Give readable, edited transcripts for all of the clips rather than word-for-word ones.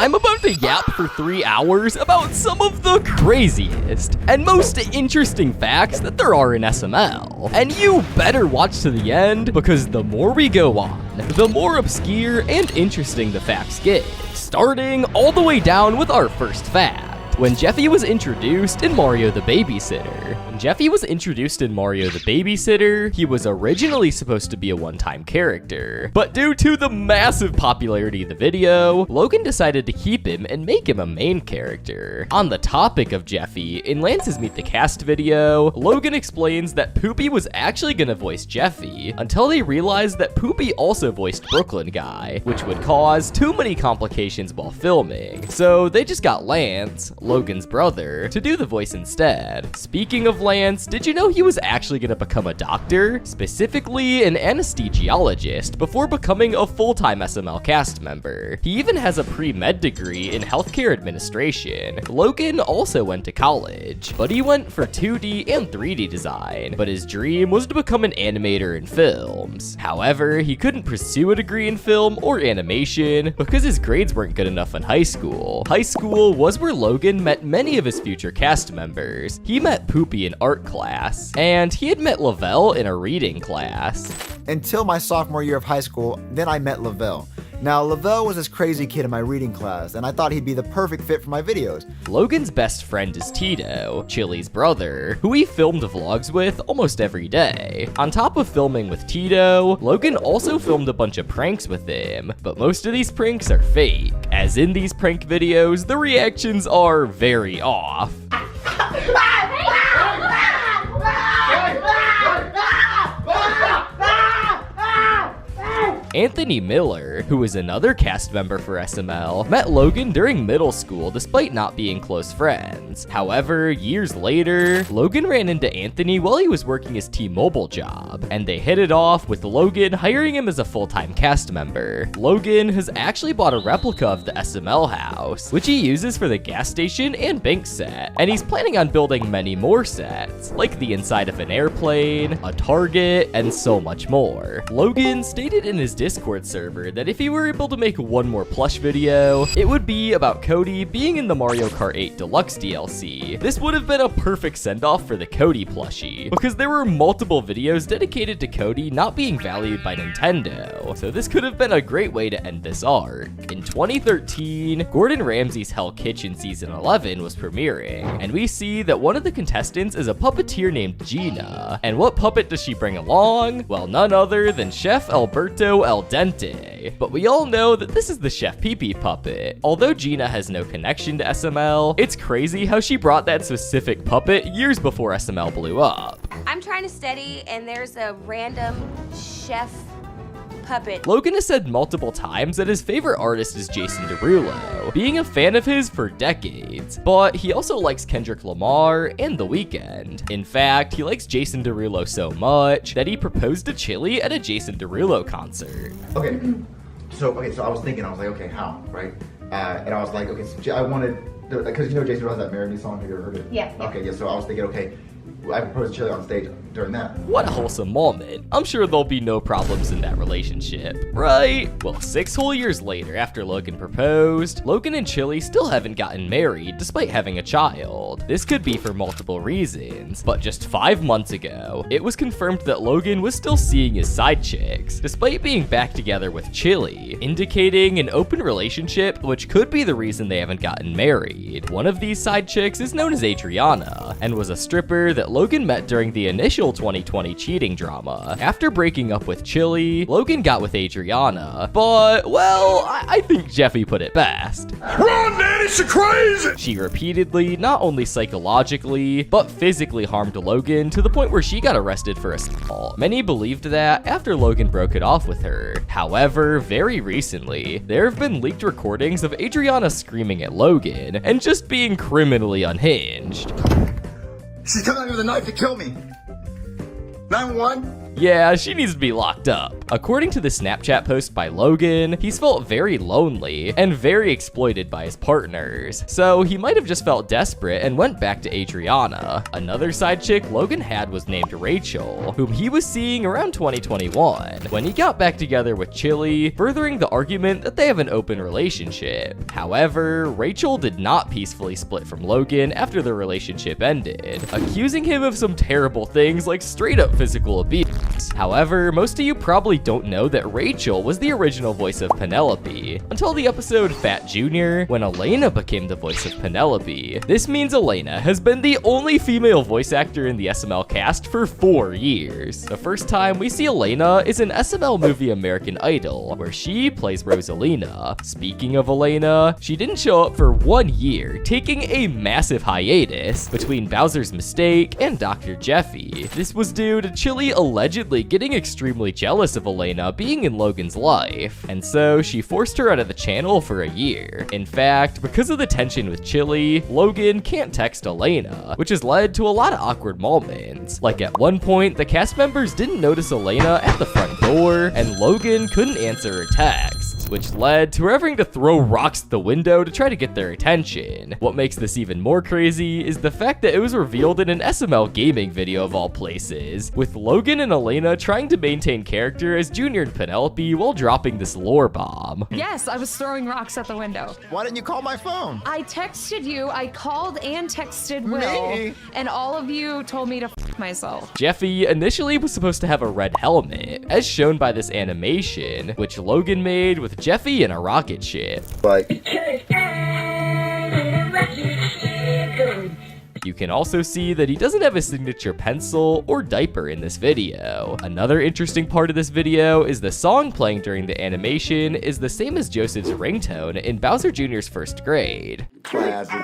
I'm about to yap for 3 hours about some of the craziest and most interesting facts that there are in SML. And you better watch to the end, because the more we go on, the more obscure and interesting the facts get. Starting all the way down with our first fact. When Jeffy was introduced in Mario the Babysitter. He was originally supposed to be a one-time character, but due to the massive popularity of the video, Logan decided to keep him and make him a main character. On the topic of Jeffy, in Lance's Meet the Cast video, Logan explains that Poopy was actually gonna voice Jeffy, until they realized that Poopy also voiced Brooklyn Guy, which would cause too many complications while filming, so they just got Lance, Logan's brother, to do the voice instead. Speaking of Lance, did you know he was actually going to become a doctor? Specifically an anesthesiologist, before becoming a full-time SML cast member. He even has a pre-med degree in healthcare administration. Logan also went to college, but he went for 2D and 3D design, but his dream was to become an animator in films. However, he couldn't pursue a degree in film or animation because his grades weren't good enough in high school. High school was where Logan met many of his future cast members. He met Poopy in art class, and he had met Lavelle in a reading class. Until my sophomore year of high school, then I met Lavelle. Now, Lavelle was this crazy kid in my reading class, and I thought he'd be the perfect fit for my videos. Logan's best friend is Tito, Chili's brother, who he filmed vlogs with almost every day. On top of filming with Tito, Logan also filmed a bunch of pranks with him, but most of these pranks are fake, as in these prank videos, the reactions are very off. Anthony Miller, who is another cast member for SML, met Logan during middle school despite not being close friends. However, years later, Logan ran into Anthony while he was working his T-Mobile job, and they hit it off with Logan hiring him as a full-time cast member. Logan has actually bought a replica of the SML house, which he uses for the gas station and bank set, and he's planning on building many more sets, like the inside of an airplane, a Target, and so much more. Logan stated in his Discord server that if he were able to make one more plush video, it would be about Cody being in the Mario Kart 8 Deluxe DLC. This would have been a perfect send-off for the Cody plushie, because there were multiple videos dedicated to Cody not being valued by Nintendo, so this could have been a great way to end this arc. In 2013, Gordon Ramsay's Hell Kitchen Season 11 was premiering, and we see that one of the contestants is a puppeteer named Gina. And what puppet does she bring along? Well, none other than Chef Alberto Al Dente. But we all know that this is the Chef Pee Pee puppet. Although Gina has no connection to SML, it's crazy how she brought that specific puppet years before SML blew up. I'm trying to study and there's a random chef puppet. Logan has said multiple times that his favorite artist is Jason Derulo, being a fan of his for decades, but he also likes Kendrick Lamar and The Weeknd. In fact, he likes Jason Derulo so much that he proposed to Chili at a Jason Derulo concert. Okay, so I was thinking, I was like, okay, how, right? And I was like, okay, so I wanted, because you know Jason Derulo has that Marry Me song, have you ever heard it? Yeah. Okay, yeah, so I was thinking, okay, I proposed to Chili on stage during that. What a wholesome moment. I'm sure there'll be no problems in that relationship, right? Well, 6 whole years later after Logan proposed, Logan and Chili still haven't gotten married despite having a child. This could be for multiple reasons, but just 5 months ago, it was confirmed that Logan was still seeing his side chicks, despite being back together with Chili, indicating an open relationship, which could be the reason they haven't gotten married. One of these side chicks is known as Adriana, and was a stripper that Logan met during the initial 2020 cheating drama. After breaking up with Chili, Logan got with Adriana, but, well, I think Jeffy put it best. Run, Daddy, she's crazy! She repeatedly, not only psychologically, but physically harmed Logan to the point where she got arrested for assault. Many believed that after Logan broke it off with her. However, very recently, there have been leaked recordings of Adriana screaming at Logan and just being criminally unhinged. She's coming out with a knife to kill me. 911? Yeah, she needs to be locked up. According to the Snapchat post by Logan, he's felt very lonely and very exploited by his partners, so he might have just felt desperate and went back to Adriana. Another side chick Logan had was named Rachel, whom he was seeing around 2021, when he got back together with Chili, furthering the argument that they have an open relationship. However, Rachel did not peacefully split from Logan after the relationship ended, accusing him of some terrible things like straight up physical abuse. However, most of you probably don't know that Rachel was the original voice of Penelope until the episode Fat Jr., when Elena became the voice of Penelope. This means Elena has been the only female voice actor in the SML cast for 4 years. The first time we see Elena is in SML movie American Idol, where she plays Rosalina. Speaking of Elena, she didn't show up for 1 year, taking a massive hiatus between Bowser's Mistake and Dr. Jeffy. This was due to Chili allegedly getting extremely jealous of Elena being in Logan's life, and so she forced her out of the channel for a year. In fact, because of the tension with Chili, Logan can't text Elena, which has led to a lot of awkward moments. Like at one point, the cast members didn't notice Elena at the front door, and Logan couldn't answer her texts, which led to her having to throw rocks at the window to try to get their attention. What makes this even more crazy is the fact that it was revealed in an SML gaming video of all places, with Logan and Elena trying to maintain character as Junior and Penelope while dropping this lore bomb. Yes, I was throwing rocks at the window. Why didn't you call my phone? I texted you, I called and texted Will, Me? and all of you told me to f myself. Jeffy initially was supposed to have a red helmet, as shown by this animation, which Logan made with Jeffy in a rocket ship. Like, You can also see that he doesn't have a signature pencil or diaper in this video. Another interesting part of this video is the song playing during the animation is the same as Joseph's ringtone in Bowser Jr.'s first grade. classic.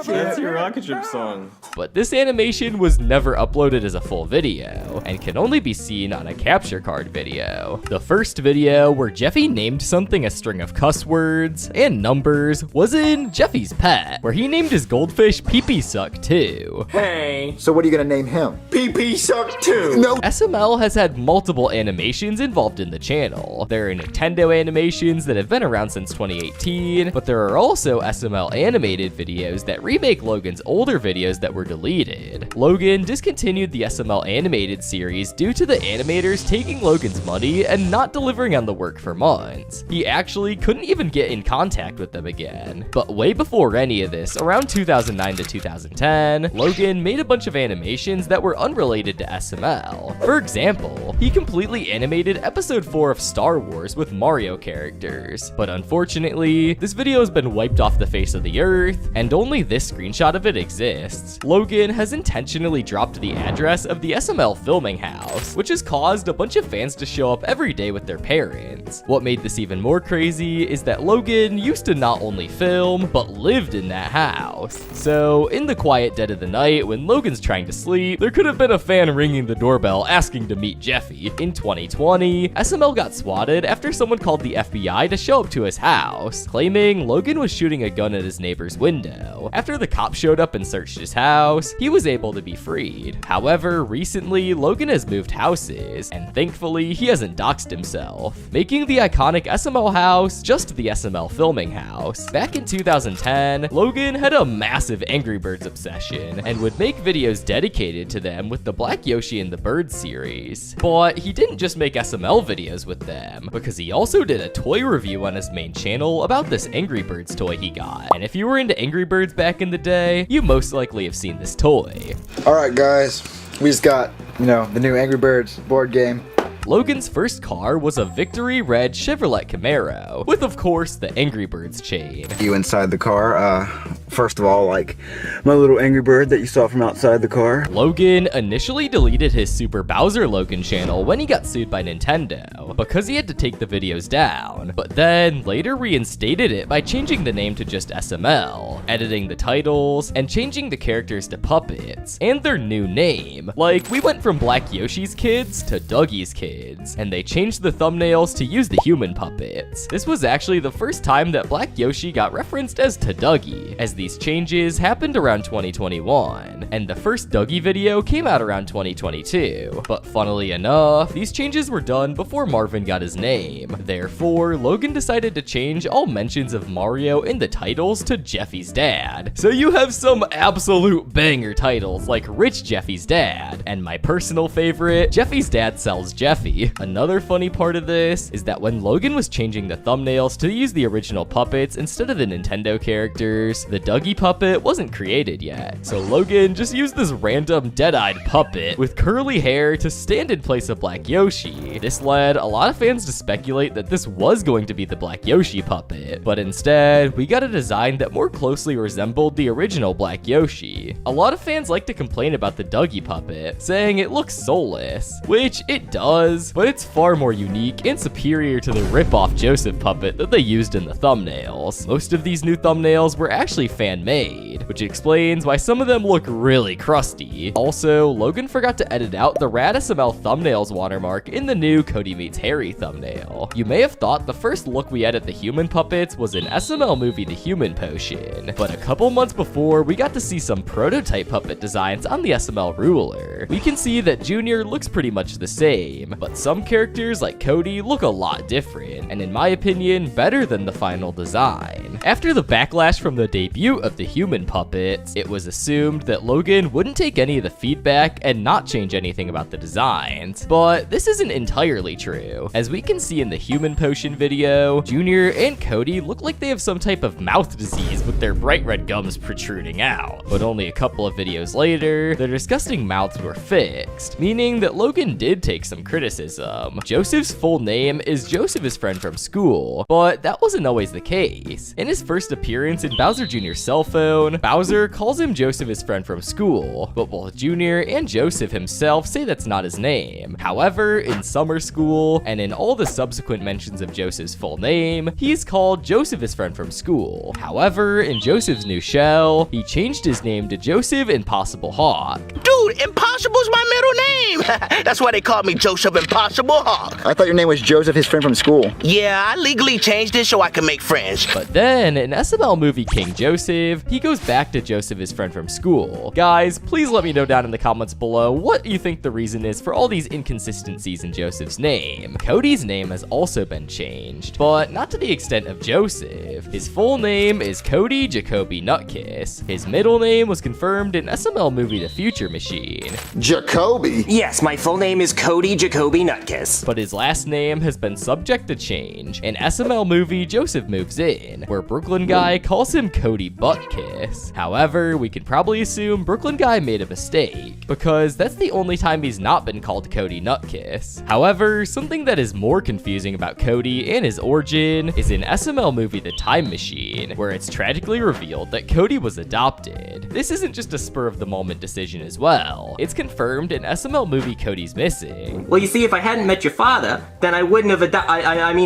That's your rocket ship song. But this animation was never uploaded as a full video, and can only be seen on a capture card video. The first video, where Jeffy named something a string of cuss words and numbers, was in Jeffy's Pet, where he named his goldfish Pee-Pee Suck 2. Hey, So what are you gonna name him? PP suck too. No. SML has had multiple animations involved in the channel. There are Nintendo animations that have been around since 2018, but there are also SML animated videos that remake Logan's older videos that were deleted. Logan discontinued the SML animated series due to the animators taking Logan's money and not delivering on the work for months. He actually couldn't even get in contact with them again. But way before any of this, around 2009 to 2010, Logan made a bunch of animations that were unrelated to SML. For example, he completely animated episode 4 of Star Wars with Mario characters. But unfortunately, this video has been wiped off the face of the earth, and only this screenshot of it exists. Logan has intentionally dropped the address of the SML filming house, which has caused a bunch of fans to show up every day with their parents. What made this even more crazy is that Logan used to not only film, but lived in that house. So, in the quiet dead of the night, when Logan's trying to sleep, there could have been a fan ringing the doorbell asking to meet Jeffy. In 2020, SML got swatted after someone called the FBI to show up to his house, claiming Logan was shooting a gun at his neighbor's window. After the cops showed up and searched his house, he was able to be freed. However, recently, Logan has moved houses, and thankfully, he hasn't doxed himself, making the iconic SML house just the SML filming house. Back in 2010, Logan had a massive Angry Birds obsession, and would make videos dedicated to them with the Black Yoshi and the Bird series. But he didn't just make SML videos with them, because he also did a toy review on his main channel about this Angry Birds toy he got. And if you were into Angry Birds back in the day, you most likely have seen this toy. Alright guys, we just got, the new Angry Birds board game. Logan's first car was a Victory Red Chevrolet Camaro, with of course the Angry Birds chain. You inside the car, first of all, like my little Angry Bird that you saw from outside the car. Logan initially deleted his Super Bowser Logan channel when he got sued by Nintendo, because he had to take the videos down, but then later reinstated it by changing the name to just SML, editing the titles, and changing the characters to puppets, and their new name. Like, we went from Black Yoshi's kids to Dougie's kids. kids, and they changed the thumbnails to use the human puppets. This was actually the first time that Black Yoshi got referenced as Taduggy, as these changes happened around 2021, and the first Dougie video came out around 2022. But funnily enough, these changes were done before Marvin got his name. Therefore, Logan decided to change all mentions of Mario in the titles to Jeffy's dad. So you have some absolute banger titles like Rich Jeffy's Dad, and my personal favorite, Jeffy's Dad Sells Jeffy. Another funny part of this is that when Logan was changing the thumbnails to use the original puppets instead of the Nintendo characters, the Dougie puppet wasn't created yet. So Logan just used this random dead-eyed puppet with curly hair to stand in place of Black Yoshi. This led a lot of fans to speculate that this was going to be the Black Yoshi puppet, but instead, we got a design that more closely resembled the original Black Yoshi. A lot of fans like to complain about the Dougie puppet, saying it looks soulless, which it does, but it's far more unique and superior to the rip-off Joseph puppet that they used in the thumbnails. Most of these new thumbnails were actually fan-made, which explains why some of them look really crusty. Also, Logan forgot to edit out the Rad SML thumbnails watermark in the new Cody Meets Harry thumbnail. You may have thought the first look we had at the human puppets was an SML movie The Human Potion, but a couple months before, we got to see some prototype puppet designs on the SML ruler. We can see that Junior looks pretty much the same, but some characters like Cody look a lot different, and in my opinion, better than the final design. After the backlash from the debut of the human puppets, it was assumed that Logan wouldn't take any of the feedback and not change anything about the designs, but this isn't entirely true. As we can see in the Human Potion video, Junior and Cody look like they have some type of mouth disease with their bright red gums protruding out, but only a couple of videos later, their disgusting mouths were fixed, meaning that Logan did take some criticism. Joseph's full name is Joseph his friend from school, but that wasn't always the case. In his first appearance in Bowser Jr.'s cell phone, Bowser calls him Joseph his friend from school, but both Junior and Joseph himself say that's not his name. However, in summer school, and in all the subsequent mentions of Joseph's full name, he's called Joseph his friend from school. However, in Joseph's new shell, he changed his name to Joseph Impossible Hawk. Dude, Impossible's my middle name. That's why they call me Joseph Impossible Hawk. I thought your name was Joseph, his friend from school. Yeah, I legally changed it so I can make friends. But then, in SML movie King Joseph, he goes back to Joseph his friend from school. Guys, please let me know down in the comments below what you think the reason is for all these inconsistencies in Joseph's name. Cody's name has also been changed, but not to the extent of Joseph. His full name is Cody Jacoby Nutkiss. His middle name was confirmed in SML movie The Future Machine. Jacoby? Yes, my full name is Cody Jacoby Nutkiss. But his last name has been subject to change. In SML movie Joseph Moves In, where Brooklyn Guy calls him Cody Buttkiss. However, we can probably assume Brooklyn Guy made a mistake, because that's the only time he's not been called Cody Nutkiss. However, something that is more confusing about Cody and his origin is in SML movie The Time Machine, where it's tragically revealed that Cody was adopted. This isn't just a spur-of-the-moment decision as well. It's confirmed in SML movie Cody's Missing. Well, you see, if I hadn't met your father, then I wouldn't have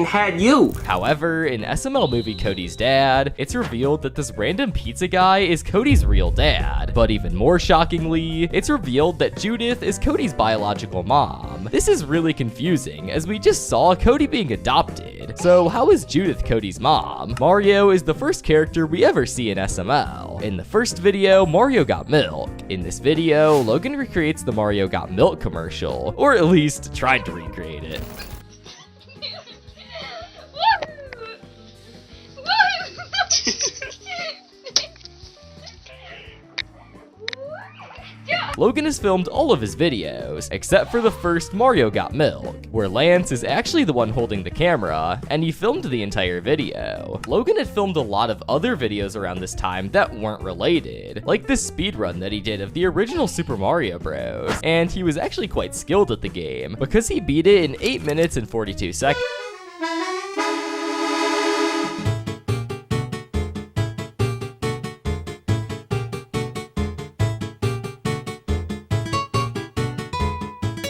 had you. However, in SML movie Cody's Dad, it's revealed that this random pizza guy is Cody's real dad. But even more shockingly, it's revealed that Judith is Cody's biological mom. This is really confusing, as we just saw Cody being adopted. So how is Judith Cody's mom? Mario is the first character we ever see in SML. In the first video, Mario got milk. In this video, Logan recreates the Mario Got Milk commercial, or at least tried to recreate it. Logan has filmed all of his videos, except for the first Mario Got Milk, where Lance is actually the one holding the camera, and he filmed the entire video. Logan had filmed a lot of other videos around this time that weren't related, like this speedrun that he did of the original Super Mario Bros. And he was actually quite skilled at the game, because he beat it in 8 minutes and 42 seconds.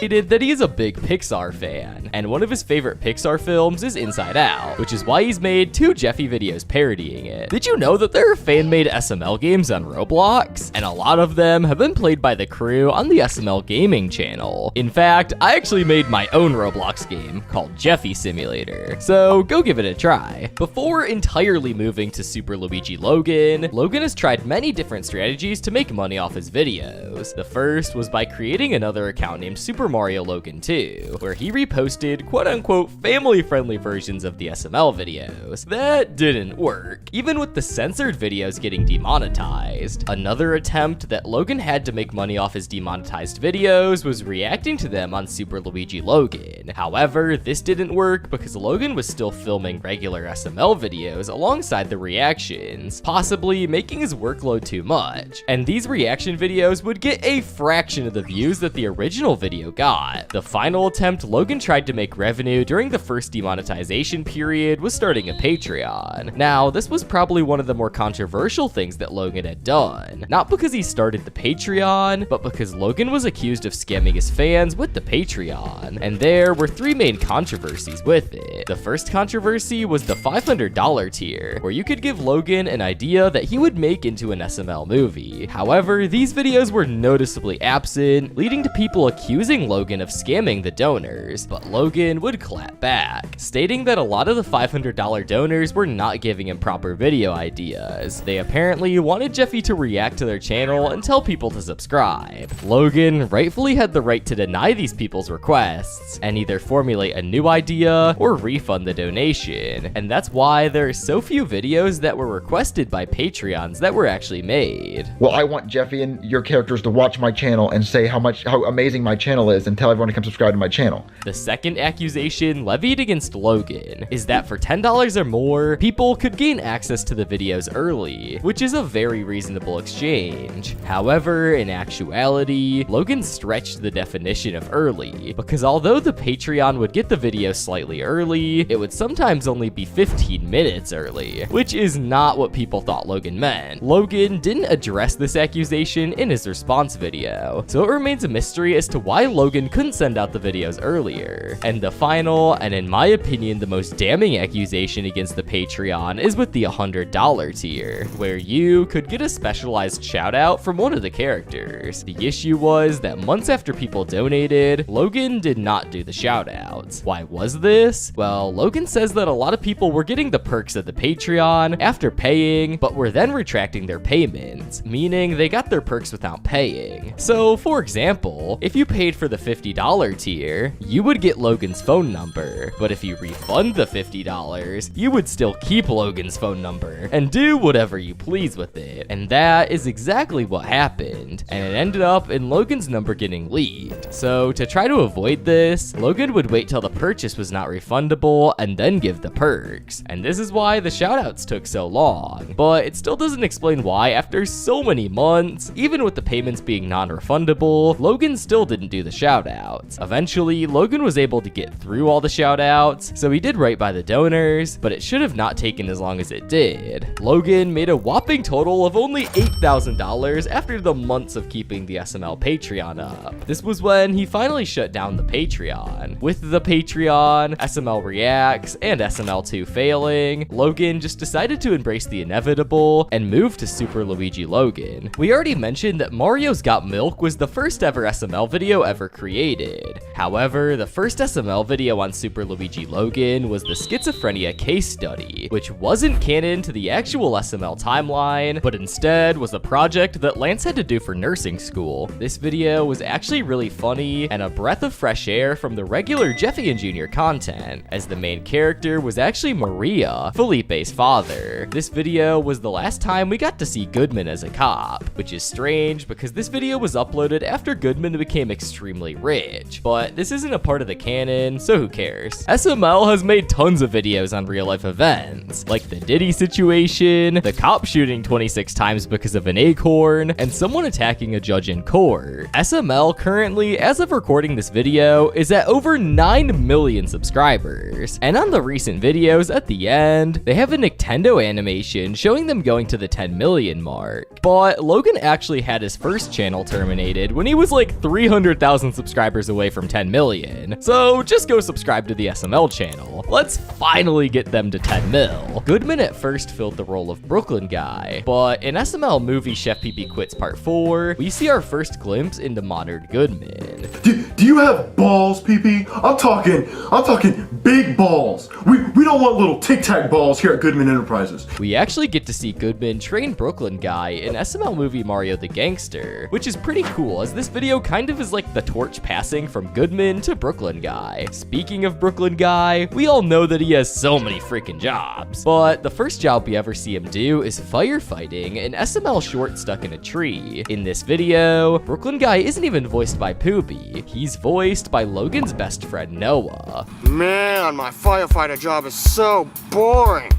stated that he is a big Pixar fan, and one of his favorite Pixar films is Inside Out, which is why he's made 2 Jeffy videos parodying it. Did you know that there are fan-made SML games on Roblox? And a lot of them have been played by the crew on the SML gaming channel. In fact, I actually made my own Roblox game called Jeffy Simulator, so go give it a try. Before entirely moving to Super Luigi Logan, Logan has tried many different strategies to make money off his videos. The first was by creating another account named Super Mario Logan 2, where he reposted quote-unquote family-friendly versions of the SML videos. That didn't work, even with the censored videos getting demonetized. Another attempt that Logan had to make money off his demonetized videos was reacting to them on Super Luigi Logan. However, this didn't work because Logan was still filming regular SML videos alongside the reactions, possibly making his workload too much. And these reaction videos would get a fraction of the views that the original video got. The final attempt Logan tried to make revenue during the first demonetization period was starting a Patreon. Now, this was probably one of the more controversial things that Logan had done. Not because he started the Patreon, but because Logan was accused of scamming his fans with the Patreon. And there were 3 main controversies with it. The first controversy was the $500 tier, where you could give Logan an idea that he would make into an SML movie. However, these videos were noticeably absent, leading to people accusing Logan of scamming the donors, but Logan would clap back, stating that a lot of the $500 donors were not giving him proper video ideas. They apparently wanted Jeffy to react to their channel and tell people to subscribe. Logan rightfully had the right to deny these people's requests and either formulate a new idea or refund the donation, and that's why there are so few videos that were requested by Patreons that were actually made. Well, I want Jeffy and your characters to watch my channel and say how amazing my channel is and tell everyone to come subscribe to my channel. The second accusation levied against Logan is that for $10 or more, people could gain access to the videos early, which is a very reasonable exchange. However, in actuality, Logan stretched the definition of early, because although the Patreon would get the video slightly early, it would sometimes only be 15 minutes early, which is not what people thought Logan meant. Logan didn't address this accusation in his response video, so it remains a mystery as to why Logan couldn't send out the videos earlier. And the final, and in my opinion the most damning accusation against the Patreon is with the $100 tier, where you could get a specialized shout out from one of the characters. The issue was that months after people donated, Logan did not do the shout outs. Why was this? Well, Logan says that a lot of people were getting the perks of the Patreon after paying, but were then retracting their payments, meaning they got their perks without paying. So, for example, if you paid for the $50 tier, you would get Logan's phone number, but if you refund the $50, you would still keep Logan's phone number and do whatever you please with it. And that is exactly what happened, and it ended up in Logan's number getting leaked. So to try to avoid this, Logan would wait till the purchase was not refundable and then give the perks. And this is why the shoutouts took so long, but it still doesn't explain why after so many months, even with the payments being non-refundable, Logan still didn't do the shoutouts. Eventually, Logan was able to get through all the shoutouts, so he did right by the donors, but it should have not taken as long as it did. Logan made a whopping total of only $8,000 after the months of keeping the SML Patreon up. This was when he finally shut down the Patreon. With the Patreon, SML Reacts, and SML2 failing, Logan just decided to embrace the inevitable and move to Super Luigi Logan. We already mentioned that Mario's Got Milk was the first ever SML video ever created. However, the first SML video on Super Luigi Logan was the schizophrenia case study, which wasn't canon to the actual SML timeline, but instead was a project that Lance had to do for nursing school. This video was actually really funny and a breath of fresh air from the regular Jeffy and Jr. content, as the main character was actually Maria, Felipe's father. This video was the last time we got to see Goodman as a cop, which is strange because this video was uploaded after Goodman became extremely rich, but this isn't a part of the canon, so who cares? SML has made tons of videos on real life events, like the Diddy situation, the cop shooting 26 times because of an acorn, and someone attacking a judge in court. SML currently, as of recording this video, is at over 9 million subscribers. And on the recent videos at the end, they have a Nintendo animation showing them going to the 10 million mark. But Logan actually had his first channel terminated when he was like 300,000 subscribers away from 10 million. So just go subscribe to the SML channel. Let's finally get them to 10 mil. Goodman at first filled the role of Brooklyn Guy, but in SML movie Chef Pee Quits Part 4, we see our first glimpse into modern Goodman. Do you have balls, PP? I'm talking big balls. We don't want little tic-tac balls here at Goodman Enterprises. We actually get to see Goodman train Brooklyn Guy in SML movie Mario the Gangster, which is pretty cool as this video kind of is like the torch passing from Goodman to Brooklyn Guy. Speaking of Brooklyn Guy, we all know that he has so many freaking jobs, but the first job we ever see him do is firefighting an SML short stuck in a tree. In this video, Brooklyn Guy isn't even voiced by Poopy, he's voiced by Logan's best friend Noah. Man, my firefighter job is so boring.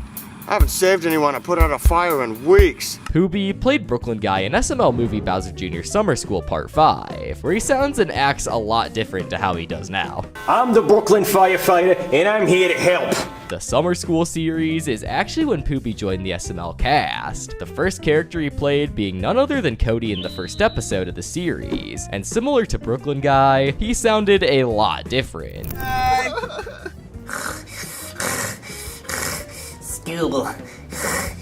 I haven't saved anyone or put out a fire in weeks. Poopy played Brooklyn Guy in SML movie Bowser Jr. Summer School Part 5, where he sounds and acts a lot different to how he does now. I'm the Brooklyn firefighter, and I'm here to help. The Summer School series is actually when Poopy joined the SML cast, the first character he played being none other than Cody in the first episode of the series, and similar to Brooklyn Guy, he sounded a lot different.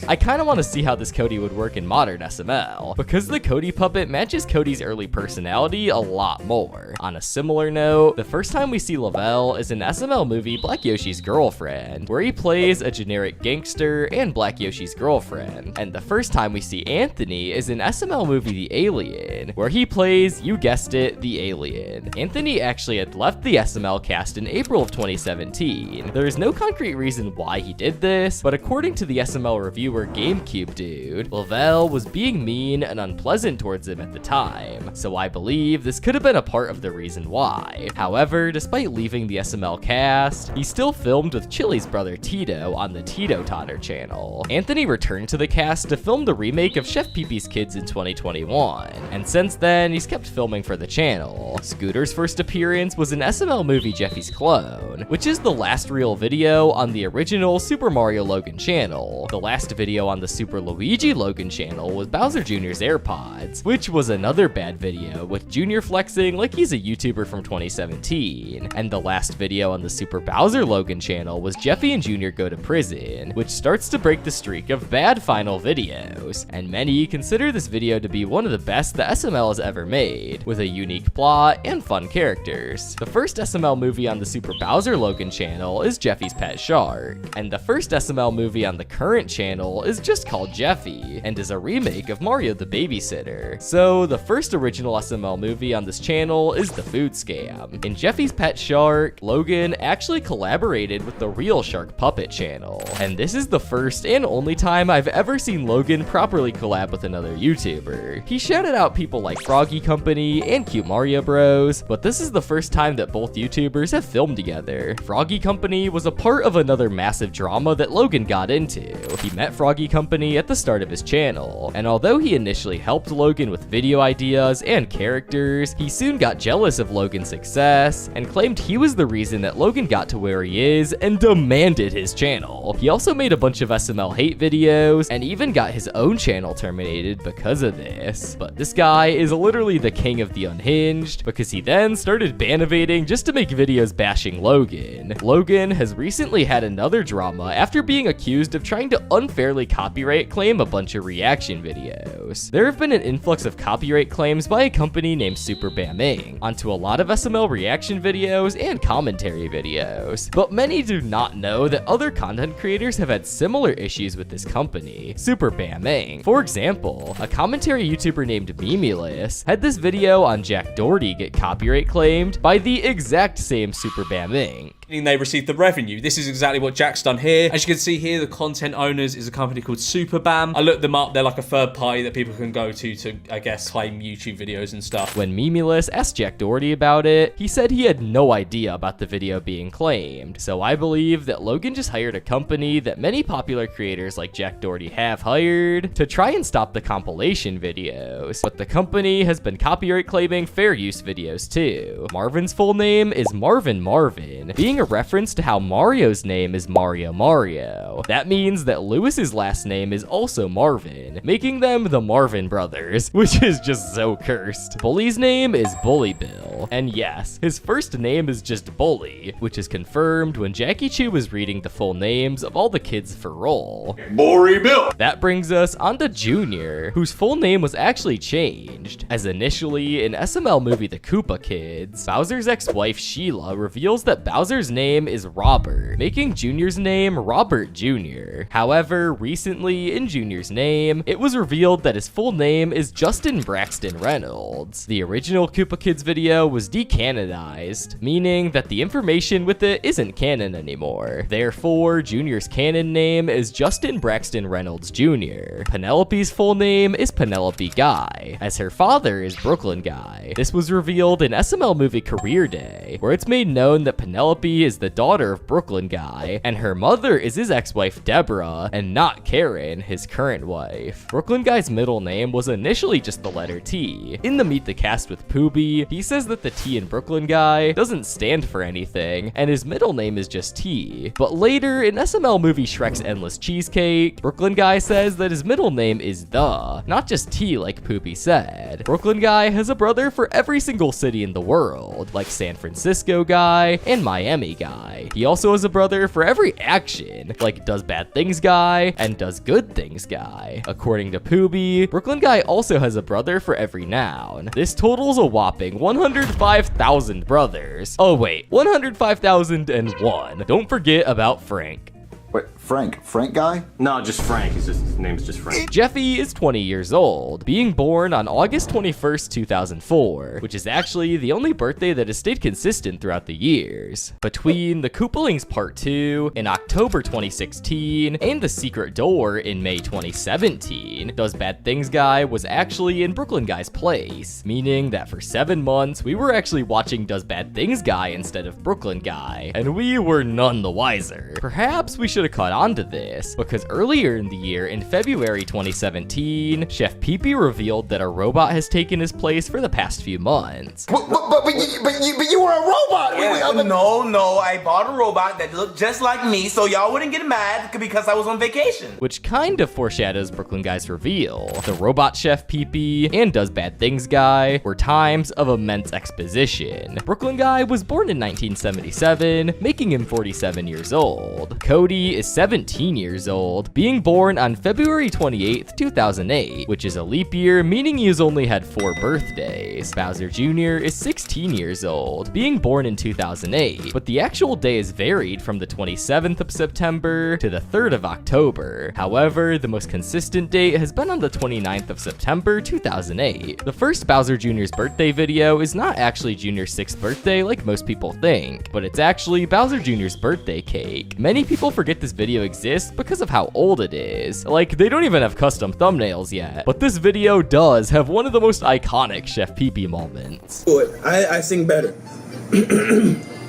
I kinda wanna see how this Cody would work in modern SML, because the Cody puppet matches Cody's early personality a lot more. On a similar note, the first time we see Lavelle is in SML movie Black Yoshi's Girlfriend, where he plays a generic gangster and Black Yoshi's girlfriend. And the first time we see Anthony is in SML movie The Alien, where he plays, you guessed it, the alien. Anthony actually had left the SML cast in April of 2017. There is no concrete reason why he did this, but according to the SML reviewer GameCube Dude, Lavelle was being mean and unpleasant towards him at the time, so I believe this could have been a part of the reason why. However, despite leaving the SML cast, he still filmed with Chili's brother Tito on the Tito Totter channel. Anthony returned to the cast to film the remake of Chef Pee-Pee's Kids in 2021, and since then, he's kept filming for the channel. Scooter's first appearance was in SML movie Jeffy's Clone, which is the last real video on the original Super Mario Logan channel. The last video on the Super Luigi Logan channel was Bowser Jr.'s AirPods, which was another bad video with Jr. flexing like he's a YouTuber from 2017. And the last video on the Super Bowser Logan channel was Jeffy and Jr. Go to Prison, which starts to break the streak of bad final videos. And many consider this video to be one of the best the SML has ever made, with a unique plot and fun characters. The first SML movie on the Super Bowser Logan channel is Jeffy's Pet Shark, and the first SML movie on the current channel is just called Jeffy, and is a remake of Mario the Babysitter. So the first original SML movie on this channel is The Food Scam. In Jeffy's Pet Shark, Logan actually collaborated with the Real Shark Puppet channel, and this is the first and only time I've ever seen Logan properly collab with another YouTuber. He shouted out people like Froggy Company and Cute Mario Bros, but this is the first time that both YouTubers have filmed together. Froggy Company was a part of another massive drama that Logan got into. He met Froggy Company at the start of his channel, and although he initially helped Logan with video ideas and characters, he soon got jealous of Logan's success and claimed he was the reason that Logan got to where he is and demanded his channel. He also made a bunch of SML hate videos and even got his own channel terminated because of this. But this guy is literally the king of the unhinged, because he then started ban-evading just to make videos bashing Logan. Logan has recently had another drama after being accused of trying to unfairly copyright claim a bunch of reaction videos. There have been an influx of copyright claims by a company named Super Baming onto a lot of SML reaction videos and commentary videos, but many do not know that other content creators have had similar issues with this company, Super Baming. For example, a commentary YouTuber named Memulous had this video on Jack Doherty get copyright claimed by the exact same Super Baming. They receive the revenue. This is exactly what Jack's done here. As you can see here, the content owners is a company called Superbam. I looked them up. They're like a third party that people can go to, I guess, claim YouTube videos and stuff. When Memulous asked Jack Doherty about it, he said he had no idea about the video being claimed. So I believe that Logan just hired a company that many popular creators like Jack Doherty have hired to try and stop the compilation videos. But the company has been copyright claiming fair use videos too. Marvin's full name is Marvin Marvin, being a reference to how Mario's name is Mario Mario. That means that Lewis's Logan's last name is also Marvin, making them the Marvin brothers, which is just so cursed. Bully's name is Bully Bill, and yes, his first name is just Bully, which is confirmed when Jackie Chu was reading the full names of all the kids for role. Bully Bill. That brings us on to Junior, whose full name was actually changed, as initially in SML movie The Koopa Kids, Bowser's ex-wife Sheila reveals that Bowser's name is Robert, making Junior's name Robert Jr. However, recently in Junior's name, it was revealed that his full name is Justin Braxton Reynolds. The original Koopa Kids video was decanonized, meaning that the information with it isn't canon anymore. Therefore, Junior's canon name is Justin Braxton Reynolds Jr. Penelope's full name is Penelope Guy, as her father is Brooklyn Guy. This was revealed in SML movie Career Day, where it's made known that Penelope is the daughter of Brooklyn Guy, and her mother is his ex-wife Deborah, and not Karen, his current wife. Brooklyn Guy's middle name was initially just the letter T. In the Meet the Cast with Poobie, he says that the T in Brooklyn Guy doesn't stand for anything, and his middle name is just T. But later, in SML movie Shrek's Endless Cheesecake, Brooklyn Guy says that his middle name is The, not just T like Poobie said. Brooklyn Guy has a brother for every single city in the world, like San Francisco Guy and Miami Guy. He also has a brother for every action, like Does Bad Things Guy and Does Good Things Guy. According to Poobie, Brooklyn Guy also has a brother for every noun. This totals a whopping 105,000 brothers. Oh wait, 105,001. Don't forget about Frank. Wait, Frank Guy? No, just Frank. His name's just Frank. Jeffy is 20 years old, being born on August 21st, 2004, which is actually the only birthday that has stayed consistent throughout the years. Between The Koopalings Part 2 in October 2016 and The Secret Door in May 2017, Does Bad Things Guy was actually in Brooklyn Guy's place, meaning that for 7 months we were actually watching Does Bad Things Guy instead of Brooklyn Guy, and we were none the wiser. Perhaps we should have caught on to this, because earlier in the year, in February 2017, Chef Pee-Pee revealed that a robot has taken his place for the past few months. But you were a robot! Yeah, no, I bought a robot that looked just like me, so y'all wouldn't get mad because I was on vacation. Which kind of foreshadows Brooklyn Guy's reveal. The robot Chef Pee-Pee and Does Bad Things Guy were times of immense exposition. Brooklyn Guy was born in 1977, making him 47 years old. Cody is 17 years old, being born on February 28th, 2008, which is a leap year, meaning he has only had 4 birthdays. Bowser Jr. is 16 years old, being born in 2008, but the actual day is varied from the 27th of September to the 3rd of October. However, the most consistent date has been on the 29th of September, 2008. The first Bowser Jr.'s birthday video is not actually Jr.'s 6th birthday like most people think, but it's actually Bowser Jr.'s birthday cake. Many people forget this video exists because of how old it is. Like, they don't even have custom thumbnails yet, but this video does have one of the most iconic Chef Pee-Pee moments. I sing better.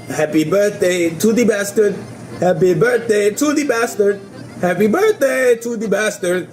Happy birthday to the bastard. Happy birthday to the bastard. Happy birthday to the bastard.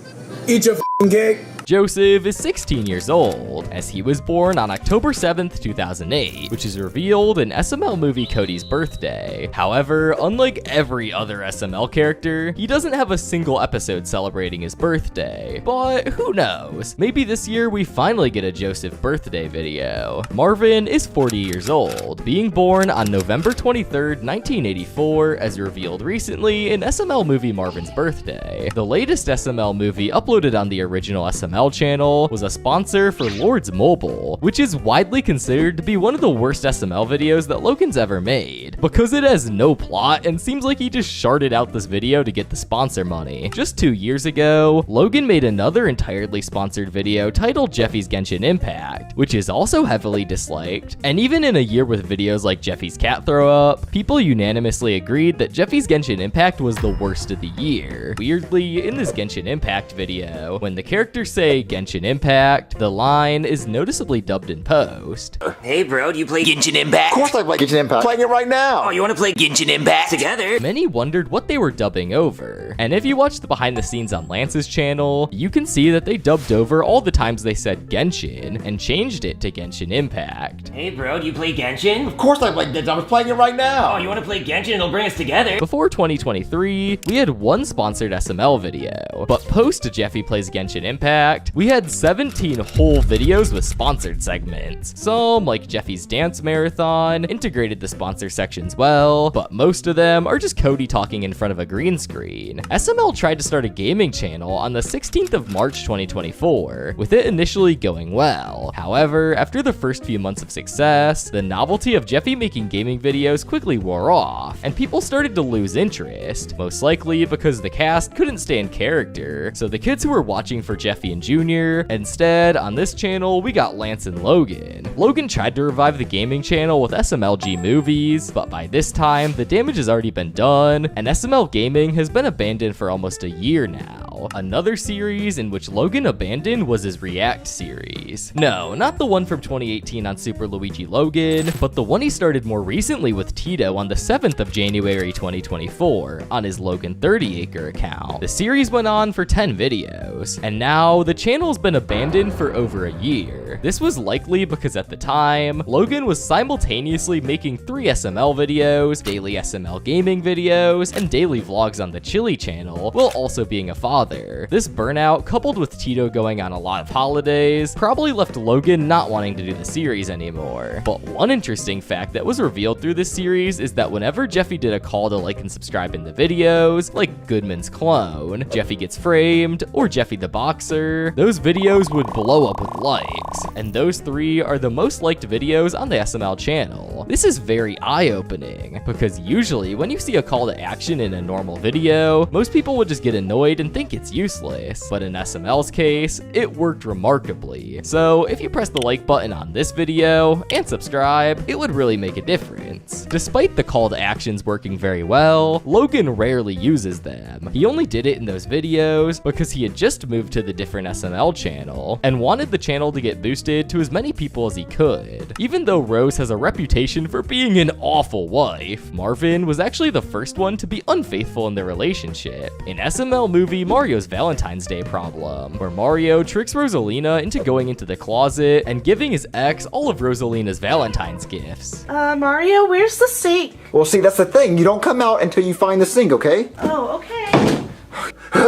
Eat your f***ing cake. Joseph is 16 years old, as he was born on October 7th, 2008, which is revealed in SML movie Cody's birthday. However, unlike every other SML character, he doesn't have a single episode celebrating his birthday. But who knows? Maybe this year we finally get a Joseph birthday video. Marvin is 40 years old, being born on November 23rd, 1984, as revealed recently in SML movie Marvin's Birthday. The latest SML movie uploaded on the original SML channel was a sponsor for Lords Mobile, which is widely considered to be one of the worst SML videos that Logan's ever made, because it has no plot and seems like he just sharded out this video to get the sponsor money. Just 2 years ago, Logan made another entirely sponsored video titled Jeffy's Genshin Impact, which is also heavily disliked, and even in a year with videos like Jeffy's Cat Throw Up, people unanimously agreed that Jeffy's Genshin Impact was the worst of the year. Weirdly, in this Genshin Impact video, when the characters say say Genshin Impact, the line is noticeably dubbed in post. Hey bro, do you play Genshin Impact? Of course I play Genshin Impact. Playing it right now. Oh, you wanna play Genshin Impact together? Many wondered what they were dubbing over, and if you watch the behind the scenes on Lance's channel, you can see that they dubbed over all the times they said Genshin and changed it to Genshin Impact. Hey bro, do you play Genshin? Of course I play Genshin. I was playing it right now. Oh, you wanna play Genshin? It'll bring us together. Before 2023, we had one sponsored SML video, but post Jeffy Plays Genshin Impact, we had 17 whole videos with sponsored segments. Some, like Jeffy's Dance Marathon, integrated the sponsor sections well, but most of them are just Cody talking in front of a green screen. SML tried to start a gaming channel on the 16th of March 2024, with it initially going well. However, after the first few months of success, the novelty of Jeffy making gaming videos quickly wore off, and people started to lose interest, most likely because the cast couldn't stay in character, so the kids who were watching for Jeffy and Junior, instead, on this channel, we got Lance and Logan. Logan tried to revive the gaming channel with SMLG movies, but by this time, the damage has already been done, and SML Gaming has been abandoned for almost a year now. Another series in which Logan abandoned was his React series. No, not the one from 2018 on Super Luigi Logan, but the one he started more recently with Tito on the 7th of January 2024 on his Logan 30 Acre account. The series went on for 10 videos, and now the channel's been abandoned for over a year. This was likely because at the time, Logan was simultaneously making 3 SML videos, daily SML gaming videos, and daily vlogs on the Chili channel, while also being a father. This burnout, coupled with Tito going on a lot of holidays, probably left Logan not wanting to do the series anymore. But one interesting fact that was revealed through this series is that whenever Jeffy did a call to like and subscribe in the videos, like Goodman's Clone, Jeffy Gets Framed, or Jeffy the Boxer, those videos would blow up with likes, and those 3 are the most liked videos on the SML channel. This is very eye-opening, because usually when you see a call to action in a normal video, most people would just get annoyed and think it's useless, but in SML's case, it worked remarkably. So if you press the like button on this video and subscribe, it would really make a difference. Despite the call to actions working very well, Logan rarely uses them. He only did it in those videos because he had just moved to the different SML channel and wanted the channel to get boosted to as many people as he could. Even though Rose has a reputation for being an awful wife, Marvin was actually the first one to be unfaithful in their relationship. In SML movie Mario's Valentine's Day Problem, where Mario tricks Rosalina into going into the closet and giving his ex all of Rosalina's Valentine's gifts. Mario, where's the sink? Well, see, that's the thing. You don't come out until you find the sink, okay? Oh, okay.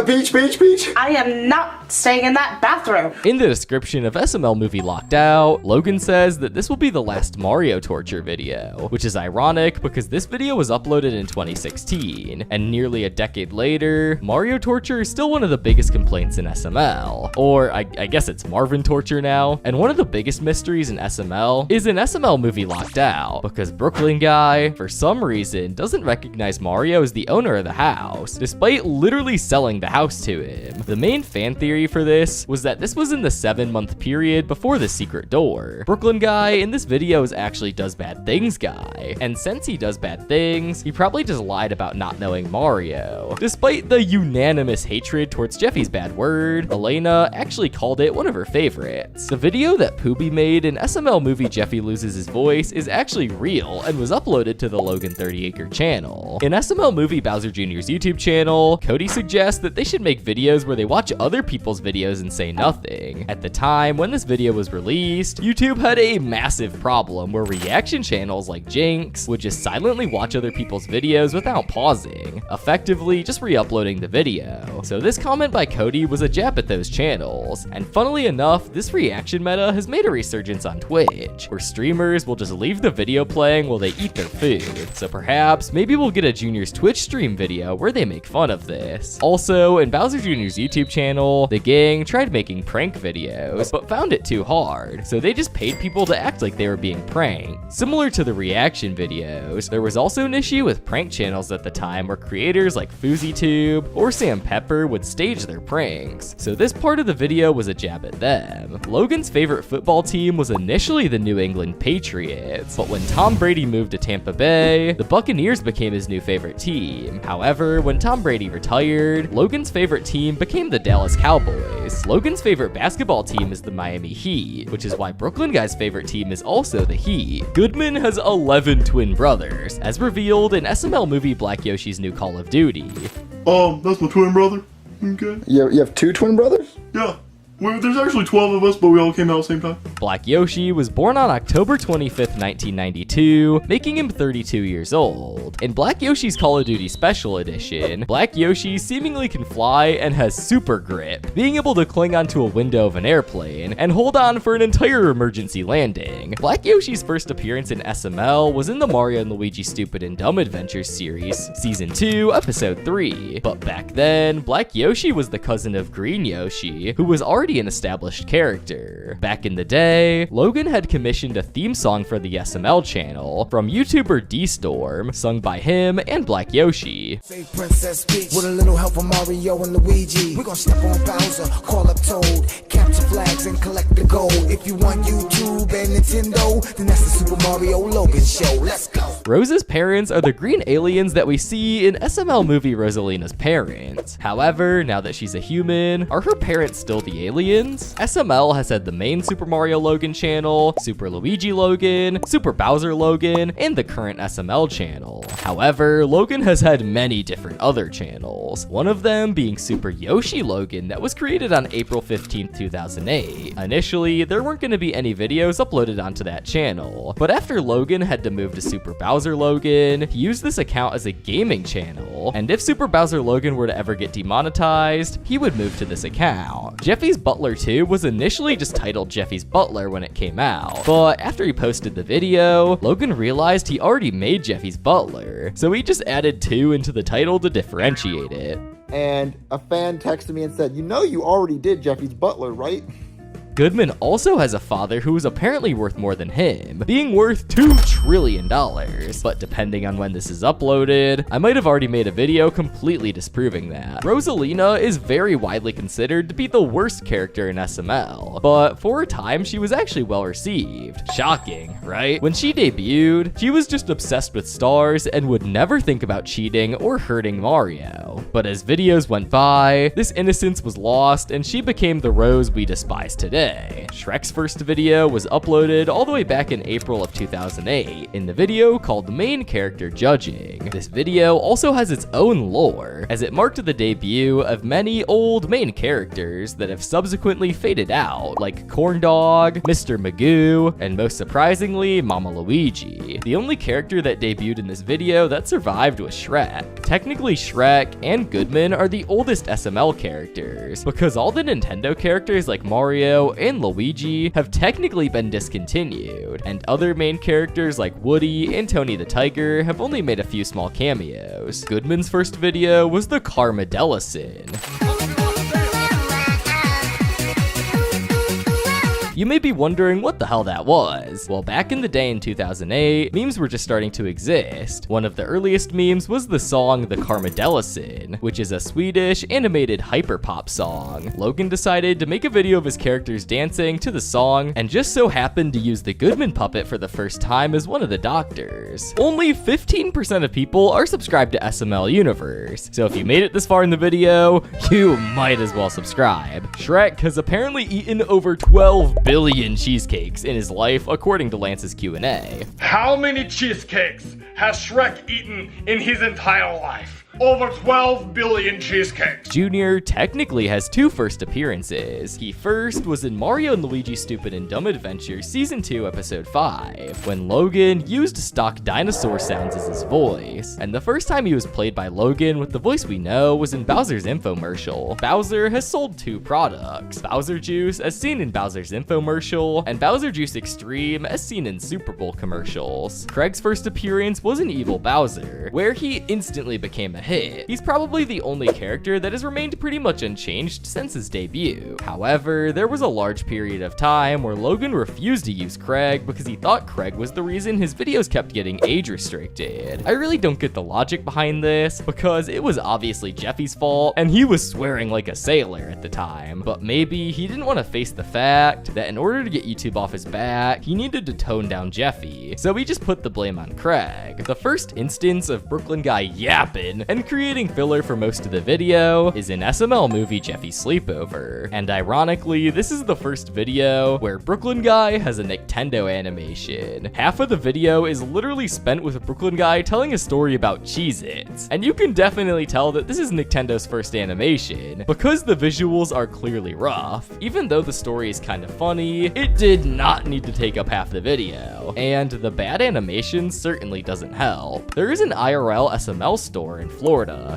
Peach, Peach, Peach. I am not staying in that bathroom. In the description of SML Movie Locked Out, Logan says that this will be the last Mario torture video, which is ironic because this video was uploaded in 2016, and nearly a decade later, Mario torture is still one of the biggest complaints in SML. Or I guess it's Marvin torture now. And one of the biggest mysteries in SML is in SML Movie Locked Out, because Brooklyn Guy, for some reason, doesn't recognize Mario as the owner of the house, despite literally selling the house to him. The main fan theory for this was that this was in the 7-month period before the secret door. Brooklyn Guy in this video is actually Does Bad Things Guy, and since he does bad things, he probably just lied about not knowing Mario. Despite the unanimous hatred towards Jeffy's bad word, Elena actually called it one of her favorites. The video that Poobie made in SML Movie Jeffy Loses His Voice is actually real and was uploaded to the Logan 30 Acre channel. In SML Movie Bowser Jr.'s YouTube channel, Cody suggests that they should make videos where they watch other people's videos and say nothing. At the time when this video was released, YouTube had a massive problem where reaction channels like Jinx would just silently watch other people's videos without pausing, effectively just re-uploading the video. So this comment by Cody was a jab at those channels, and funnily enough, this reaction meta has made a resurgence on Twitch, where streamers will just leave the video playing while they eat their food. So perhaps, maybe we'll get a Junior's Twitch stream video where they make fun of this. Also, in Bowser Jr.'s YouTube channel, the gang tried making prank videos, but found it too hard, so they just paid people to act like they were being pranked. Similar to the reaction videos, there was also an issue with prank channels at the time where creators like FouseyTube or Sam Pepper would stage their pranks, so this part of the video was a jab at them. Logan's favorite football team was initially the New England Patriots, but when Tom Brady moved to Tampa Bay, the Buccaneers became his new favorite team. However, when Tom Brady retired, Logan's favorite team became the Dallas Cowboys. Guys. Logan's favorite basketball team is the Miami Heat, which is why Brooklyn Guy's favorite team is also the Heat. Goodman has 11 twin brothers, as revealed in SML movie Black Yoshi's New Call of Duty. That's my twin brother. Okay. You have 2 twin brothers? Yeah. Well, there's actually 12 of us, but we all came out at the same time. Black Yoshi was born on October 25th, 1992, making him 32 years old. In Black Yoshi's Call of Duty Special Edition, Black Yoshi seemingly can fly and has super grip, being able to cling onto a window of an airplane and hold on for an entire emergency landing. Black Yoshi's first appearance in SML was in the Mario and Luigi Stupid and Dumb Adventures series, Season 2, Episode 3. But back then, Black Yoshi was the cousin of Green Yoshi, who was already an established character. Back in the day, Logan had commissioned a theme song for the SML channel from YouTuber D-Storm, sung by him and Black Yoshi. Princess Peach, with a little help from Mario and Luigi. We're gonna step on Bowser, call up Toad, capture flags and collect the gold. If you want YouTube and Nintendo, then that's the Super Mario Logan show. Let's go. Rose's parents are the green aliens that we see in SML movie Rosalina's parents. However, now that she's a human, are her parents still the aliens? SML has had the main Super Mario Logan channel, Super Luigi Logan, Super Bowser Logan, and the current SML channel. However, Logan has had many different other channels, one of them being Super Yoshi Logan that was created on April 15th, 2008. Initially, there weren't going to be any videos uploaded onto that channel, but after Logan had to move to Super Bowser Logan, he used this account as a gaming channel, and if Super Bowser Logan were to ever get demonetized, he would move to this account. Jeffy's Butler 2 was initially just titled Jeffy's Butler when it came out, but after he posted the video, Logan realized he already made Jeffy's Butler, so he just added 2 into the title to differentiate it. And a fan texted me and said, "You know you already did Jeffy's Butler, right?" Goodman also has a father who is apparently worth more than him, being worth $2 trillion. But depending on when this is uploaded, I might have already made a video completely disproving that. Rosalina is very widely considered to be the worst character in SML, but for a time she was actually well received. Shocking, right? When she debuted, she was just obsessed with stars and would never think about cheating or hurting Mario. But as videos went by, this innocence was lost and she became the Rose we despise today. Shrek's first video was uploaded all the way back in April of 2008 in the video called Main Character Judging. This video also has its own lore, as it marked the debut of many old main characters that have subsequently faded out, like Corndog, Mr. Magoo, and most surprisingly, Mama Luigi. The only character that debuted in this video that survived was Shrek. Technically, Shrek and Goodman are the oldest SML characters, because all the Nintendo characters like Mario and Luigi have technically been discontinued, and other main characters like Woody and Tony the Tiger have only made a few small cameos. Goodman's first video was the Carmadellison. You may be wondering what the hell that was. Well, back in the day in 2008, memes were just starting to exist. One of the earliest memes was the song The Carmadellison, which is a Swedish animated hyperpop song. Logan decided to make a video of his characters dancing to the song and just so happened to use the Goodman puppet for the first time as one of the doctors. Only 15% of people are subscribed to SML Universe, so if you made it this far in the video, you might as well subscribe. Shrek has apparently eaten over 12 billion cheesecakes in his life, according to Lance's Q&A. How many cheesecakes has Shrek eaten in his entire life? Over 12 billion cheesecakes. Junior technically has 2 first appearances. He first was in Mario and Luigi Stupid and Dumb Adventures Season 2, Episode 5, when Logan used stock dinosaur sounds as his voice. And the first time he was played by Logan with the voice we know was in Bowser's infomercial. Bowser has sold 2 products, Bowser Juice as seen in Bowser's infomercial, and Bowser Juice Extreme as seen in Super Bowl commercials. Craig's first appearance was in Evil Bowser, where he instantly became a hit. He's probably the only character that has remained pretty much unchanged since his debut. However, there was a large period of time where Logan refused to use Craig because he thought Craig was the reason his videos kept getting age restricted. I really don't get the logic behind this because it was obviously Jeffy's fault and he was swearing like a sailor at the time, but maybe he didn't want to face the fact that in order to get YouTube off his back, he needed to tone down Jeffy, so he just put the blame on Craig. The first instance of Brooklyn Guy yapping and creating filler for most of the video is an SML movie Jeffy sleepover. And ironically, this is the first video where Brooklyn Guy has a Nintendo animation. Half of the video is literally spent with a Brooklyn Guy telling a story about Cheez-Its. And you can definitely tell that this is Nintendo's first animation, because the visuals are clearly rough. Even though the story is kind of funny, it did not need to take up half the video. And the bad animation certainly doesn't help. There is an IRL SML store in Florida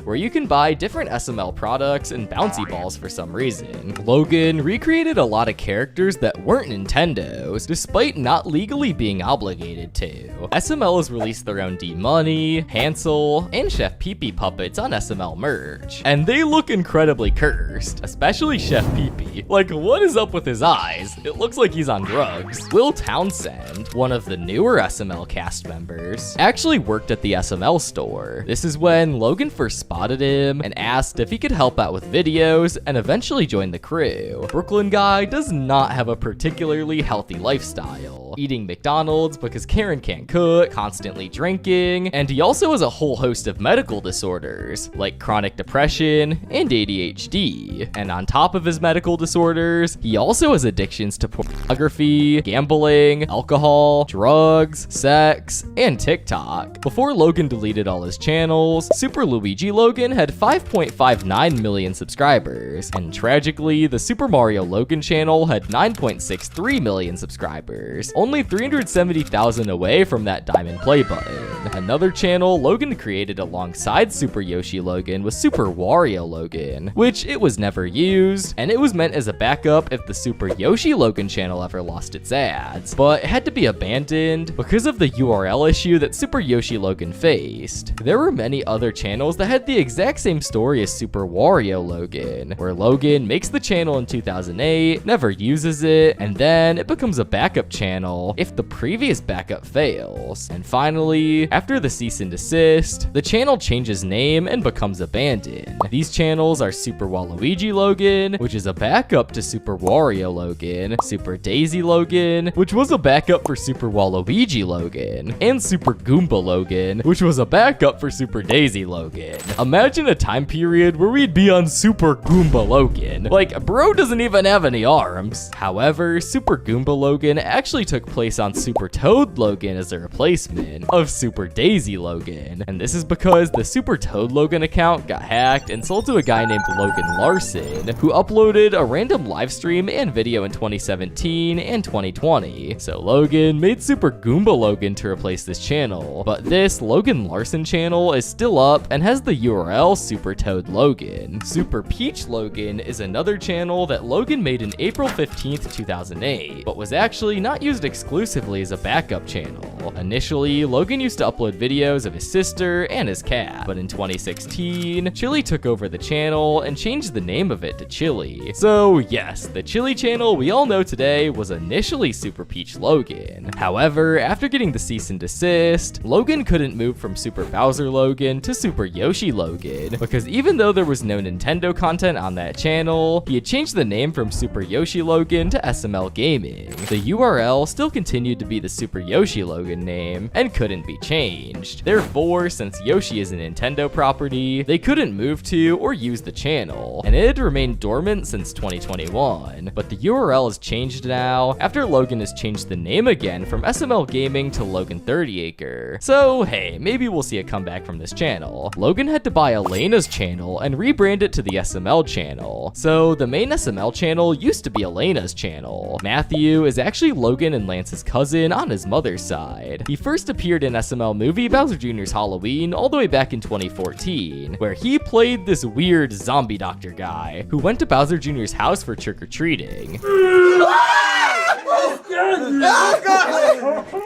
where you can buy different SML products and bouncy balls for some reason. Logan recreated a lot of characters that weren't Nintendo's, despite not legally being obligated to. SML has released their own D-Money, Hansel, and Chef Pee-Pee puppets on SML merch, and they look incredibly cursed, especially Chef Pee-Pee. Like, what is up with his eyes? It looks like he's on drugs. Will Townsend, one of the newer SML cast members, actually worked at the SML store. This is when Logan first spotted him and asked if he could help out with videos and eventually join the crew. Brooklyn Guy does not have a particularly healthy lifestyle, eating McDonald's because Karen can't cook, constantly drinking, and he also has a whole host of medical disorders like chronic depression and ADHD. And on top of his medical disorders, he also has addictions to pornography, gambling, alcohol, drugs, sex, and TikTok. Before Logan deleted all his channels, Super Luigi Logan had 5.59 million subscribers, and tragically, the Super Mario Logan channel had 9.63 million subscribers, only 370,000 away from that diamond play button. Another channel Logan created alongside Super Yoshi Logan was Super Wario Logan, which it was never used, and it was meant as a backup if the Super Yoshi Logan channel ever lost its ads, but it had to be abandoned because of the URL issue that Super Yoshi Logan faced. There were many other channels that had the exact same story as Super Wario Logan, where Logan makes the channel in 2008, never uses it, and then it becomes a backup channel if the previous backup fails. And finally, after the cease and desist, the channel changes name and becomes abandoned. These channels are Super Waluigi Logan, which is a backup to Super Wario Logan, Super Daisy Logan, which was a backup for Super Waluigi Logan, and Super Goomba Logan, which was a backup for Super Daisy Logan. Imagine a time period where we'd be on Super Goomba Logan. Like, bro doesn't even have any arms. However, Super Goomba Logan actually took place on Super Toad Logan as a replacement of Super Daisy Logan. And this is because the Super Toad Logan account got hacked and sold to a guy named Logan Larson, who uploaded a random live stream and video in 2017 and 2020. So Logan made Super Goomba Logan to replace this channel, but this Logan Larson channel is still up and has the URL Super Toad Logan. Super Peach Logan is another channel that Logan made in April 15th, 2008, but was actually not used exclusively as a backup channel. Initially, Logan used to upload videos of his sister and his cat, but in 2016, Chili took over the channel and changed the name of it to Chili. So yes, the Chili channel we all know today was initially Super Peach Logan. However, after getting the cease and desist, Logan couldn't move from Super Bowser Logan to Super Yoshi Logan, because even though there was no Nintendo content on that channel, he had changed the name from Super Yoshi Logan to SML Gaming. The URL still continued to be the Super Yoshi Logan name and couldn't be changed. Therefore, since Yoshi is a Nintendo property, they couldn't move to or use the channel, and it had remained dormant since 2021. But the URL has changed now after Logan has changed the name again from SML Gaming to Logan 30 Acre. So hey, maybe we'll see a comeback from this channel. Logan had to buy Elena's channel and rebrand it to the SML channel. So the main SML channel used to be Elena's channel. Matthew is actually Logan and Lance's cousin on his mother's side. He first appeared in SML movie Bowser Jr.'s Halloween all the way back in 2014, where he played this weird zombie doctor guy who went to Bowser Jr.'s house for trick-or-treating.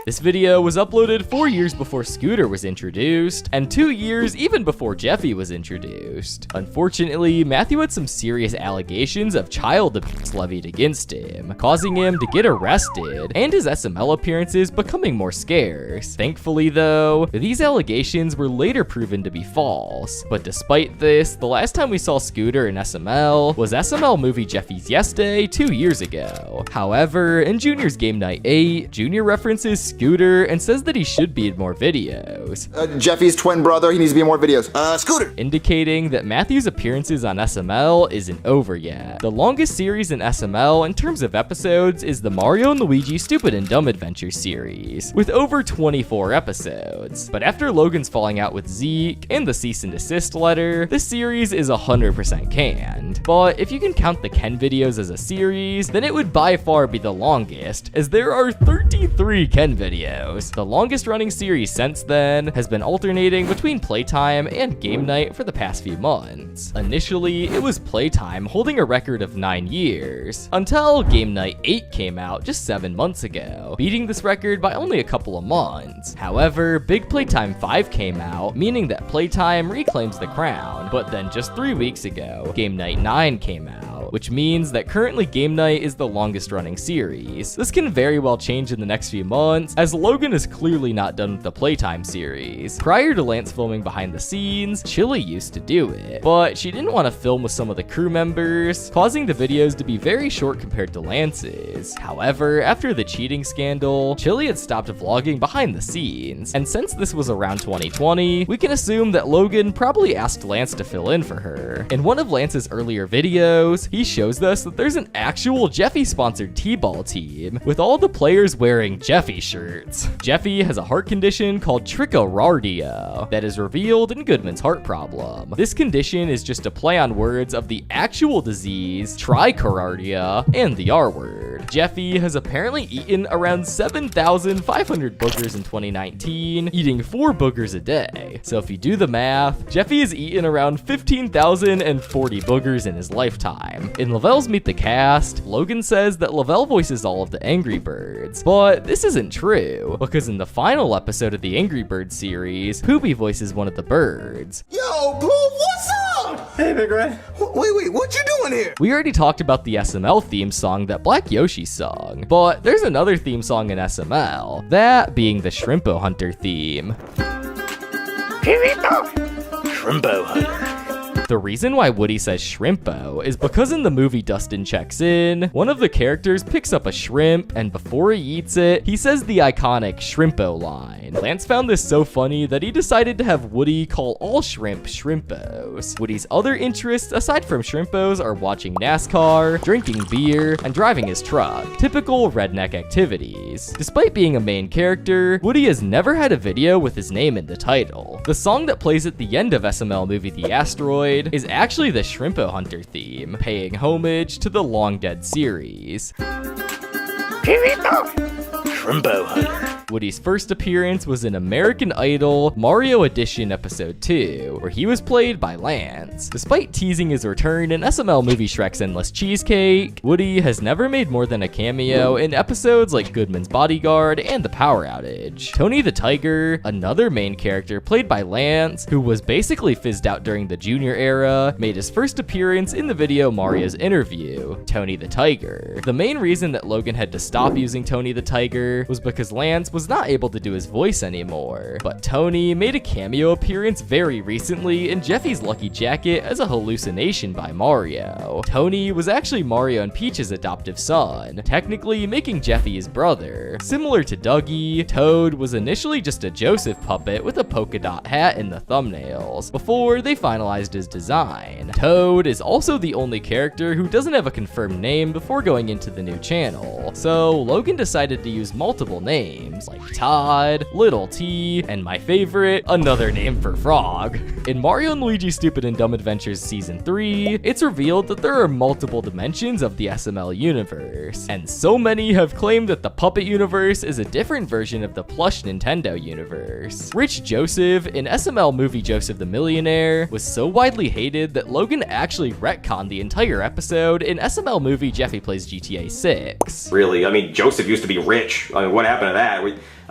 This video was uploaded 4 years before Scooter was introduced, and 2 years even before Jeffy was introduced. Unfortunately, Matthew had some serious allegations of child abuse levied against him, causing him to get arrested, and his SML appearances becoming more scarce. Thankfully though, these allegations were later proven to be false. But despite this, the last time we saw Scooter in SML was SML movie Jeffy's Yes Day 2 years ago. However, in Jr.'s Game Night 8, Jr. references Scooter and says that he should be in more videos. Jeffy's twin brother, he needs to be in more videos. Scooter! Indicating that Matthew's appearances on SML isn't over yet. The longest series in SML in terms of episodes is the Mario and Luigi Stupid and Dumb Adventures series, with over 24 episodes. But after Logan's falling out with Zeke and the cease and desist letter, this series is 100% canned. But if you can count the Ken videos as a series, then it would by far be the longest, as there are 33 Ken videos. The longest running series since then has been alternating between Playtime and Game Night for the past few months. Initially, it was Playtime holding a record of 9 years, until Game Night 8 came out just 7 months ago, beating this record by only a couple of months. However, Big Playtime 5 came out, meaning that Playtime reclaims the crown, but then just 3 weeks ago, Game Night 9 came out, which means that currently Game Night is the longest running series. This can very well change in the next few months, as Logan is clearly not done with the Playtime series. Prior to Lance filming behind the scenes, Chili used to do it, but she didn't want to film with some of the crew members, causing the videos to be very short compared to Lance's. However, after the cheating scandal, Chili had stopped vlogging behind the scenes, and since this was around 2020, we can assume that Logan probably asked Lance to fill in for her. In one of Lance's earlier videos, he shows us that there's an actual Jeffy-sponsored T-ball team, with all the players wearing Jeffy shirts. Jeffy has a heart condition called trichorrhardia that is revealed in Goodman's heart problem. This condition is just a play on words of the actual disease, trichorrhardia, and the R word. Jeffy has apparently eaten around 7,500 boogers in 2019, eating 4 boogers a day. So if you do the math, Jeffy has eaten around 15,040 boogers in his lifetime. In Lavelle's Meet the Cast, Logan says that Lavelle voices all of the Angry Birds, but this isn't true, because in the final episode of the Angry Birds series, Poopy voices one of the birds. Yo, Pooh, what's up? Hey, Big Red. Wait, what you doing here? We already talked about the SML theme song that Black Yoshi sung, but there's another theme song in SML, that being the Shrimpo Hunter theme. Shrimpo Hunter. The reason why Woody says Shrimpo is because in the movie Dustin Checks In, one of the characters picks up a shrimp, and before he eats it, he says the iconic Shrimpo line. Lance found this so funny that he decided to have Woody call all shrimp Shrimpos. Woody's other interests aside from Shrimpos are watching NASCAR, drinking beer, and driving his truck. Typical redneck activities. Despite being a main character, Woody has never had a video with his name in the title. The song that plays at the end of SML movie The Asteroid is actually the Shrimpo Hunter theme, paying homage to the long dead series. Shrimpo Hunter. Woody's first appearance was in American Idol Mario Edition Episode 2, where he was played by Lance. Despite teasing his return in SML movie Shrek's Endless Cheesecake, Woody has never made more than a cameo in episodes like Goodman's Bodyguard and The Power Outage. Tony the Tiger, another main character played by Lance, who was basically fizzed out during the Junior era, made his first appearance in the video Mario's Interview, Tony the Tiger. The main reason that Logan had to stop using Tony the Tiger was because Lance was not able to do his voice anymore, but Tony made a cameo appearance very recently in Jeffy's Lucky Jacket as a hallucination by Mario. Tony was actually Mario and Peach's adoptive son, technically making Jeffy his brother. Similar to Dougie, Toad was initially just a Joseph puppet with a polka dot hat in the thumbnails, before they finalized his design. Toad is also the only character who doesn't have a confirmed name before going into the new channel, so Logan decided to use multiple names, like Todd, Little T, and my favorite, another name for Frog. In Mario & Luigi Stupid and Dumb Adventures Season 3, it's revealed that there are multiple dimensions of the SML universe, and so many have claimed that the Puppet universe is a different version of the plush Nintendo universe. Rich Joseph in SML movie Joseph the Millionaire was so widely hated that Logan actually retconned the entire episode in SML movie Jeffy Plays GTA 6. Really, I mean, Joseph used to be rich. I mean, what happened to that?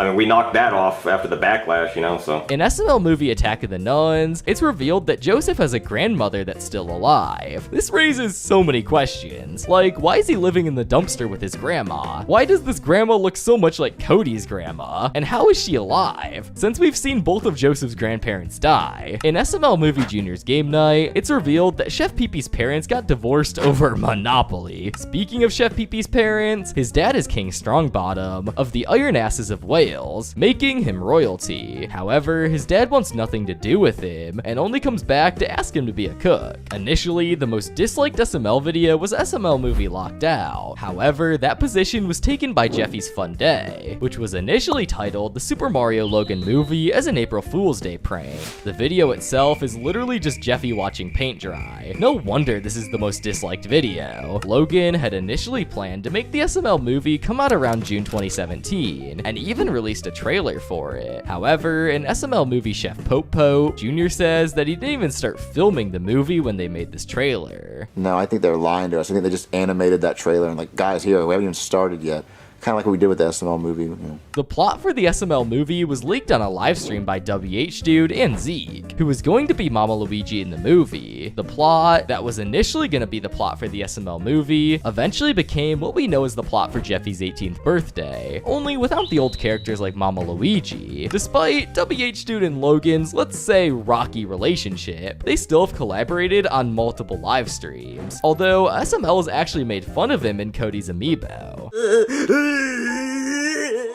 I mean, we knocked that off after the backlash, you know, so. In SML movie Attack of the Nuns, it's revealed that Joseph has a grandmother that's still alive. This raises so many questions, like why is he living in the dumpster with his grandma? Why does this grandma look so much like Cody's grandma? And how is she alive? Since we've seen both of Joseph's grandparents die. In SML Movie Junior's game night, it's revealed that Chef Pee-Pee's parents got divorced over Monopoly. Speaking of Chef Pee-Pee's parents, his dad is King Strongbottom of the Iron Asses of Wales, making him royalty. However, his dad wants nothing to do with him and only comes back to ask him to be a cook. Initially, the most disliked SML video was SML Movie Locked Out. However, that position was taken by Jeffy's Fun Day, which was initially titled The Super Mario Logan Movie as an April Fool's Day prank. The video itself is literally just Jeffy watching paint dry. No wonder this is the most disliked video. Logan had initially planned to make the SML movie come out around June 2017, and even released a trailer for it. However, in SML movie chef Pope Jr. says that he didn't even start filming the movie when they made this trailer. No, I think they're lying to us. I think they just animated that trailer and like, guys, here, we haven't even started yet. Kind of like what we did with the SML movie. You know. The plot for the SML movie was leaked on a live stream by WH Dude and Zeke, who was going to be Mama Luigi in the movie. The plot that was initially going to be the plot for the SML movie eventually became what we know as the plot for Jeffy's 18th birthday, only without the old characters like Mama Luigi. Despite WH Dude and Logan's, let's say, rocky relationship, they still have collaborated on multiple live streams, although SML has actually made fun of him in Cody's Amiibo.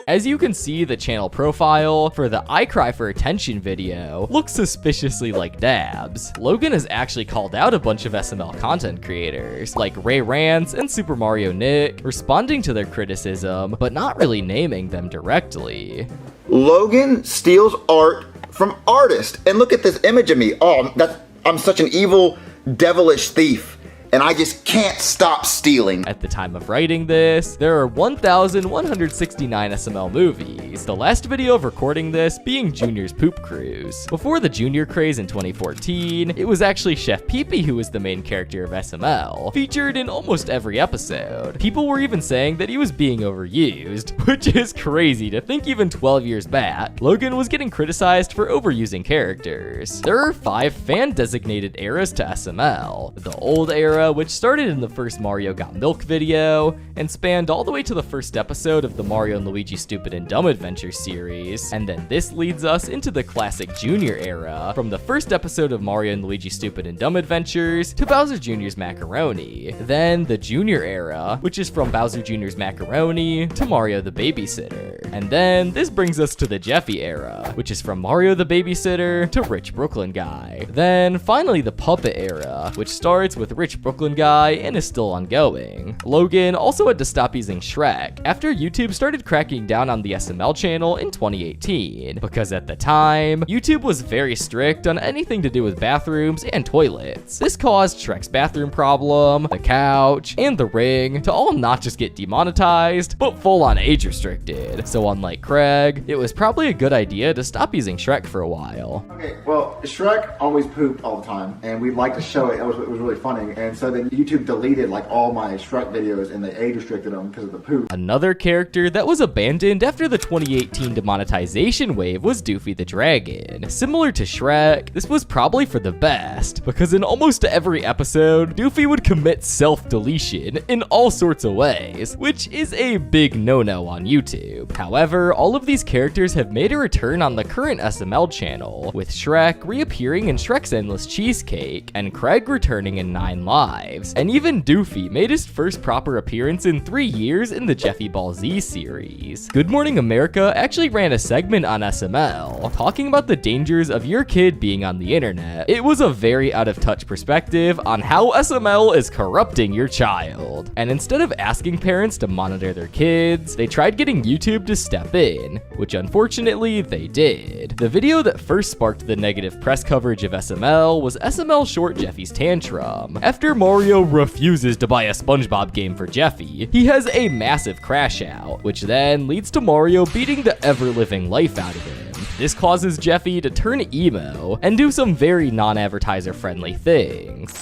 As you can see, the channel profile for the I Cry for Attention video looks suspiciously like Dabs. Logan has actually called out a bunch of SML content creators, like Ray Rance and Super Mario Nick, responding to their criticism, but not really naming them directly. Logan steals art from artists. And look at this image of me. Oh, I'm such an evil, devilish thief. And I just can't stop stealing. At the time of writing this, there are 1,169 SML movies, the last video of recording this being Junior's Poop Cruise. Before the Junior craze in 2014, it was actually Chef Pee-Pee who was the main character of SML, featured in almost every episode. People were even saying that he was being overused, which is crazy to think even 12 years back, Logan was getting criticized for overusing characters. There are 5 fan-designated eras to SML. The old era, which started in the first Mario Got Milk video and spanned all the way to the first episode of the Mario and Luigi Stupid and Dumb Adventure series, and then this leads us into the classic Junior era, from the first episode of Mario and Luigi Stupid and Dumb Adventures to Bowser Jr.'s Macaroni. Then the Junior era, which is from Bowser Jr.'s Macaroni to Mario the Babysitter. And then this brings us to the Jeffy era, which is from Mario the Babysitter to Rich Brooklyn Guy. Then finally the Puppet era, which starts with Rich Brooklyn Guy and is still ongoing. Logan also had to stop using Shrek after YouTube started cracking down on the SML channel in 2018, because at the time, YouTube was very strict on anything to do with bathrooms and toilets. This caused Shrek's bathroom problem, the couch, and the ring to all not just get demonetized, but full on age restricted. So unlike Craig, it was probably a good idea to stop using Shrek for a while. Okay, well, Shrek always pooped all the time, and we'd like to show it. It was really funny. And so then YouTube deleted like all my Shrek videos and they age restricted them because of the poop. Another character that was abandoned after the 2018 demonetization wave was Doofy the Dragon. Similar to Shrek, this was probably for the best, because in almost every episode, Doofy would commit self-deletion in all sorts of ways, which is a big no-no on YouTube. However, all of these characters have made a return on the current SML channel, with Shrek reappearing in Shrek's Endless Cheesecake, and Craig returning in 9 Lives, and even Doofy made his first proper appearance in 3 years in the Jeffy Ball Z series. Good Morning America actually ran a segment on SML, talking about the dangers of your kid being on the internet. It was a very out of touch perspective on how SML is corrupting your child. And instead of asking parents to monitor their kids, they tried getting YouTube to step in, which unfortunately they did. The video that first sparked the negative press coverage of SML was SML short Jeffy's Tantrum. After Mario refuses to buy a SpongeBob game for Jeffy, he has a massive crash out, which then leads to Mario beating the ever-living life out of him. This causes Jeffy to turn emo and do some very non-advertiser friendly things.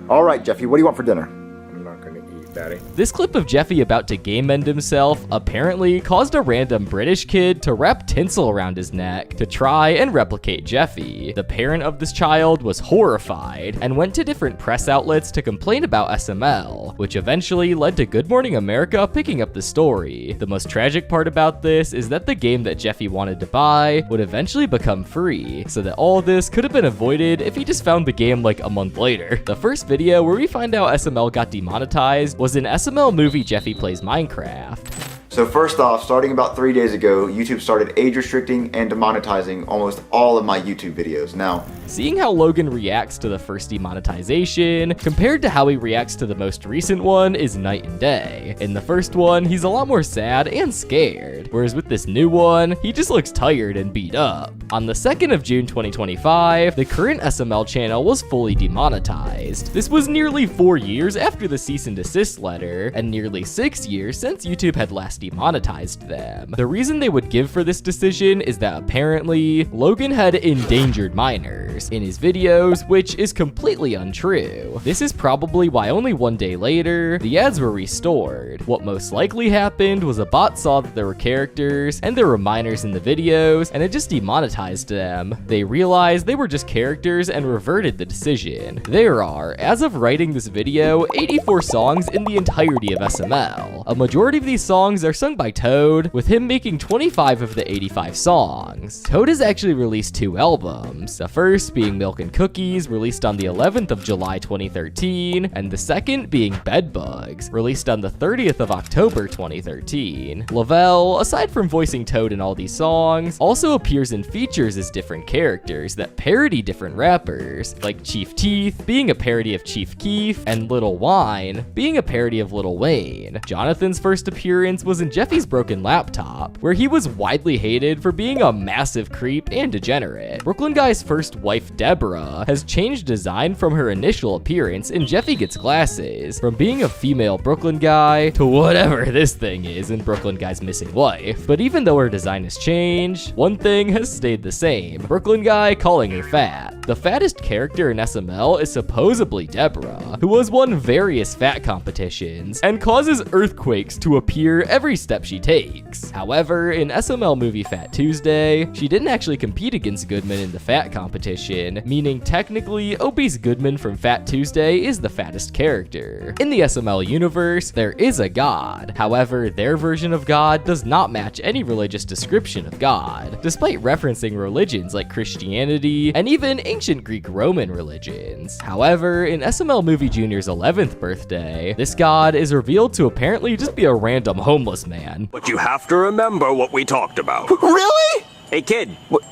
All right, Jeffy, what do you want for dinner? I'm not gonna eat. Daddy. This clip of Jeffy about to game end himself apparently caused a random British kid to wrap tinsel around his neck to try and replicate Jeffy. The parent of this child was horrified and went to different press outlets to complain about SML, which eventually led to Good Morning America picking up the story. The most tragic part about this is that the game that Jeffy wanted to buy would eventually become free, so that all this could have been avoided if he just found the game like a month later. The first video where we find out SML got demonetized was in SML movie Jeffy Plays Minecraft. So first off, starting about 3 days ago, YouTube started age restricting and demonetizing almost all of my YouTube videos. Now, seeing how Logan reacts to the first demonetization compared to how he reacts to the most recent one is night and day. In the first one, he's a lot more sad and scared, whereas with this new one, he just looks tired and beat up. On the 2nd of June 2025, the current SML channel was fully demonetized. This was nearly 4 years after the cease and desist letter, and nearly 6 years since YouTube had last demonetized them. The reason they would give for this decision is that apparently Logan had endangered minors in his videos, which is completely untrue. This is probably why only 1 day later, the ads were restored. What most likely happened was a bot saw that there were characters and there were minors in the videos, and it just demonetized them. They realized they were just characters and reverted the decision. There are, as of writing this video, 84 songs in the entirety of SML. A majority of these songs are sung by Toad, with him making 25 of the 85 songs. Toad has actually released 2 albums, the first being Milk and Cookies, released on the 11th of July 2013, and the second being Bedbugs, released on the 30th of October 2013. Lavelle, aside from voicing Toad in all these songs, also appears in features as different characters that parody different rappers, like Chief Teeth being a parody of Chief Keef, and Lil Wayne being a parody of Lil Wayne. Jonathan's first appearance was in Jeffy's Broken Laptop, where he was widely hated for being a massive creep and degenerate. Brooklyn Guy's first wife, Deborah, has changed design from her initial appearance in Jeffy Gets Glasses, from being a female Brooklyn Guy to whatever this thing is in Brooklyn Guy's Missing Wife. But even though her design has changed, one thing has stayed the same: Brooklyn Guy calling her fat. The fattest character in SML is supposedly Deborah, who has won various fat competitions and causes earthquakes to appear every step she takes. However, in SML movie Fat Tuesday, she didn't actually compete against Goodman in the fat competition, meaning technically obese Goodman from Fat Tuesday is the fattest character. In the SML universe, there is a god. However, their version of God does not match any religious description of God, despite referencing religions like Christianity and even ancient Greek-Roman religions. However, in SML movie Junior's 11th birthday, this god is revealed to apparently just be a random homeless man. But you have to remember what we talked about. Really? Hey, kid. What?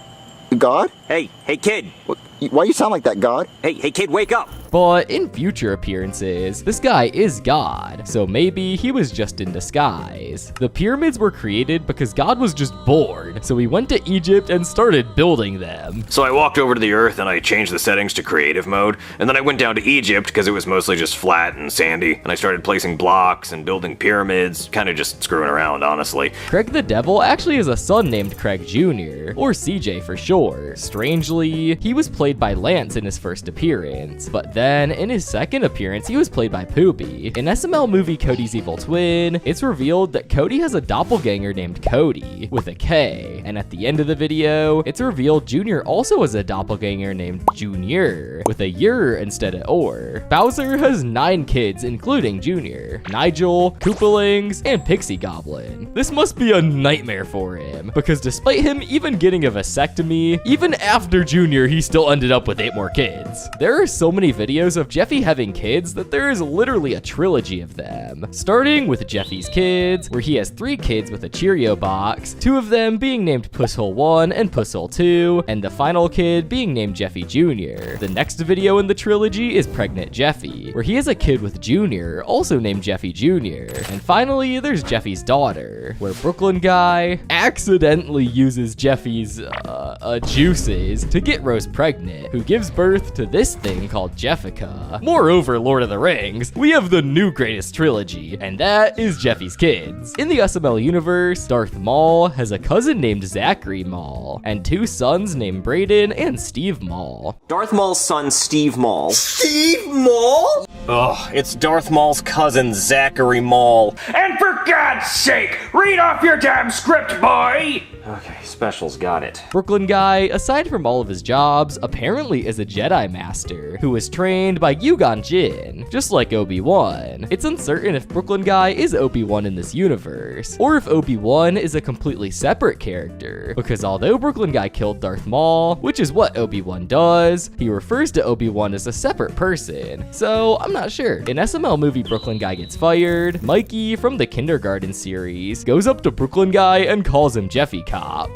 God? Hey kid. What? Why you sound like that, God? Hey kid, wake up. But in future appearances, this guy is God, so maybe he was just in disguise. The pyramids were created because God was just bored, so he went to Egypt and started building them. So I walked over to the Earth and I changed the settings to creative mode, and then I went down to Egypt because it was mostly just flat and sandy, and I started placing blocks and building pyramids, kind of just screwing around, honestly. Craig the Devil actually has a son named Craig Jr., or CJ for short. Strangely, he was played by Lance in his first appearance, but then in his second appearance, he was played by Poopy. In SML movie Cody's Evil Twin, it's revealed that Cody has a doppelganger named Cody, with a K, and at the end of the video, it's revealed Junior also has a doppelganger named Junior, with a yer instead of or. Bowser has 9 kids, including Junior, Nigel, Koopalings, and Pixie Goblin. This must be a nightmare for him, because despite him even getting a vasectomy, even after Junior, he still ended up with 8 more kids. There are so many videos of Jeffy having kids that there is literally a trilogy of them, starting with Jeffy's kids, where he has 3 kids with a Cheerio box, 2 of them being named Pusshole 1 and Pusshole 2, and the final kid being named Jeffy Jr. The next video in the trilogy is Pregnant Jeffy, where he has a kid with Junior, also named Jeffy Jr. And finally, there's Jeffy's daughter, where Brooklyn Guy accidentally uses Jeffy's juices to get Rose pregnant, who gives birth to this thing called Jeffy. Jeffica. Moreover, Lord of the Rings, we have the new greatest trilogy, and that is Jeffy's kids. In the SML universe, Darth Maul has a cousin named Zachary Maul, and 2 sons named Brayden and Steve Maul. Darth Maul's son, Steve Maul. Steve Maul? Ugh, it's Darth Maul's cousin, Zachary Maul. And for God's sake, read off your damn script, boy! Okay, Special's got it. Brooklyn Guy, aside from all of his jobs, apparently is a Jedi Master who was trained by Qui-Gon Jinn, just like Obi-Wan. It's uncertain if Brooklyn Guy is Obi-Wan in this universe, or if Obi-Wan is a completely separate character, because although Brooklyn Guy killed Darth Maul, which is what Obi-Wan does, he refers to Obi-Wan as a separate person, so I'm not sure. In SML movie Brooklyn Guy Gets Fired, Mikey from the Kindergarten series goes up to Brooklyn Guy and calls him Jeffy Cop.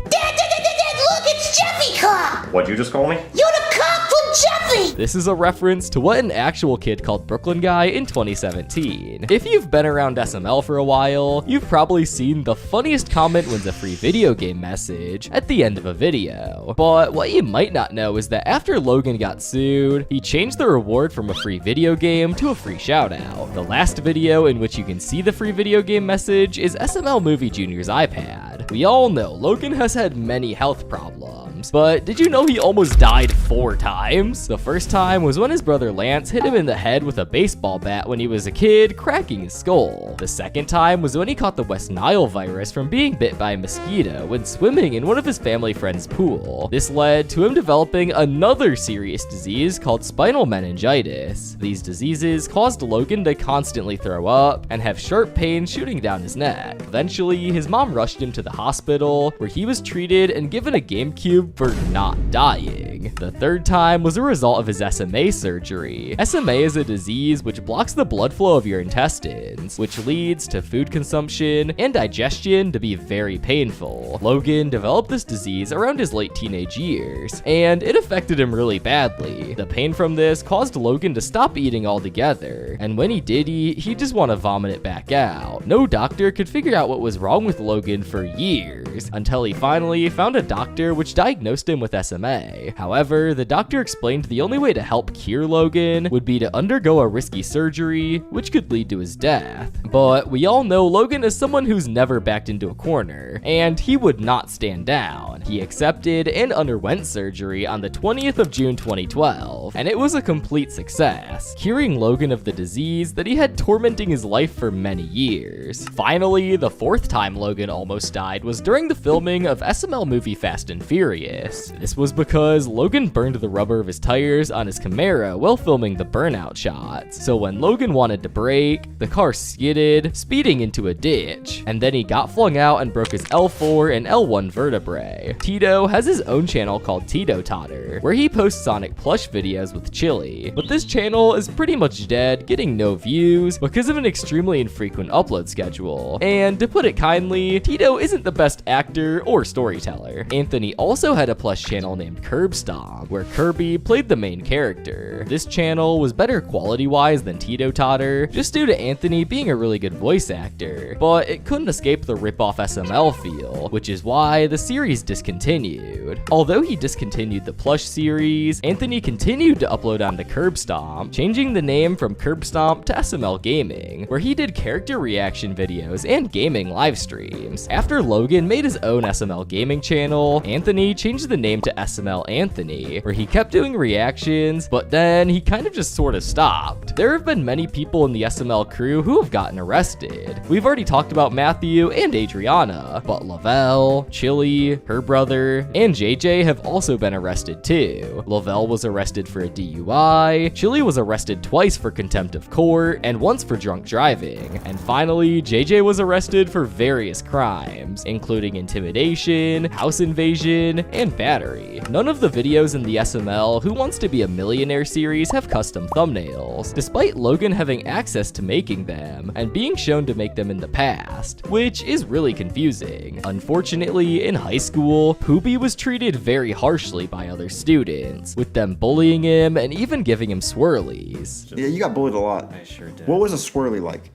Dad, look, it's Jeffy Cop! What'd you just call me? You're the cop from Jeffy! This is a reference to what an actual kid called Brooklyn Guy in 2017. If you've been around SML for a while, you've probably seen the funniest comment wins a free video game message at the end of a video. But what you might not know is that after Logan got sued, he changed the reward from a free video game to a free shoutout. The last video in which you can see the free video game message is SML Movie Junior's iPad. We all know Logan has had many health problems, but did you know he almost died 4 times? The first time was when his brother Lance hit him in the head with a baseball bat when he was a kid, cracking his skull. The second time was when he caught the West Nile virus from being bit by a mosquito when swimming in one of his family friends' pool. This led to him developing another serious disease called spinal meningitis. These diseases caused Logan to constantly throw up and have sharp pain shooting down his neck. Eventually, his mom rushed him to the hospital where he was treated and given a GameCube for not dying. The third time was a result of his SMA surgery. SMA is a disease which blocks the blood flow of your intestines, which leads to food consumption and digestion to be very painful. Logan developed this disease around his late teenage years, and it affected him really badly. The pain from this caused Logan to stop eating altogether, and when he did eat, he'd just want to vomit it back out. No doctor could figure out what was wrong with Logan for years, until he finally found a doctor which diagnosed him with SMA. However, the doctor explained the only way to help cure Logan would be to undergo a risky surgery, which could lead to his death. But we all know Logan is someone who's never backed into a corner, and he would not stand down. He accepted and underwent surgery on the 20th of June 2012, and it was a complete success, curing Logan of the disease that he had tormenting his life for many years. Finally, the 4th time Logan almost died was during the filming of SML movie Fast and Furious. This was because Logan burned the rubber of his tires on his Camaro while filming the burnout shots. So when Logan wanted to brake, the car skidded, speeding into a ditch, and then he got flung out and broke his L4 and L1 vertebrae. Tito has his own channel called Tito Totter, where he posts Sonic plush videos with Chili, but this channel is pretty much dead, getting no views because of an extremely infrequent upload schedule. And to put it kindly, Tito isn't the best actor or storyteller. Anthony also had a plush channel named Curb Stomp, where Kirby played the main character. This channel was better quality-wise than Tito Totter, just due to Anthony being a really good voice actor, but it couldn't escape the rip-off SML feel, which is why the series discontinued. Although he discontinued the plush series, Anthony continued to upload onto Curb Stomp, changing the name from Curb Stomp to SML Gaming, where he did character reaction videos and gaming live streams. After Logan made his own SML Gaming channel, Anthony changed the name to SML Anthony, where he kept doing reactions, but then he kind of just sort of stopped. There have been many people in the SML crew who have gotten arrested. We've already talked about Matthew and Adriana, but Lavelle, Chili, her brother, and JJ have also been arrested too. Lavelle was arrested for a DUI, Chili was arrested twice for contempt of court, and once for drunk driving, and finally, JJ was arrested for various crimes, including intimidation, house invasion, and battery. None of the videos in the SML Who Wants to Be a Millionaire series have custom thumbnails, despite Logan having access to making them and being shown to make them in the past, which is really confusing. Unfortunately, in high school, Hoobie was treated very harshly by other students, with them bullying him and even giving him swirlies. Yeah, you got bullied a lot. I sure did. What was a swirly like?